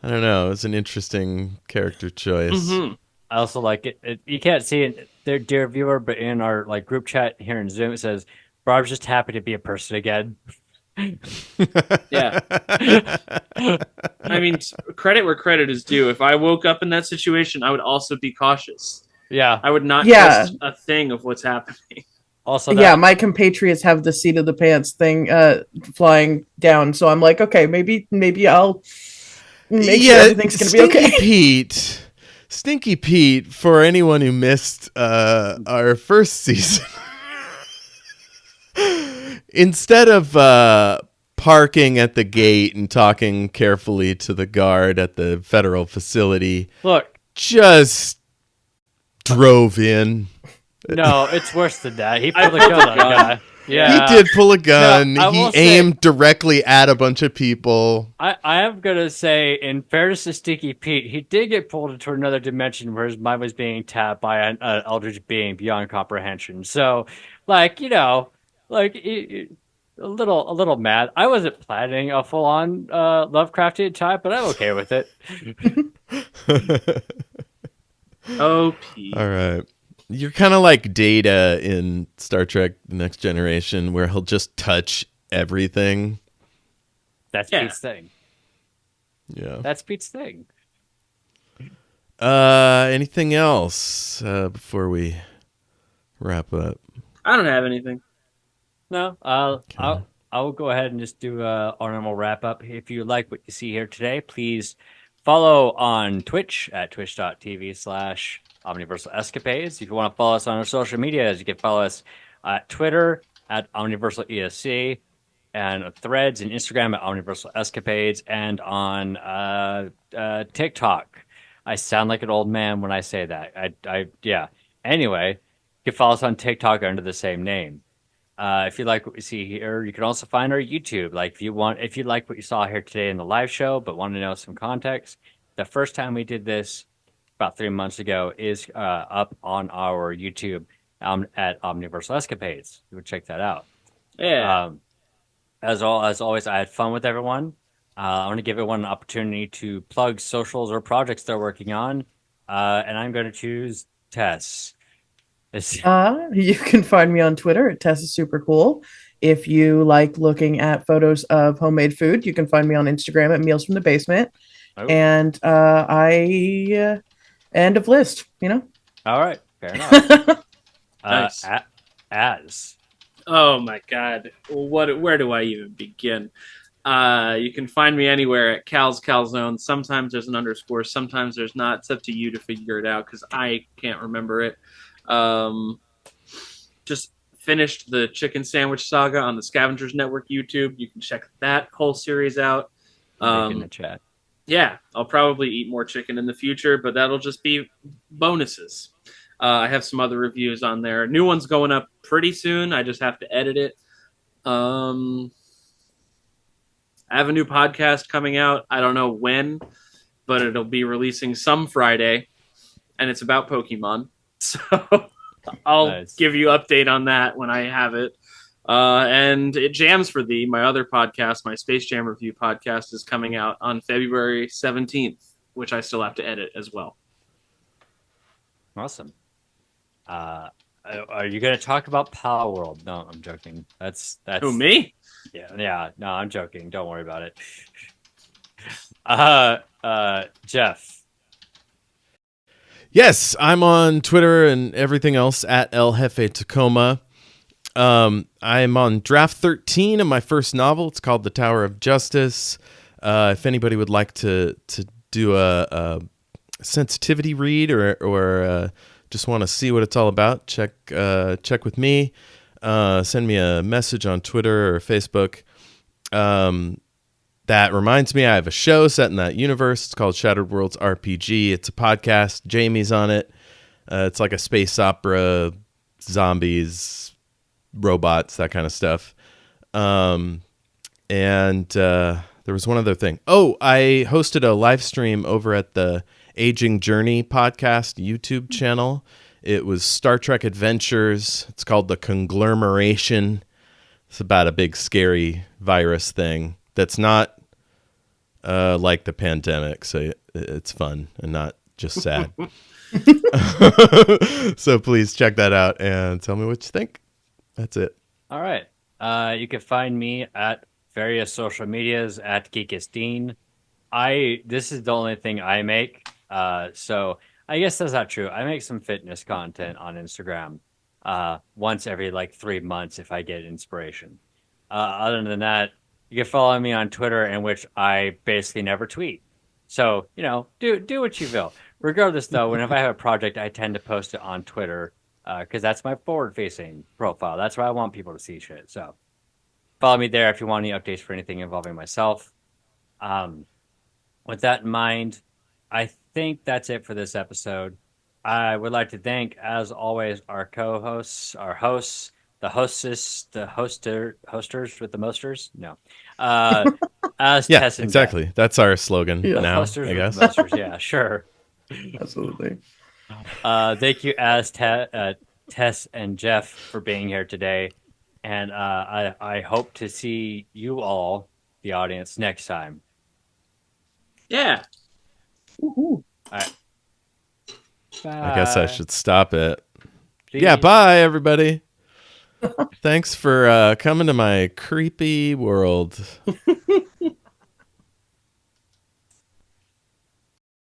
I don't know. It was an interesting character choice. Mm-hmm. I also like it. You can't see it there, dear viewer, but in our like group chat here in Zoom, it says Barb's just happy to be a person again. Yeah. I mean, credit where credit is due. If I woke up in that situation, I would also be cautious. Yeah. I would not trust a thing of what's happening. Also, my compatriots have the seat of the pants thing flying down, so I'm like, okay, maybe I'll make sure everything's gonna be okay. Stinky Pete, for anyone who missed our first season, instead of parking at the gate and talking carefully to the guard at the federal facility, just drove in. No, it's worse than that. He pulled a gun on a guy. Yeah, he did pull a gun. No, he aimed directly at a bunch of people. I am going to say, in fairness to Stinky Pete, he did get pulled into another dimension where his mind was being tapped by an eldritch being beyond comprehension. So, like, you know, like a little mad. I wasn't planning a full-on Lovecraftian type, but I'm okay with it. Oh, Pete. All right. You're kind of like Data in Star Trek The Next Generation, where he'll just touch everything. That's Pete's thing. Yeah. That's Pete's thing. Anything else before we wrap up? I don't have anything. No. I'll go ahead and just do our normal wrap up. If you like what you see here today, please follow on Twitch at twitch.tv/Omniversal Escapades. If you want to follow us on our social media, you can follow us at Twitter at Omniversal ESC, and Threads and Instagram at Omniversal Escapades, and on TikTok. I sound like an old man when I say that. Yeah. Anyway, you can follow us on TikTok under the same name. If you like what we see here, you can also find our YouTube. Like if you like what you saw here today in the live show, but want to know some context, the first time we did this about 3 months ago is up on our YouTube at Omniversal Escapades. You would check that out. Yeah. As always, I had fun with everyone. I want to give everyone an opportunity to plug socials or projects they're working on, and I'm going to choose Tess. You can find me on Twitter at Tess is super cool. If you like looking at photos of homemade food, you can find me on Instagram at Meals from the Basement. Oh. And I end of list, you know. All right, fair enough. Nice. As. Oh my God, where do I even begin? You can find me anywhere at Cal's Calzone. Sometimes there's an underscore, sometimes there's not. It's up to you to figure it out because I can't remember it. Just finished the chicken sandwich saga on the Scavengers Network YouTube. You can check that whole series out. In the chat. Yeah, I'll probably eat more chicken in the future, but that'll just be bonuses. I have some other reviews on there. New one's going up pretty soon. I just have to edit it. I have a new podcast coming out. I don't know when, but it'll be releasing some Friday, and it's about Pokemon. So I'll give you update on that when I have it. And it Jams for Thee, my other podcast, my Space Jam review podcast, is coming out on February 17th, which I still have to edit as well. Awesome. Are you going to talk about Power World? No, I'm joking. That's Who, me? Yeah. No, I'm joking. Don't worry about it. Jeff. Yes, I'm on Twitter and everything else at El Jefe Tacoma. I'm on draft 13 of my first novel. It's called The Tower of Justice. If anybody would like to do a sensitivity read or just want to see what it's all about, check with me. send me a message on Twitter or Facebook. That reminds me, I have a show set in that universe. It's called Shattered Worlds RPG. It's a podcast. Jamie's on it. It's like a space opera, zombies, robots, that kind of stuff. And there was one other thing. Oh, I hosted a live stream over at the Aging Journey podcast YouTube channel. It was Star Trek Adventures. It's called The Conglomeration. It's about a big scary virus thing that's not like the pandemic, so it's fun and not just sad. So please check that out and tell me what you think. That's it. All right. You can find me at various social medias at Geekisdean. This is the only thing I make. So I guess that's not true. I make some fitness content on Instagram once every like 3 months if I get inspiration. Other than that, you can follow me on Twitter, in which I basically never tweet. So, do what you will. Regardless, though, whenever I have a project, I tend to post it on Twitter because that's my forward-facing profile. That's where I want people to see shit. So follow me there if you want any updates for anything involving myself. With that in mind, I think that's it for this episode. I would like to thank, as always, our co-hosts, our hosts, the hostess, the hosters with the mosters. No, as Yeah, Tess and exactly. Jeff. That's our slogan now, Hosters I guess. with the mosters. Yeah, sure. Absolutely. Thank you, as Tess and Jeff, for being here today, and I hope to see you all, the audience, next time. Yeah. Woohoo. All right. I guess I should stop it. Please. Yeah, bye, everybody. Thanks for coming to my creepy world.